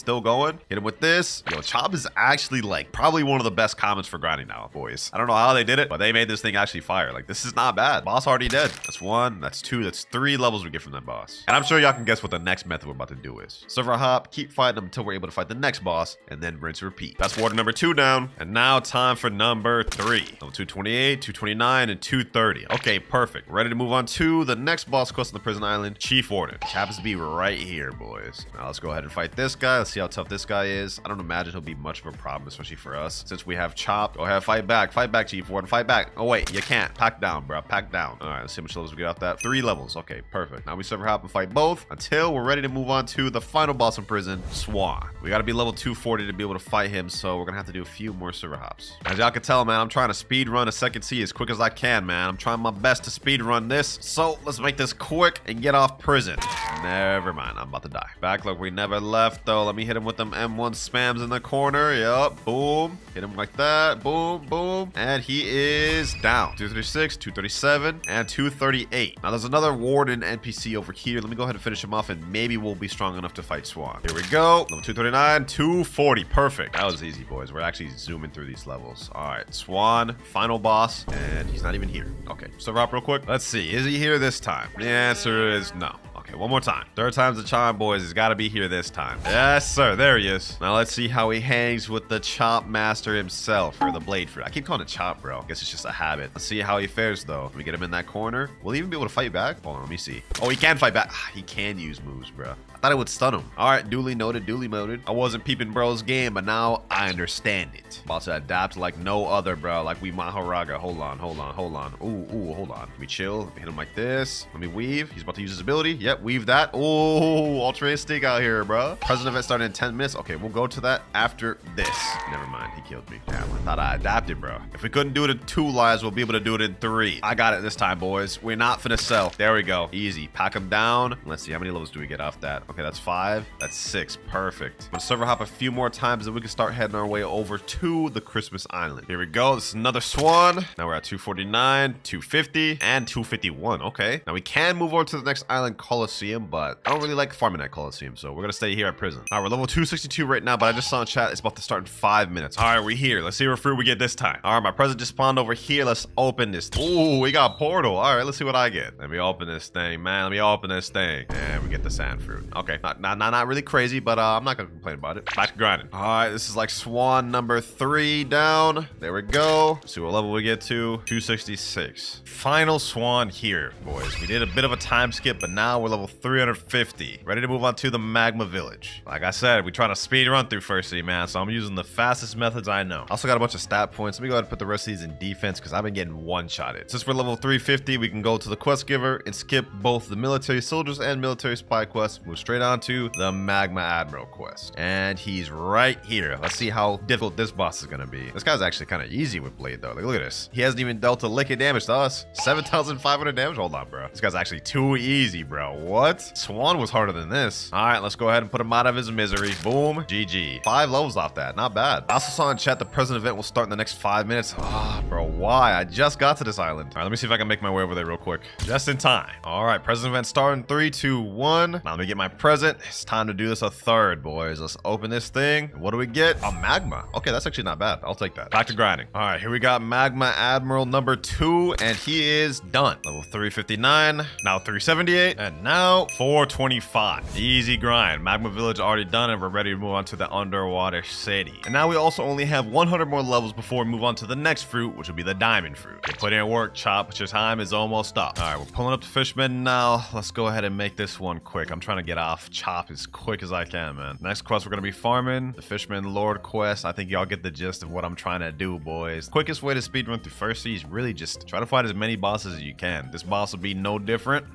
Hit him with this. Yo, Chop is actually like probably one of the best commons for grinding now, boys. I don't know how they did it, but they made this thing actually fire. Like, this is not bad. Boss already dead. That's 1. That's 2. That's 3 levels we get from that boss. And I'm sure y'all can guess what the next method we're about to do is. Server hop, keep fighting them until we're able to fight the next boss, and then rinse and repeat. That's warden number 2 down. And now time for number 3. Level 228, 229, and 230. Okay, perfect. Ready to move on to the next boss quest on the prison island, Chief Warden, which happens to be right here, boys. Now let's go ahead and fight this guy. Let's see how tough this guy is. I don't imagine he'll be much of a problem, especially for us, since we have Chop. Go ahead, fight back, Chief Warden, fight back. Oh wait, you can't. Pack down, bro. Pack down. All right, let's see how much levels we get off that. 3 levels. Okay, perfect. Now we server hop and fight both until we're ready to move on to the final boss in prison, Swan. We got to be level 240 to be able to fight him, so we're gonna have to do a few more server hops. As y'all can tell, man, I'm trying to speed run a second C as quick as I can, man. I'm trying my best to speed run this, so let's make this quick and get off prison. Never mind. I'm about to die. Back like we never left, though. Let me hit him with them M1 spams in the corner. Yup. Boom. Hit him like that. Boom, boom. And he is down. 236, 237, and 238. Now, there's another Warden NPC over here. Let me go ahead and finish him off, and maybe we'll be strong enough to fight Swan. Here we go. Level 239, 240. Perfect. That was easy, boys. We're actually zooming through these levels. All right. Swan, final boss, and he's not even here. Okay. Server up real quick. Let's see. Is he here this time? The answer is no. Okay, one more time. Third time's the charm, boys. He's got to be here this time. Yes, sir. There he is. Now let's see how he hangs with the Chop Master himself, or the Blade Fruit. I keep calling it Chop, bro. I guess it's just a habit. Let's see how he fares, though. Let me get him in that corner. Will he even be able to fight back? Hold on, let me see. Oh, he can fight back. He can use moves, bro. I thought it would stun him. All right, duly noted, duly noted. I wasn't peeping bro's game, but now I understand it. About to adapt like no other, bro. Like we Maharaga. Hold on, hold on, hold on. Ooh, hold on. Let me chill. Let me hit him like this. Let me weave. He's about to use his ability. Yep, weave that. Ooh, altruistic out here, bro. Present event started in 10 minutes. Okay, we'll go to that after this. Never mind, he killed me. Damn, I thought I adapted, bro. If we couldn't do it in 2 lives, we'll be able to do it in 3. I got it this time, boys. We're not finna sell. There we go. Easy. Pack him down. Let's see, how many levels do we get off that? Okay, that's 5. That's 6. Perfect. I'm gonna server hop a few more times, and we can start heading our way over to the Christmas Island. Here we go. This is another Swan. Now we're at 249, 250, and 251. Okay. Now we can move over to the next island, Coliseum, but I don't really like farming at Coliseum, so we're gonna stay here at prison. All right, we're level 262 right now, but I just saw in chat it's about to start in 5 minutes. All right, we're here. Let's see what fruit we get this time. All right, my present just spawned over here. Let's open this. Ooh, we got portal. All right, let's see what I get. Let me open this thing, man. Let me open this thing. And we get the sand fruit. Okay, not really crazy, but I'm not gonna complain about it. Back to grinding. All right, this is like Swan number 3 down. There we go. Let's see what level we get to. 266. Final Swan here, boys. We did a bit of a time skip, but now we're level 350. Ready to move on to the Magma Village. Like I said, we trying to speed run through First City, man, so I'm using the fastest methods I know. Also got a bunch of stat points. Let me go ahead and put the rest of these in defense because I've been getting one-shotted. Since we're level 350, we can go to the quest giver and skip both the military soldiers and military spy quests. Move straight on to the Magma Admiral quest. And he's right here. Let's see how difficult this boss is going to be. This guy's actually kind of easy with Blade, though. Like, look at this. He hasn't even dealt a lick of damage to us. 7,500 damage? Hold on, bro. This guy's actually too easy, bro. What? Swan was harder than this. All right, let's go ahead and put him out of his misery. Boom. GG. 5 levels off that. Not bad. I also saw in chat the present event will start in the next 5 minutes. Ah, bro, why? I just got to this island. All right, let me see if I can make my way over there real quick. Just in time. All right, present event starting. 3, 2, 1. Now let me get my present. It's time to do this a third, boys. Let's open this thing. What do we get? A magma. Okay, that's actually not bad. I'll take that. Back to grinding. All right, here we got Magma Admiral number 2, and he is done. Level 359, now 378, and now 425. Easy grind. Magma Village already done, and we're ready to move on to the underwater city. And now we also only have 100 more levels before we move on to the next fruit, which will be the diamond fruit. You put in work, Chop, but your time is almost up. All right, we're pulling up the Fishman now. Let's go ahead and make this one quick. I'm trying to get off Chop as quick as I can, man. Next quest, we're gonna be farming the Fishman Lord quest. I think y'all get the gist of what I'm trying to do, boys. Quickest way to speedrun through First Sea is really just try to fight as many bosses as you can. This boss will be no different.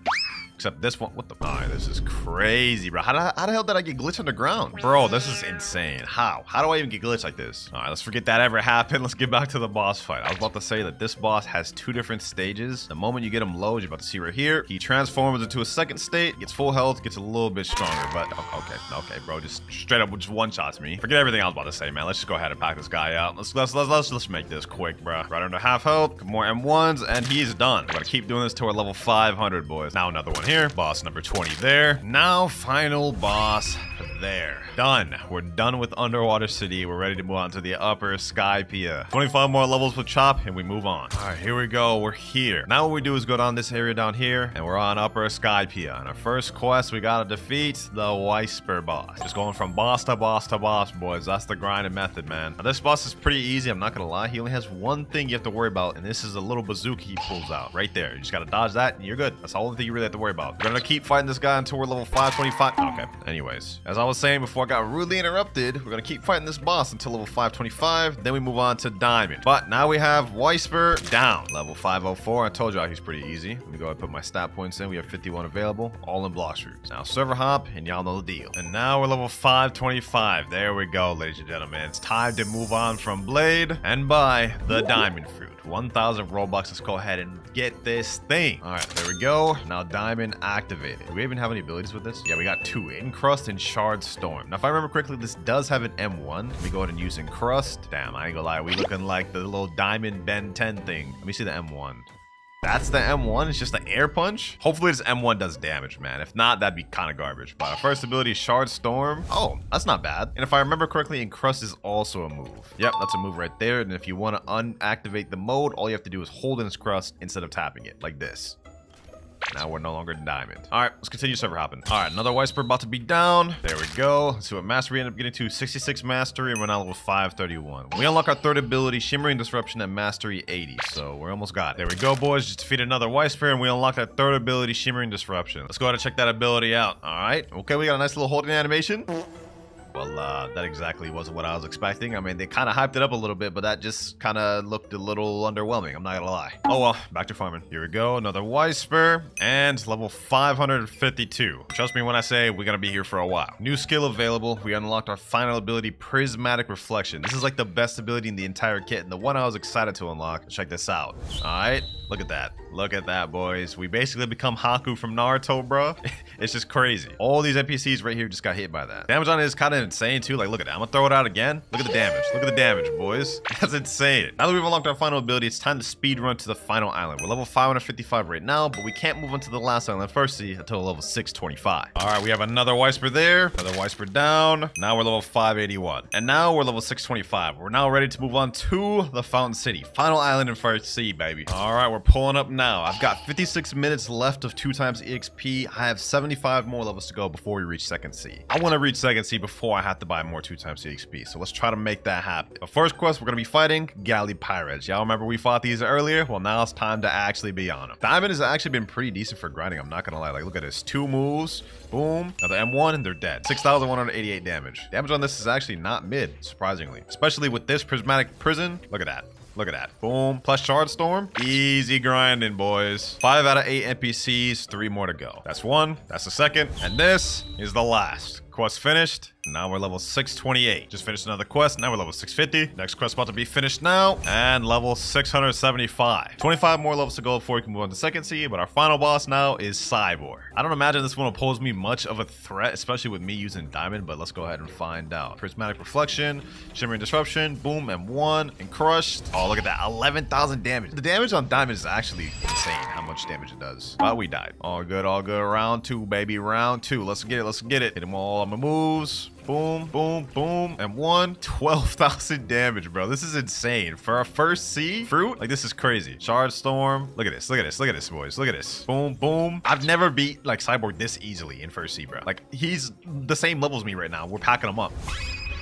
Except this one, what the? Alright, this is crazy, bro. How the hell did I get glitched underground? Bro, this is insane. How do I even get glitched like this? Alright, let's forget that ever happened. Let's get back to the boss fight. I was about to say that this boss has 2 different stages. The moment you get him low, you're about to see right here, he transforms into a second state, gets full health, gets a little bit stronger. But okay, bro, just straight up just one-shots me. Forget everything I was about to say, man. Let's just go ahead and pack this guy out. Let's make this quick, bro. Right under half health, more M1s, and he's done. We're gonna keep doing this till we're level 500, boys. Now another one here. Boss number 20 there. Now final boss there. Done. We're done with Underwater City. We're ready to move on to the Upper Skypea. 25 more levels with Chop, and we move on. All right, here we go. We're here. Now what we do is go down this area down here, and we're on Upper Skypea. On our first quest, we gotta defeat the Whisper boss. Just going from boss to boss to boss, boys. That's the grinding method, man. Now, this boss is pretty easy. I'm not gonna lie. He only has one thing you have to worry about, and this is a little bazooka he pulls out right there. You just gotta dodge that, and you're good. That's the only thing you really have to worry about. We're gonna keep fighting this guy until we're level 525. Okay. Anyways, as I I was saying before I got rudely interrupted, we're gonna keep fighting this boss until level 525. Then we move on to Diamond. But now we have Weisper down. Level 504. I told y'all he's pretty easy. Let me go ahead and put my stat points in. We have 51 available, all in Blox roots. Now server hop, and y'all know the deal. And now we're level 525. There we go, ladies and gentlemen. It's time to move on from Blade and buy the Diamond fruit. 1,000 Robux. Let's go ahead and get this thing. All right, there we go. Now Diamond activated. Do we even have any abilities with this? Yeah, we got 2. Encrust and Shard Storm. Now, if I remember correctly, this does have an M1. Let me go ahead and use Encrust. Damn, I ain't gonna lie. We looking like the little Diamond Ben 10 thing. Let me see the M1. That's the M1. It's just the air punch. Hopefully this M1 does damage, man. If not, that'd be kind of garbage. But our first ability is Shard Storm. Oh, that's not bad. And if I remember correctly, Encrust is also a move. Yep, that's a move right there. And if you want to unactivate the mode, all you have to do is hold Encrust instead of tapping it, like this. Now we're no longer in Diamond. All right, let's continue server hopping. All right, another Weisper about to be down. There we go. Let's see what mastery we end up getting to. 66 mastery, and we're now level 531. We unlock our third ability, Shimmering Disruption, at mastery 80. So we're almost got it. There we go, boys. Just defeated another Weisper, and we unlocked our third ability, Shimmering Disruption. Let's go ahead and check that ability out. All right. Okay, we got a nice little holding animation. Well, that exactly wasn't what I was expecting. I mean, they kind of hyped it up a little bit, but that just kind of looked a little underwhelming. I'm not gonna lie. Oh well, back to farming. Here we go, another Weisper, and level 552. Trust me when I say we're gonna be here for a while. New skill available. We unlocked our final ability, Prismatic Reflection. This is like the best ability in the entire kit, and the one I was excited to unlock. Check this out. All right, look at that. Look at that, boys. We basically become Haku from Naruto, bro. It's just crazy. All these NPCs right here just got hit by that. Damage on it is kind of insane too. Like, look at that. I'm gonna throw it out again. Look at the damage. Look at the damage, boys. That's insane. Now that we've unlocked our final ability, it's time to speed run to the final island. We're level 555 right now, but we can't move on to the last island first until level 625. All right, we have another Weisper there. Another Weisper down. Now we're level 581. And now we're level 625. We're now ready to move on to the Fountain City. Final island in First Sea, baby. All right, we're pulling up now. I've got 56 minutes left of 2 times EXP. I have 75 more levels to go before we reach Second Sea. I want to reach Second Sea before I have to buy more 2 times EXP. So let's try to make that happen. The first quest, we're going to be fighting Galley Pirates. Y'all remember we fought these earlier? Well, now it's time to actually be on them. Diamond has actually been pretty decent for grinding. I'm not going to lie. Like, look at this. 2 moves. Boom. Now the M1, and they're dead. 6,188 damage. Damage on this is actually not mid, surprisingly. Especially with this Prismatic Prison. Look at that. Look at that. Boom. Plus Shard Storm. Easy grinding, boys. 5 out of 8 NPCs. 3 more to go. That's 1. That's the second. And this is the last. Quest finished. Now we're level 628. Just finished another quest. Now we're level 650. Next quest about to be finished now. And level 675. 25 more levels to go before we can move on to Second Sea. But our final boss now is Cyborg. I don't imagine this one will pose me much of a threat, especially with me using Diamond. But let's go ahead and find out. Prismatic Reflection. Shimmering Disruption. Boom. M1. And Crushed. Oh, look at that. 11,000 damage. The damage on Diamond is actually insane how much damage it does. But we died. All good. All good. Round 2, baby. Round 2. Let's get it. Let's get it. Hit them all on my moves. Boom, boom, boom, and 12,000 damage, bro. This is insane. For our first sea fruit, like, this is crazy. Shard Storm. Look at this, look at this, look at this, boys. Look at this. Boom, boom. I've never beat, like, Cyborg this easily in first sea, bro. Like, he's the same level as me right now. We're packing him up.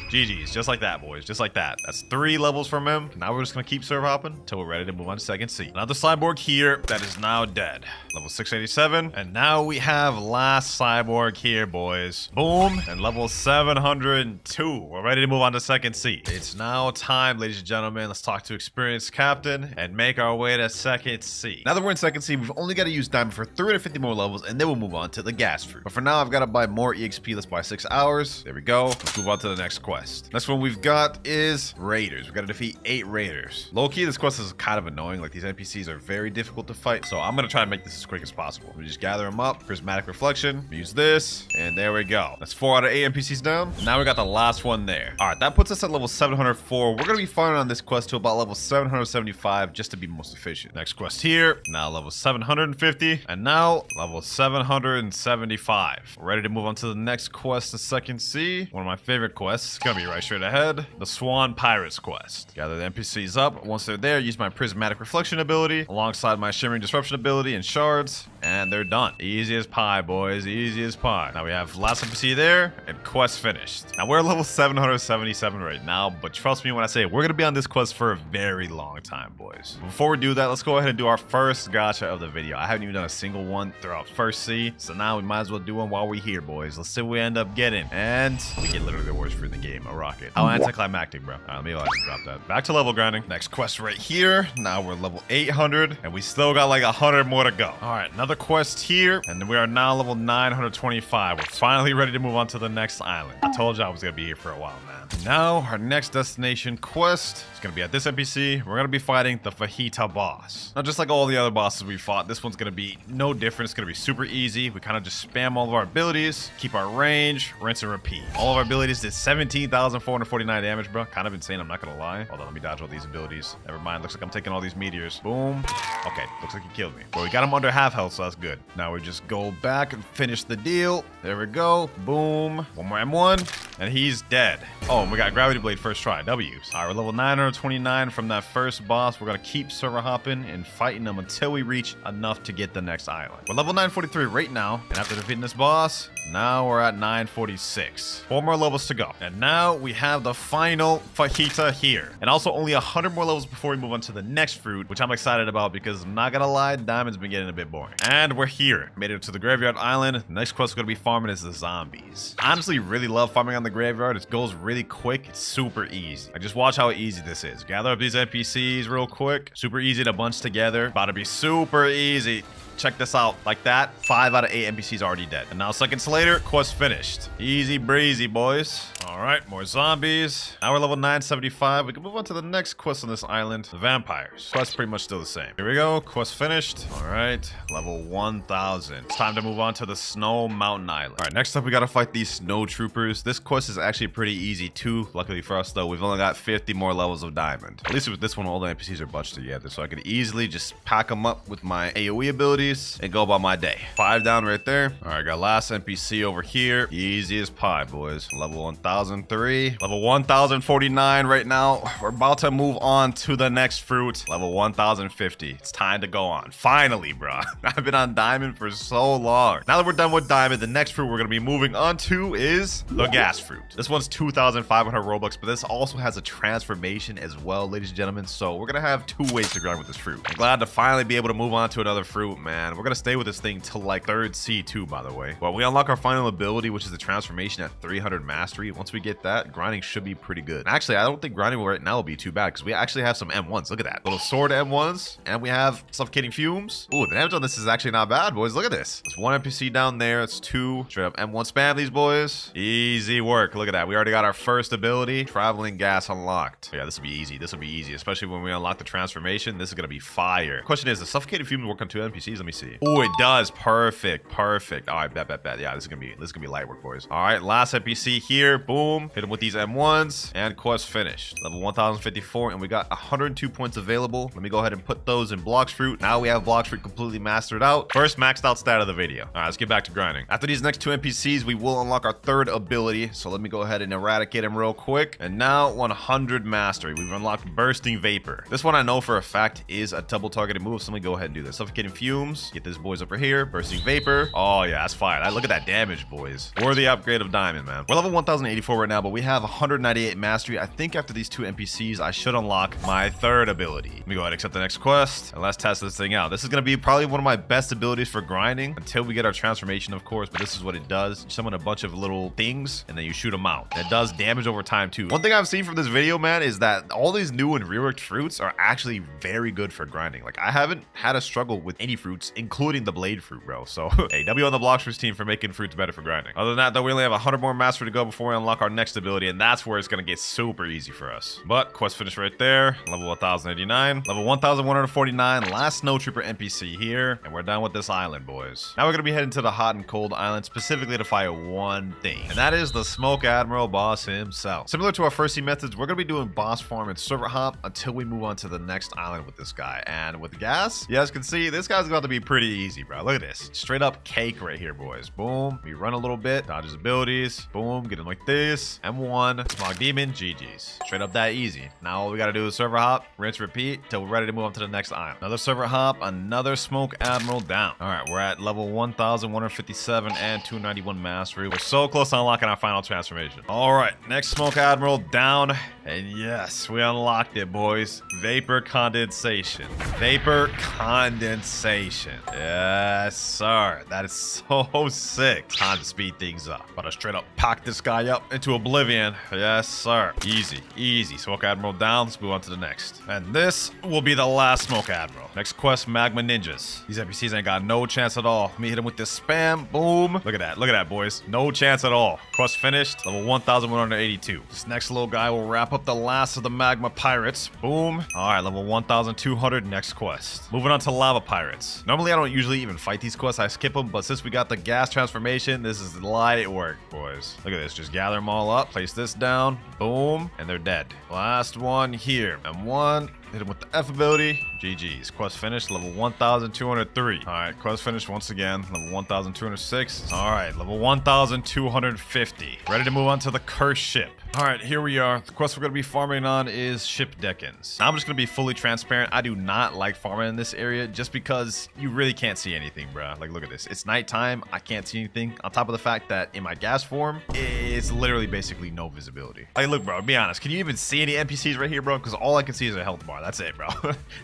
GG's, just like that, boys, just like that. That's 3 levels from him. Now we're just gonna keep server hopping until we're ready to move on to Second Sea. Another Cyborg here that is now dead. Level 687, and now we have last Cyborg here, boys. Boom, and level 702. We're ready to move on to Second Sea. It's now time, ladies and gentlemen. Let's talk to experienced captain and make our way to Second Sea. Now that we're in Second Sea, we've only got to use Diamond for 350 more levels, and then we'll move on to the gas fruit. But for now, I've got to buy more EXP. Let's buy 6 hours. There we go. Let's move on to the next quest. Next one we've got is Raiders. We got to defeat 8 Raiders. Low-key, this quest is kind of annoying. Like, these NPCs are very difficult to fight, so I'm going to try and make this as quick as possible. We just gather them up. Prismatic Reflection. Use this, and there we go. That's 4 out of 8 NPCs down. Now we got the last one there. All right, that puts us at level 704. We're going to be firing on this quest to about level 775 just to be most efficient. Next quest here. Now level 750, and now level 775. We're ready to move on to the next quest, the Second Sea. One of my favorite quests. It's going to gonna be right straight ahead. The Swan Pirates quest. Gather the NPCs up. Once they're there, use my prismatic reflection ability alongside my shimmering disruption ability and shards, and they're done. Easy as pie, boys. Easy as pie. Now we have last NPC there, and quest finished. Now we're level 777 right now, but trust me when I say we're gonna be on this quest for a very long time, boys. Before we do that, let's go ahead and do our first gacha of the video. I haven't even done a single one throughout first C, so now we might as well do one while we're here, boys. Let's see what we end up getting. And we get literally the worst fruit in the game, a rocket. How anticlimactic, bro. All right, let me go ahead and drop that. Back to level grinding. Next quest right here. Now we're level 800, and we still got like 100 more to go. All right, another quest here, and we are now level 925. We're finally ready to move on to the next island. I told you I was gonna be here for a while, man. Now, our next destination quest is gonna be at this NPC. We're gonna be fighting the Fajita boss. Now, just like all the other bosses we fought, this one's gonna be no different. It's gonna be super easy. We kind of just spam all of our abilities, keep our range, rinse and repeat. All of our abilities did 17,449 damage, bro. Kind of insane, I'm not gonna lie. Hold on, let me dodge all these abilities. Never mind, looks like I'm taking all these meteors. Boom. Okay, looks like he killed me. But we got him under half health, so that's good. Now we just go back and finish the deal. There we go. Boom. One more M1, and he's dead. Oh, and we got Gravity Blade first try. W's. All right, we're level 929 from that first boss. We're gonna keep server hopping and fighting them until we reach enough to get the next island. We're level 943 right now, and after defeating this boss, now we're at 946. 4 more levels to go. And now we have the final Fajita here. And also only 100 more levels before we move on to the next fruit, which I'm excited about because I'm not gonna lie, Diamond's been getting a bit boring. And we're here. Made it to the Graveyard Island. The next quest we're gonna be farming is the zombies. I honestly really love farming on the Graveyard. It goes really quick. It's super easy. Like, just watch how easy this is. Gather up these NPCs real quick. Super easy to bunch together. About to be super easy. Check this out. Like that, 5 out of 8 NPCs already dead. And now seconds later, quest finished. Easy breezy, boys. All right, more zombies. Now we're level 975. We can move on to the next quest on this island, the vampires. Quest pretty much still the same. Here we go, quest finished. All right, level 1000. It's time to move on to the Snow Mountain Island. All right, next up we gotta fight these snow troopers. This quest is actually pretty easy too. Luckily for us though, we've only got 50 more levels of diamond. At least with this one, all the NPCs are bunched together, so I could easily just pack them up with my AoE ability and go about my day. 5 down right there. All right, got last NPC over here. Easy as pie, boys. Level 1003. Level 1049 right now. We're about to move on to the next fruit. Level 1050. It's time to go on. Finally, bro. I've been on diamond for so long. Now that we're done with diamond, the next fruit we're going to be moving on to is the gas fruit. This one's 2,500 Robux, but this also has a transformation as well, ladies and gentlemen. So we're going to have 2 ways to grind with this fruit. I'm glad to finally be able to move on to another fruit, man. We're gonna stay with this thing till like 3rd C2, by the way. Well, we unlock our final ability, which is the transformation at 300 mastery. Once we get that, grinding should be pretty good. Actually, I don't think grinding right now will be too bad because we actually have some M1s. Look at that. Little sword M1s, and we have suffocating fumes. Ooh, the damage on this is actually not bad, boys. Look at this. There's 1 NPC down there. It's 2. Straight up M1 spam these boys. Easy work. Look at that. We already got our first ability, traveling gas, unlocked. Yeah, this will be easy. This will be easy, especially when we unlock the transformation. This is gonna be fire. Question is, does suffocating fumes work on 2 NPCs? Let me see. Oh, it does. Perfect. Perfect. All right, bet. Yeah, this is gonna be light work, boys. All right, last NPC here. Boom. Hit him with these M1s, and quest finished. Level 1054, and we got 102 points available. Let me go ahead and put those in Blox fruit. Now we have Blox fruit completely mastered out. First maxed out stat of the video. All right, let's get back to grinding. After these next 2 NPCs, we will unlock our 3rd ability. So let me go ahead and eradicate him real quick. And now 100 mastery. We've unlocked Bursting Vapor. This one I know for a fact is a double targeted move. So let me go ahead and do this. Suffocating Fumes. Get this boys over here. Bursting Vapor. Oh yeah, that's fine. Look at that damage, boys. Worthy upgrade of diamond, man. We're level 1084 right now, but we have 198 mastery. I think after these 2 NPCs, I should unlock my 3rd ability. Let me go ahead and accept the next quest, and let's test this thing out. This is gonna be probably one of my best abilities for grinding until we get our transformation, of course, but this is what it does. You summon a bunch of little things, and then you shoot them out. And it does damage over time, too. One thing I've seen from this video, man, is that all these new and reworked fruits are actually very good for grinding. Like, I haven't had a struggle with any fruits, including the blade fruit, bro. So, hey, W on the Blox team for making fruits better for grinding. Other than that, though, we only have 100 more mastery to go before we unlock our next ability, and that's where it's gonna get super easy for us. But quest finished right there. Level 1089, level 1149, last snow trooper NPC here, and we're done with this island, boys. Now we're gonna be heading to the hot and cold island specifically to fight one thing, and that is the Smoke Admiral boss himself. Similar to our first C methods, we're gonna be doing boss farm and server hop until we move on to the next island with this guy. And with gas, you guys can see this guy's about to be be pretty easy, bro. Look at this. Straight up cake right here, boys. Boom. We run a little bit. Dodge his abilities. Boom. Get him like this. M1. Smog Demon. GG's. Straight up that easy. Now all we got to do is server hop, rinse, repeat till we're ready to move on to the next island. Another server hop, another Smoke Admiral down. All right, we're at level 1,157 and 291 mastery. We're so close to unlocking our final transformation. All right, next Smoke Admiral down. And yes, we unlocked it, boys. Vapor condensation. Vapor condensation. Yes, sir. That is so sick. Time to speed things up. About to straight up pack this guy up into oblivion. Yes, sir. Easy, easy. Smoke Admiral down. Let's move on to the next. And this will be the last Smoke Admiral. Next quest, Magma Ninjas. These NPCs ain't got no chance at all. Let me hit him with this spam. Boom. Look at that. Look at that, boys. No chance at all. Quest finished. Level 1,182. This next little guy will wrap up the last of the Magma Pirates. Boom. All right, level 1,200. Next quest. Moving on to Lava Pirates. Normally, I don't usually even fight these quests. I skip them, but since we got the gas transformation, this is light work, boys. Look at this. Just gather them all up. Place this down. Boom. And they're dead. Last one here. M1. Hit him with the F ability. GG's. Quest finished. Level 1,203. All right. Quest finished once again. Level 1,206. All right. Level 1,250. Ready to move on to the cursed ship. All right. Here we are. The quest we're going to be farming on is Ship Deckens. Now, I'm just going to be fully transparent. I do not like farming in this area just because you really can't see anything, bro. Like, look at this. It's nighttime. I can't see anything. On top of the fact that in my gas form, it's literally basically no visibility. Like, look, bro. Be honest. Can you even see any NPCs right here, bro? Because all I can see is a health bar. That's it, bro.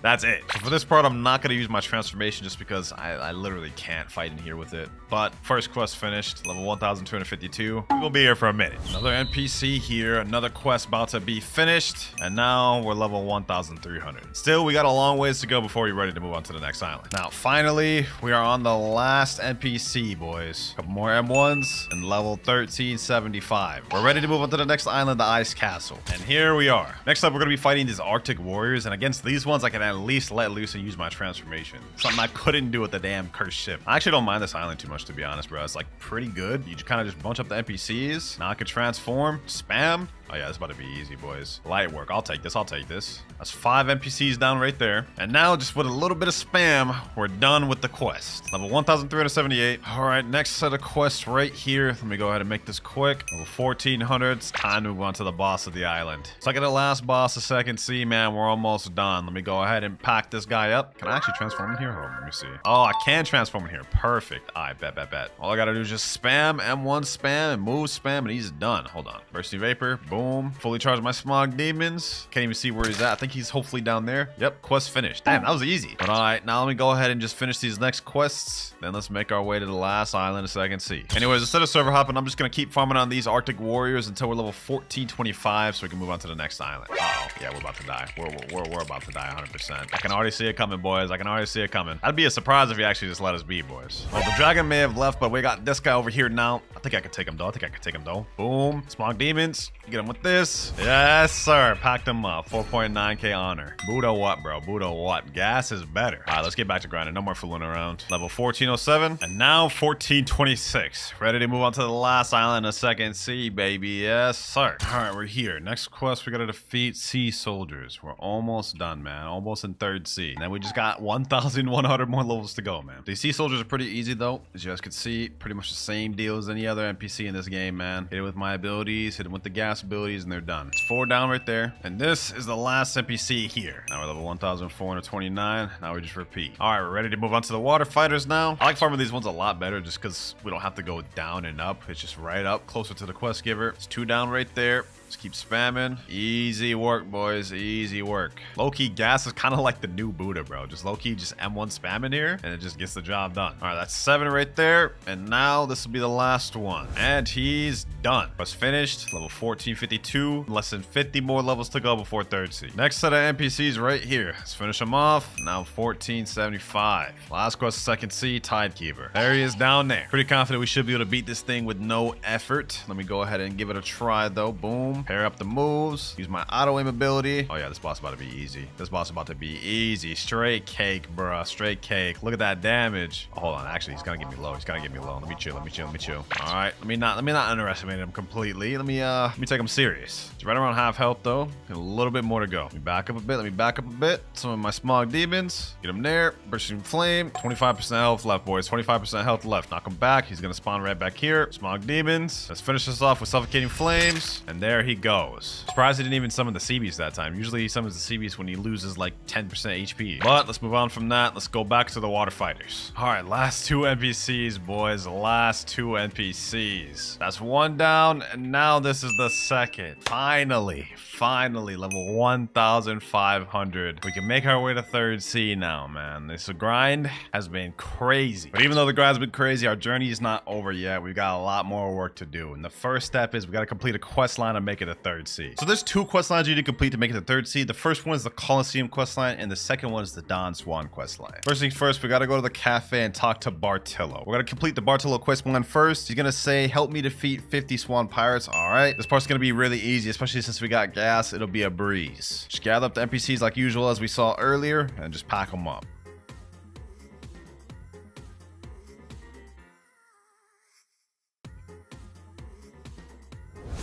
That's it. So for this part, I'm not going to use my transformation just because I literally can't fight in here with it. But first quest finished. Level 1,252. We're going to be here for a minute. Another NPC here. Another quest about to be finished. And now we're level 1,300. Still, we got a long ways to go before we're ready to move on to the next island. Now, finally, we are on the last NPC, boys. A couple more M1s and level 1375. We're ready to move on to the next island, the Ice Castle. And here we are. Next up, we're going to be fighting these Arctic Warriors. And against these ones, I can at least let loose and use my transformation. Something I couldn't do with the damn cursed ship. I actually don't mind this island too much, to be honest, bro. It's like pretty good. You kind of just bunch up the NPCs. Now I can transform, spam. Oh yeah, it's about to be easy, boys. Light work. I'll take this. I'll take this. That's 5 NPCs down right there. And now, just with a little bit of spam, we're done with the quest. Level 1,378. All right, next set of quests right here. Let me go ahead and make this quick. Level 1,400. It's time to move on to the boss of the island. Second to last boss, the second sea, man. We're almost done. Let me go ahead and pack this guy up. Can I actually transform in here? Hold on, let me see. Oh, I can transform in here. Perfect. All right, bet. All I gotta do is just spam, M1 spam, and move spam, and he's done. Hold on. Bursting Vapor. Boom. Fully charged my Smog Demons. Can't even see where he's at. I think he's hopefully down there. Yep, quest finished. Damn, that was easy. But all right, now let me go ahead and just finish these next quests. Then let's make our way to the last island of Second Sea. Anyways, instead of server hopping, I'm just gonna keep farming on these Arctic Warriors until we're level 1425 so we can move on to the next island. Uh-oh. Yeah, we're about to die. We're about to die 100%. I can already see it coming, boys. I can already see it coming. That'd be a surprise if you actually just let us be, boys. Well, the dragon may have left, but we got this guy over here now. I think I can take him, though. Boom. Smog Demons. Get him with this. Yes, sir. Packed him up. 4.9k honor. Buddha what, bro? Buddha what? Gas is better. All right, let's get back to grinding. No more fooling around. Level 1407. And now 1426. Ready to move on to the last island of Second Sea, baby. Yes, sir. All right, we're here. Next quest, we gotta defeat sea soldiers. We're almost done, man. Almost in Third Sea. And then we just got 1,100 more levels to go, man. These sea soldiers are pretty easy, though. As you guys can see, pretty much the same deal as any other NPC in this game, man. Hit it with my abilities, hit it with the gas abilities, and they're done. It's 4 down right there. And this is the last NPC here. Now we're level 1,429. Now we just repeat. All right, we're ready to move on to the water fighters now. I like farming these ones a lot better just because we don't have to go down and up. It's just right up, closer to the quest giver. It's 2 down right there. Just keep spamming. Easy work, boys. Easy work. Low-key gas is kind of like the new Buddha, bro. Just low-key just M1 spamming here, and it just gets the job done. All right, that's 7 right there. And now this will be the last one. And he's done. Quest finished. Level 1452. Less than 50 more levels to go before Third Sea. Next set of NPCs right here. Let's finish them off. Now 1475. Last quest, Second Sea, Tidekeeper. There he is down there. Pretty confident we should be able to beat this thing with no effort. Let me go ahead and give it a try, though. Boom. Boom. Pair up the moves. Use my auto aim ability. Oh yeah, this boss about to be easy. This boss about to be easy. Straight cake, bruh. Straight cake. Look at that damage. Oh, hold on. Actually, he's gonna get me low. He's gonna get me low. Let me chill. Let me chill. Let me chill. All right. Let me not underestimate him completely. Let me take him serious. It's right around half health though. Got a little bit more to go. Let me back up a bit. Let me back up a bit. Some of my smog demons. Get him there. Bursting flame. 25% health left, boys. 25% health left. Knock him back. He's gonna spawn right back here. Smog demons. Let's finish this off with suffocating flames. And there he goes. Surprised he didn't even summon the sea beast that time. Usually he summons the sea beast when he loses like 10% HP. But let's move on from that. Let's go back to the water fighters. All right, last two NPCs, boys. Last two NPCs. That's one down, and now this is the second. Finally, level 1,500. We can make our way to 3rd C now, man. This grind has been crazy. But even though the grind's been crazy, our journey is not over yet. We've got a lot more work to do. And the first step is we got to complete a quest line and make it a 3rd C. So there's 2 quest lines you need to complete to make it to 3rd C. The first one is the Coliseum quest line, and the second one is the Don Swan quest line. First things first, we got to go to the cafe and talk to Bartillo. We're going to complete the Bartillo quest line first. He's going to say, help me defeat 50 Swan Pirates. All right. This part's going to be really easy, especially since we got gas. It'll be a breeze. Just gather up the NPCs like usual as we saw earlier and just pack them up.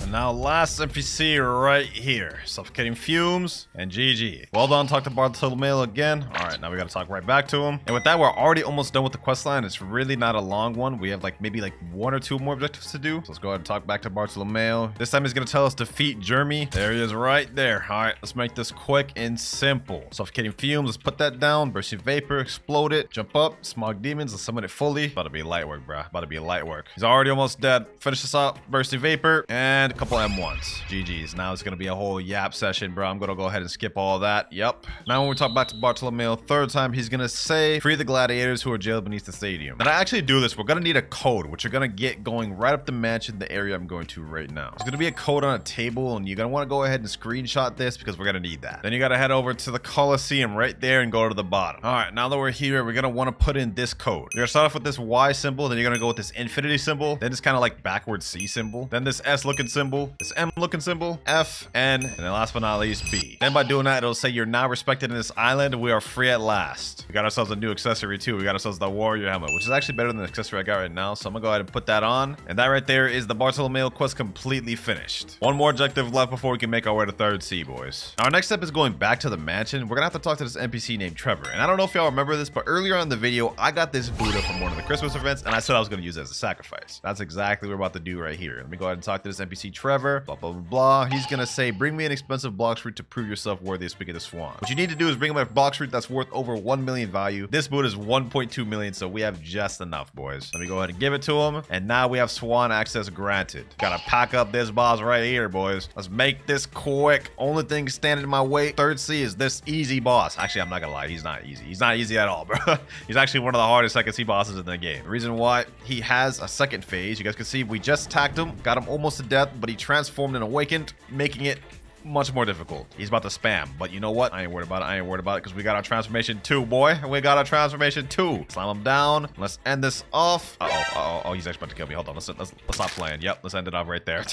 And now last NPC right here. Suffocating fumes and GG. Well done, talk to Bartolomeo again. All right, now we gotta talk right back to him. And with that, we're already almost done with the quest line. It's really not a long one. We have maybe 1 or 2 more objectives to do. So let's go ahead and talk back to Bartolomeo. This time he's gonna tell us defeat Jeremy. There he is right there. All right, let's make this quick and simple. Suffocating fumes, let's put that down. Bursting vapor, explode it. Jump up, smog demons, let's summon it fully. About to be light work, bruh. About to be light work. He's already almost dead. Finish this up. Bursting vapor and couple M1s. GG's. Now it's gonna be a whole yap session, bro. I'm gonna go ahead and skip all that. Yep. Now when we talk back to Bartolomeo 3rd time, he's gonna say, free the gladiators who are jailed beneath the stadium. And I actually do this, we're gonna need a code, which you're gonna get going right up the mansion, the area I'm going to right now. There's gonna be a code on a table, and you're gonna wanna go ahead and screenshot this because we're gonna need that. Then you gotta head over to the Coliseum right there and go to the bottom. All right, now that we're here, we're gonna wanna put in this code. You're gonna start off with this Y symbol, then you're gonna go with this infinity symbol, then this kind of like backward C symbol, then this S looking symbol, this M looking symbol, F, N, and then last but not least, B. Then by doing that, it'll say you're now respected in this island. We are free at last. We got ourselves a new accessory too. We got ourselves the warrior helmet, which is actually better than the accessory I got right now. So I'm gonna go ahead and put that on. And that right there is the Bartolomeo quest completely finished. One more objective left before we can make our way to 3rd C, boys. Our next step is going back to the mansion. We're gonna have to talk to this NPC named Trevor. And I don't know if y'all remember this, but earlier on in the video, I got this Buddha from one of the Christmas events, and I said I was gonna use it as a sacrifice. That's exactly what we're about to do right here. Let me go ahead and talk to this NPC Trevor. Blah, blah, blah, blah. He's gonna say, bring me an expensive Blox fruit to prove yourself worthy of speaking to Swan. What you need to do is bring him a Blox fruit that's worth over 1 million value. This boot is 1.2 million, so we have just enough, boys. Let me go ahead and give it to him. And now we have Swan access granted. Gotta pack up this boss right here, boys. Let's make this quick. Only thing standing in my way, 3rd C, is this easy boss. Actually, I'm not gonna lie, he's not easy. He's not easy at all, bro. He's actually one of the hardest 2nd C bosses in the game. The reason why, he has a second phase. You guys can see we just attacked him, got him almost to death, but he transformed and awakened, making it much more difficult. He's about to spam, but you know what? I ain't worried about it. I ain't worried about it because we got our transformation 2, boy. We got our transformation 2. Slam him down. Let's end this off. Oh, he's actually about to kill me. Hold on. Let's stop playing. Yep, let's end it off right there.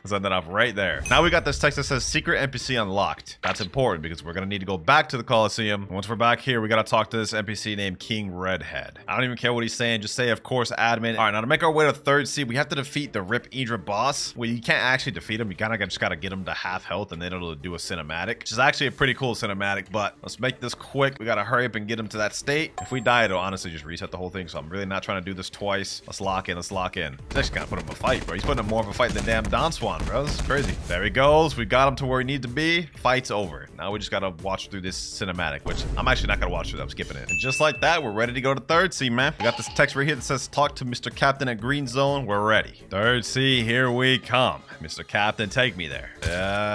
Let's end it off right there. Now we got this text that says secret NPC unlocked. That's important because we're gonna need to go back to the Coliseum. Once we're back here, we gotta talk to this NPC named King Redhead. I don't even care what he's saying. Just say, of course, admin. All right, now to make our way to 3rd C, we have to defeat the Rip Idra boss. Well, you can't actually defeat him. You kind of just gotta get him to half health, and then it'll do a cinematic, which is actually a pretty cool cinematic. But let's make this quick. We gotta hurry up and get him to that state. If we die, it'll honestly just reset the whole thing. So I'm really not trying to do this twice. Let's lock in. Let's lock in. He's actually gonna put him in a fight, bro. He's putting him more of a fight than damn Don Swan, bro. This is crazy. There he goes. We got him to where he needs to be. Fight's over. Now we just gotta watch through this cinematic, which I'm actually not gonna watch through. I'm skipping it. And just like that, we're ready to go to 3rd C, man. We got this text right here that says talk to Mr. Captain at Green Zone. We're ready. 3rd C, here we come. Mr. Captain, take me there.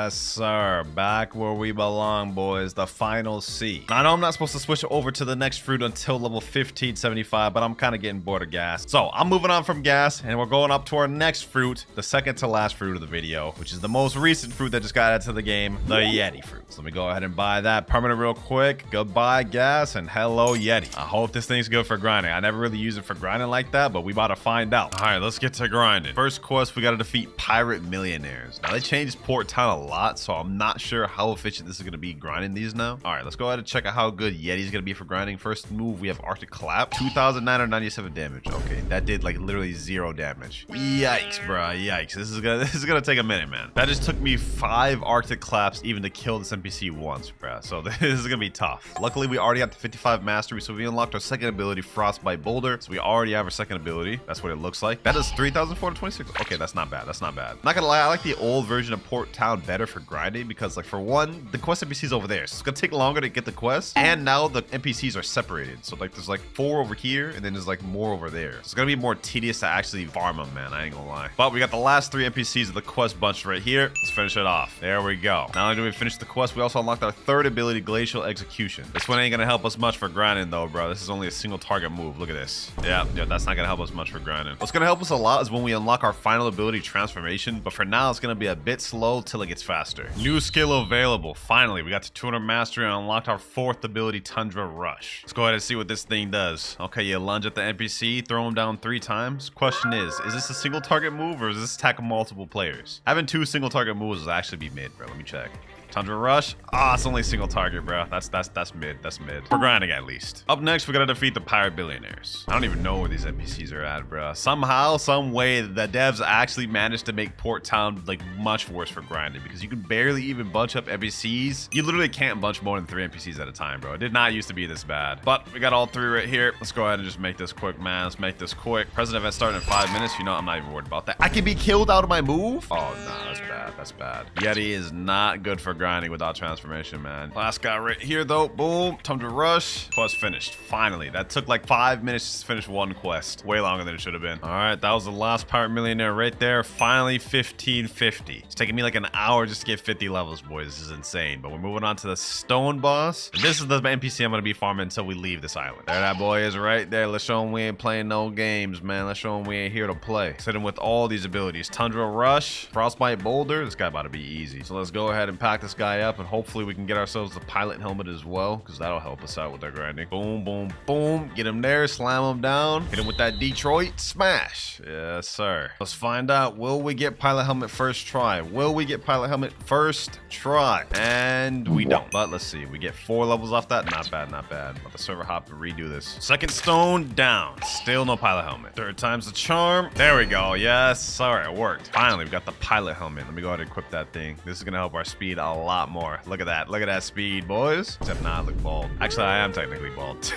Yes, sir. Back where we belong, boys. The final C. Now, I know I'm not supposed to switch over to the next fruit until level 1575, but I'm kind of getting bored of gas. So I'm moving on from gas, and we're going up to our next fruit, the second to last fruit of the video, which is the most recent fruit that just got added to the game, the Yeti fruit. So let me go ahead and buy that permanent real quick. Goodbye, gas, and hello, Yeti. I hope this thing's good for grinding. I never really use it for grinding like that, but we about to find out. All right, let's get to grinding. First quest, we got to defeat pirate millionaires. Now, they changed Port Town a lot, so I'm not sure how efficient this is going to be grinding these now. All right, let's go ahead and check out how good Yeti's going to be for grinding. First move, we have Arctic Clap, 2,997 damage. Okay, that did like literally 0 damage. Yikes, bro. Yikes. This is gonna take a minute, man. That just took me 5 Arctic Claps even to kill this NPC once, bro. So this is gonna be tough. Luckily, we already have the 55 mastery, so we unlocked our second ability, Frostbite Boulder. So we already have our second ability. That's what it looks like. That is 3,426. Okay, that's not bad. That's not bad. Not gonna lie, I like the old version of Port Town better for grinding because, like, for one, the quest NPC's over there, so it's gonna take longer to get the quest. And now the NPCs are separated. So like, there's like 4 over here, and then there's like more over there. So it's gonna be more tedious to actually farm them, man. I ain't gonna lie. But we got the last 3 NPCs of the quest bunch right here. Let's finish it off. There we go. Not only do we finish the quest, we also unlocked our third ability, Glacial Execution. This one ain't gonna help us much for grinding though, bro. This is only a single target move. Look at this. Yeah, that's not gonna help us much for grinding. What's gonna help us a lot is when we unlock our final ability, Transformation. But for now, it's gonna be a bit slow till it gets faster. New skill available. Finally, we got to 200 mastery and unlocked our 4th ability, Tundra Rush. Let's go ahead and see what this thing does. Okay, you lunge at the NPC, throw him down 3 times. Question is this a single target move or is this attack multiple players? Having 2 single target moves will actually be mid, bro. Let me check. Tundra Rush. Ah, it's only single target, bro. That's mid. That's mid. For grinding, at least. Up next, we gotta defeat the pirate billionaires. I don't even know where these NPCs are at, bro. Somehow, some way, the devs actually managed to make Port Town like much worse for grinding because you can barely even bunch up NPCs. You literally can't bunch more than 3 NPCs at a time, bro. It did not used to be this bad. But we got all 3 right here. Let's go ahead and just make this quick, man. Let's make this quick. President event starting in 5 minutes. You know, I'm not even worried about that. I can be killed out of my move. Oh, nah, that's bad. That's bad. Yeti is not good for grinding without transformation, man. Last guy right here, though. Boom. Tundra Rush. Quest finished. Finally. That took like 5 minutes to finish 1 quest. Way longer than it should have been. All right. That was the last pirate millionaire right there. Finally, 1550. It's taking me like an hour just to get 50 levels, boys. This is insane. But we're moving on to the stone boss. And this is the NPC I'm going to be farming until we leave this island. There that boy is right there. Let's show him we ain't playing no games, man. Let's show him we ain't here to play. Let's hit him with all these abilities. Tundra Rush. Frostbite Boulder. This guy about to be easy. So let's go ahead and pack this guy up and hopefully we can get ourselves the pilot helmet as well, because that'll help us out with our grinding. Boom, boom, boom. Get him there, slam him down. Hit him with that Detroit smash. Yes, sir. Let's find out, will we get pilot helmet first try? Will we get pilot helmet first try? And we don't. But let's see. We get 4 levels off that. Not bad, not bad. Let the server hop and redo this. Second stone down. Still no pilot helmet. 3rd time's the charm. There we go. Yes, sir. It worked. Finally, we got the pilot helmet. Let me go ahead and equip that thing. This is going to help our speed a lot more. Look at that. Look at that speed, boys. Except now I look bald. Actually, I am technically bald.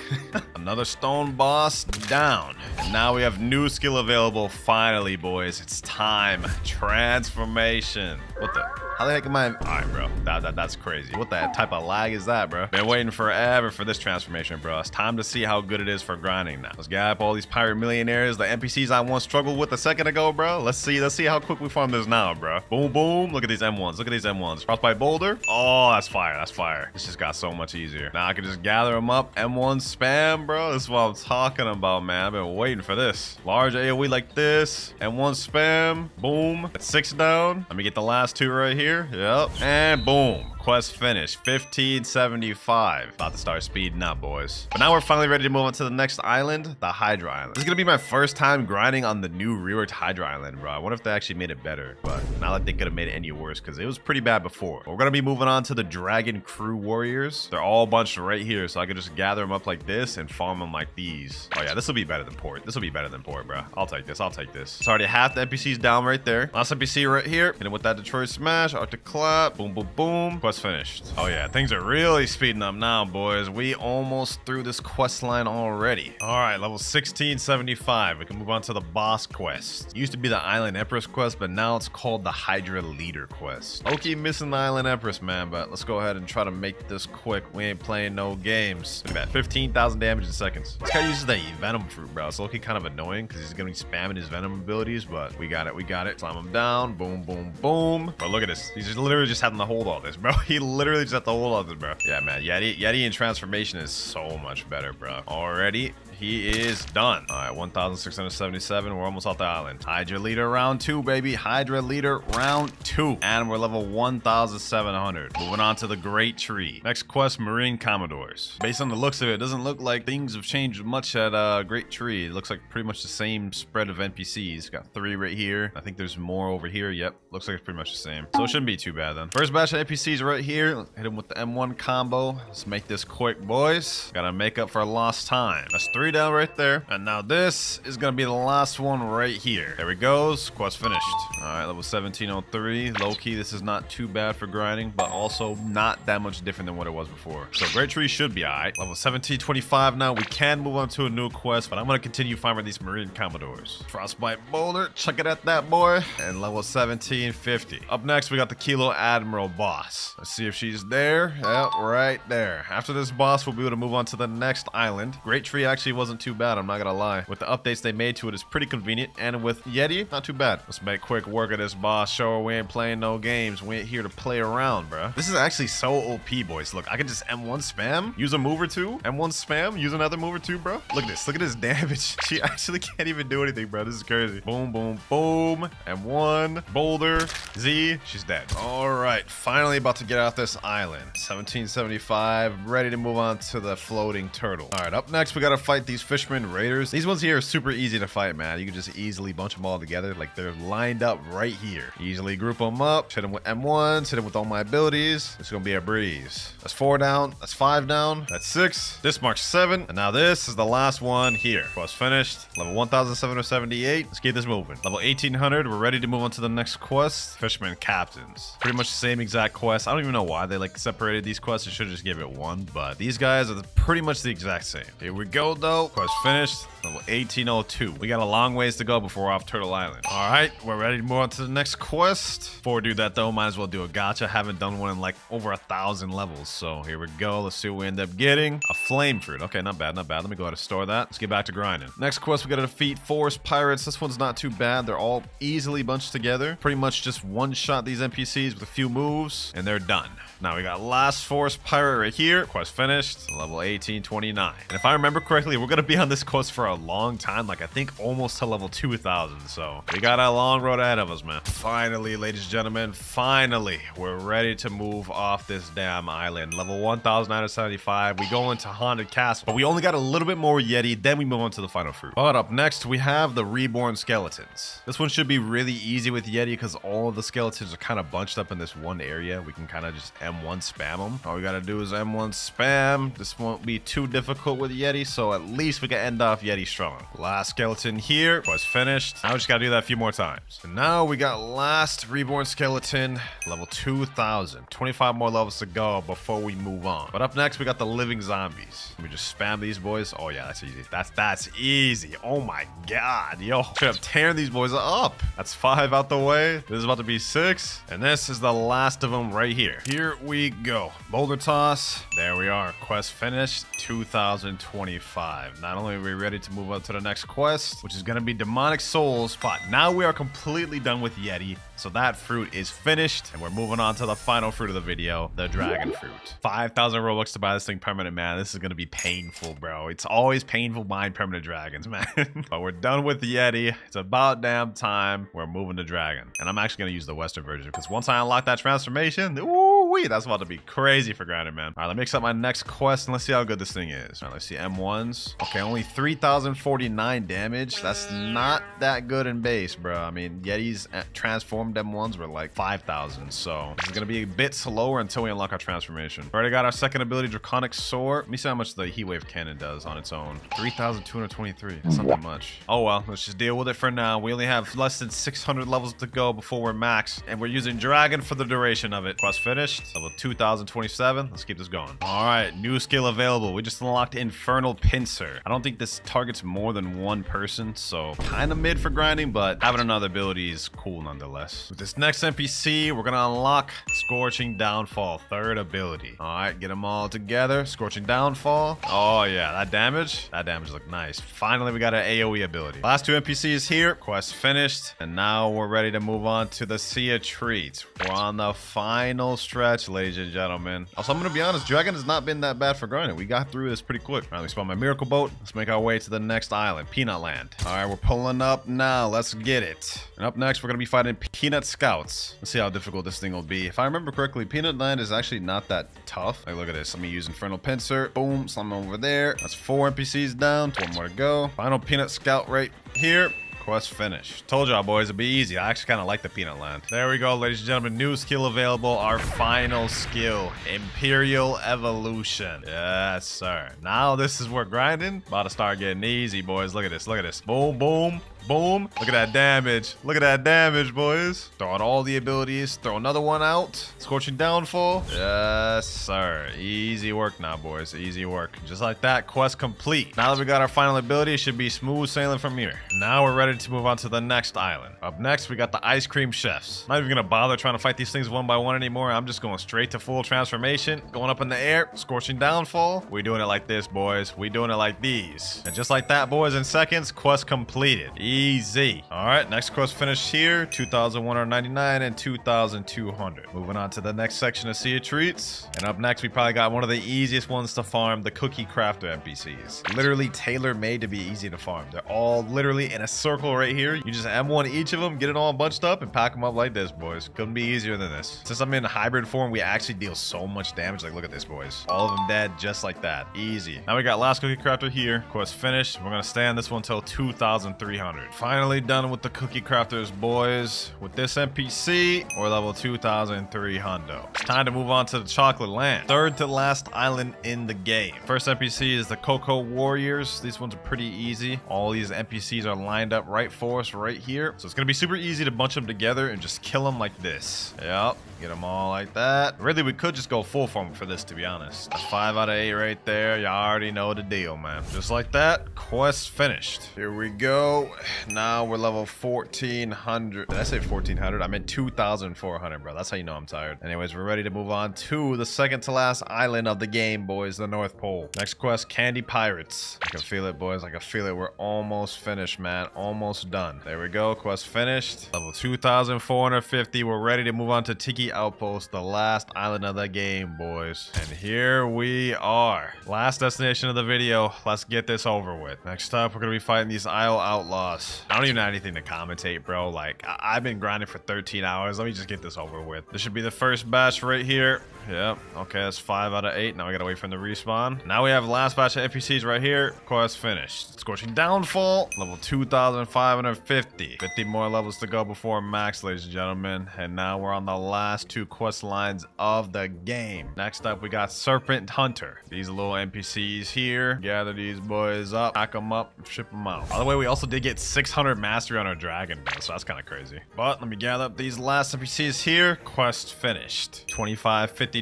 Another stone boss down. And now we have new skill available. Finally, boys. It's time. Transformation. What the? How the heck am I? All right, bro. That's crazy. What the type of lag is that, bro? Been waiting forever for this transformation, bro. It's time to see how good it is for grinding now. Let's get up all these pirate millionaires, the NPCs I once struggled with a second ago, bro. Let's see how quick we farm this now, bro. Boom, boom. Look at these M1s. Look at these M1s. Frostbite Boulder. Oh, that's fire. That's fire. This just got so much easier. Now I can just gather them up. M1 spam, bro. This is what I'm talking about, man. I've been waiting for this. Large AoE like this. M1 spam. Boom. That's 6 down. Let me get the last 2 right here. Yep. And boom. Quest finished. 1575. About to start speeding up, boys. But now we're finally ready to move on to the next island, the Hydra Island. This is gonna be my first time grinding on the new reworked Hydra Island, bro. I wonder if they actually made it better, but not like they could have made it any worse because it was pretty bad before. But we're gonna be moving on to the Dragon Crew Warriors. They're all bunched right here, so I can just gather them up like this and farm them like these. Oh yeah, this will be better than Port. This will be better than Port, bro. I'll take this. I'll take this. It's already half the NPCs down right there. Last NPC right here. Hit him with that Detroit smash. Arctic clap. Boom, boom, boom. Quest finished. Oh yeah, things are really speeding up now, boys. We almost through this quest line already. All right, level 1675. We can move on to the boss quest. It used to be the Island Empress quest, but now it's called the Hydra Hydra leader quest. Okay, missing the Island Empress, man, but let's go ahead and try to make this quick. We ain't playing no games. Look at that, 15,000 damage in seconds. This guy uses that venom fruit, bro. It's looking kind of annoying because he's gonna be spamming his venom abilities, but we got it, we got it. Slam him down, boom, boom, boom. But look at this. He's just literally just having to hold all this, bro. He literally just had to hold all this, bro. Yeah, man, Yeti in transformation is so much better, bro. Already, he is done. All right, 1,677. We're almost off the island. Hydra leader round 2, baby. Hydra leader round 2. And we're level 1,700. Moving on to the Great Tree. Next quest, Marine Commodores. Based on the looks of it, it doesn't look like things have changed much at Great Tree. It looks like pretty much the same spread of NPCs. Got 3 right here. I think there's more over here. Yep, looks like it's pretty much the same. So it shouldn't be too bad then. First batch of NPCs right here. Hit him with the M1 combo. Let's make this quick, boys. Gotta make up for lost time. That's 3 down right there. And now this is gonna be the last one right here. There we go. Quest finished. All right, level 1703. Low key, this is not too bad for grinding, but also not that much different than what it was before. So Great Tree should be all right. Level 1725 now. We can move on to a new quest, but I'm gonna continue farming these Marine Commodores. Frostbite Boulder, check it at that, boy. And level 1750. Up next, we got the Kilo Admiral boss. Let's see if she's there. Yep, right there. After this boss, we'll be able to move on to the next island. Great Tree actually wasn't too bad, I'm not gonna lie. With the updates they made to it, it's pretty convenient. And with Yeti, not too bad. Let's make quick work of this boss. Show her we ain't playing no games. We ain't here to play around, bro. This is actually so OP, boys. Look, I can just M1 spam, use a move or two, M1 spam, use another move or two, bro. Look at this. Look at this damage. She actually can't even do anything, bro. This is crazy. Boom, boom, boom. M1, boulder, Z. She's dead. All right, finally about to get off this island. 1775, ready to move on to the floating turtle. All right, up next, we gotta fight these fisherman raiders. These ones here are super easy to fight, man. You can just easily bunch them all together. Like, they're lined up right here. Easily group them up, hit them with M1s, hit them with all my abilities. It's gonna be a breeze. That's 4 down, that's 5 down, that's 6. This marks 7, and now this is the last one here. Quest finished. Level 1,778. Let's keep this moving. Level 1800, we're ready to move on to the next quest. Fisherman Captains. Pretty much the same exact quest. I don't even know why they like separated these quests. They should just give it one, but these guys are pretty much the exact same. Here we go, though. Quest finished. Level 1802. We got a long ways to go before we're off Turtle Island. All right, we're ready to move on to the next quest. Before we do that, though, might as well do a gacha. Haven't done one in like over 1,000 levels. So here we go. Let's see what we end up getting. A flame fruit. Okay, not bad, not bad. Let me go ahead and store that. Let's get back to grinding. Next quest, we got to defeat forest pirates. This one's not too bad. They're all easily bunched together. Pretty much just one-shot these NPCs with a few moves, and they're done. Now we got last forest pirate right here. Quest finished. Level 1829. And if I remember correctly, we're going to be on this quest for a long time. Like, I think almost to level 2,000. So we got a long road ahead of us, man. Finally, ladies and gentlemen, finally, we're ready to move off this damn island. Level 1,975. We go into Haunted Castle, but we only got a little bit more Yeti. Then we move on to the final fruit. But up next, we have the Reborn Skeletons. This one should be really easy with Yeti because all of the skeletons are kind of bunched up in this one area. We can kind of just M1 spam them. All we gotta do is M1 spam. This won't be too difficult with Yeti, so at least we can end off Yeti strong. Last skeleton here was finished. Now we just gotta do that a few more times. And now we got last Reborn Skeleton, level 2,000. 25 more levels to go before we move on. But up next, we got the living zombies. We just spam these boys. Oh yeah, that's easy. That's easy. Oh my god, yo. Straight up tearing these boys up. That's 5 out the way. This is about to be 6. And this is the last of them right here. Here we go. Boulder toss. There we are. Quest finished. 2025. Not only are we ready to move on to the next quest, which is going to be Demonic Souls, but now we are completely done with Yeti. So that fruit is finished, and we're moving on to the final fruit of the video, the dragon fruit. 5,000 Robux to buy this thing permanent, man. This is going to be painful, bro. It's always painful buying permanent dragons, man. But we're done with the Yeti. It's about damn time. We're moving to dragon. And I'm actually going to use the Western version, because once I unlock that transformation, ooh-wee, that's about to be crazy for grinding, man. All right, let me accept my next quest, and let's see how good this thing is. All right, let's see M1s. Okay, only 3,049 damage. That's not that good in base, bro. I mean, Yetis transformed M1s were like 5,000, so this is gonna be a bit slower until we unlock our transformation. Already got our second ability, Draconic Sword. Let me see how much the Heat Wave Cannon does on its own. 3,223. That's not that much. Oh well, let's just deal with it for now. We only have less than 600 levels to go before we're maxed, and we're using Dragon for the duration of it. Quest finished. finished. Level 2027. Let's keep this going. All right, new skill available. We just unlocked Infernal Pincer. I don't think this targets more than one person, so kind of mid for grinding, but having another ability is cool nonetheless. With this next NPC, we're gonna unlock Scorching Downfall, third ability. All right, get them all together. Scorching Downfall. Oh yeah, that damage looked nice. Finally, we got an AoE ability. Last two NPCs here. Quest finished, and now we're ready to move on to the Sea of Treats. We're on the final stretch, ladies and gentlemen. Also, I'm gonna be honest, Dragon has not been that bad for grinding. We got through this pretty quick. All right, we spawned my miracle boat. Let's make our way to the next island, Peanut Land. All right, we're pulling up now. Let's get it. And up next, we're gonna be fighting Peanut Scouts. Let's see how difficult this thing will be. If I remember correctly, Peanut Land is actually not that tough. Like, look at this. Let me use Infernal Pincer. Boom, slime over there. That's 4 NPCs down. 1 more to go. Final Peanut Scout right here. Quest finished. Told y'all, boys, it'd be easy. I actually kind of like the Peanut Land. There we go, ladies and gentlemen. New skill available. Our final skill, Imperial Evolution. Yes, sir. Now this is where grinding about to start getting easy, boys. Look at this. Look at this. Boom, boom. Boom. Look at that damage. Look at that damage, boys. Throw out all the abilities. Throw another one out. Scorching Downfall. Yes, sir. Easy work now, boys. Easy work. Just like that, quest complete. Now that we got our final ability, it should be smooth sailing from here. Now we're ready to move on to the next island. Up next, we got the Ice Cream Chefs. Not even gonna bother trying to fight these things one by one anymore. I'm just going straight to full transformation. Going up in the air. Scorching Downfall. We doing it like this, boys. We doing it like these. And just like that, boys, in seconds, quest completed. Easy. All right, next quest finished here. 2,199 and 2,200. Moving on to the next section of Sea of Treats. And up next, we probably got one of the easiest ones to farm, the Cookie Crafter NPCs. Literally tailor-made to be easy to farm. They're all literally in a circle right here. You just M1 each of them, get it all bunched up, and pack them up like this, boys. Couldn't be easier than this. Since I'm in hybrid form, we actually deal so much damage. Like, look at this, boys. All of them dead just like that. Easy. Now we got last Cookie Crafter here. Quest finished. We're gonna stay on this one until 2,300. Finally done with the Cookie Crafters, boys. With this NPC, we're level 2,300. It's time to move on to the Chocolate Land. Third to last island in the game. First NPC is the Cocoa Warriors. These ones are pretty easy. All these NPCs are lined up right for us right here. So it's gonna be super easy to bunch them together and just kill them like this. Yep. Get them all like that. Really, we could just go full form for this, to be honest. That's 5 out of 8 right there. Y'all already know the deal, man. Just like that, quest finished. Here we go. Now we're level 1,400. Did I say 1,400? I meant 2,400, bro. That's how you know I'm tired. Anyways, we're ready to move on to the second to last island of the game, boys, the North Pole. Next quest, Candy Pirates. I can feel it, boys. I can feel it. We're almost finished, man. Almost done. There we go. Quest finished. Level 2,450. We're ready to move on to Tiki Outpost, the last island of the game, boys. And here we are. Last destination of the video. Let's get this over with. Next up, we're going to be fighting these Isle Outlaws. I don't even have anything to commentate, bro. Like, I've been grinding for 13 hours. Let me just get this over with. This should be the first batch right here. Yep. Okay, that's 5 out of 8. Now we gotta wait for them to respawn. Now we have the last batch of NPCs right here. Quest finished. Scorching Downfall. Level 2,550. 50 more levels to go before max, ladies and gentlemen. And now we're on the last 2 quest lines of the game. Next up, we got Serpent Hunter. These little NPCs here. Gather these boys up, pack them up, ship them out. By the way, we also did get 600 mastery on our dragon, so that's kind of crazy. But let me gather up these last NPCs here. Quest finished. 2552.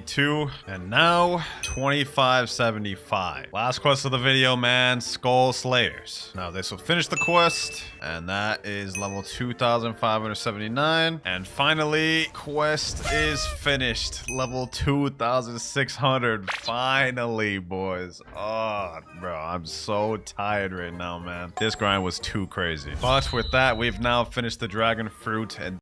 And now 2575. Last quest of the video, man. Skull Slayers. Now this will finish the quest, and that is level 2,579. And finally, quest is finished. Level 2,600. Finally, boys. Oh, bro, I'm so tired right now, man. This grind was too crazy. But with that, we've now finished the dragon fruit, and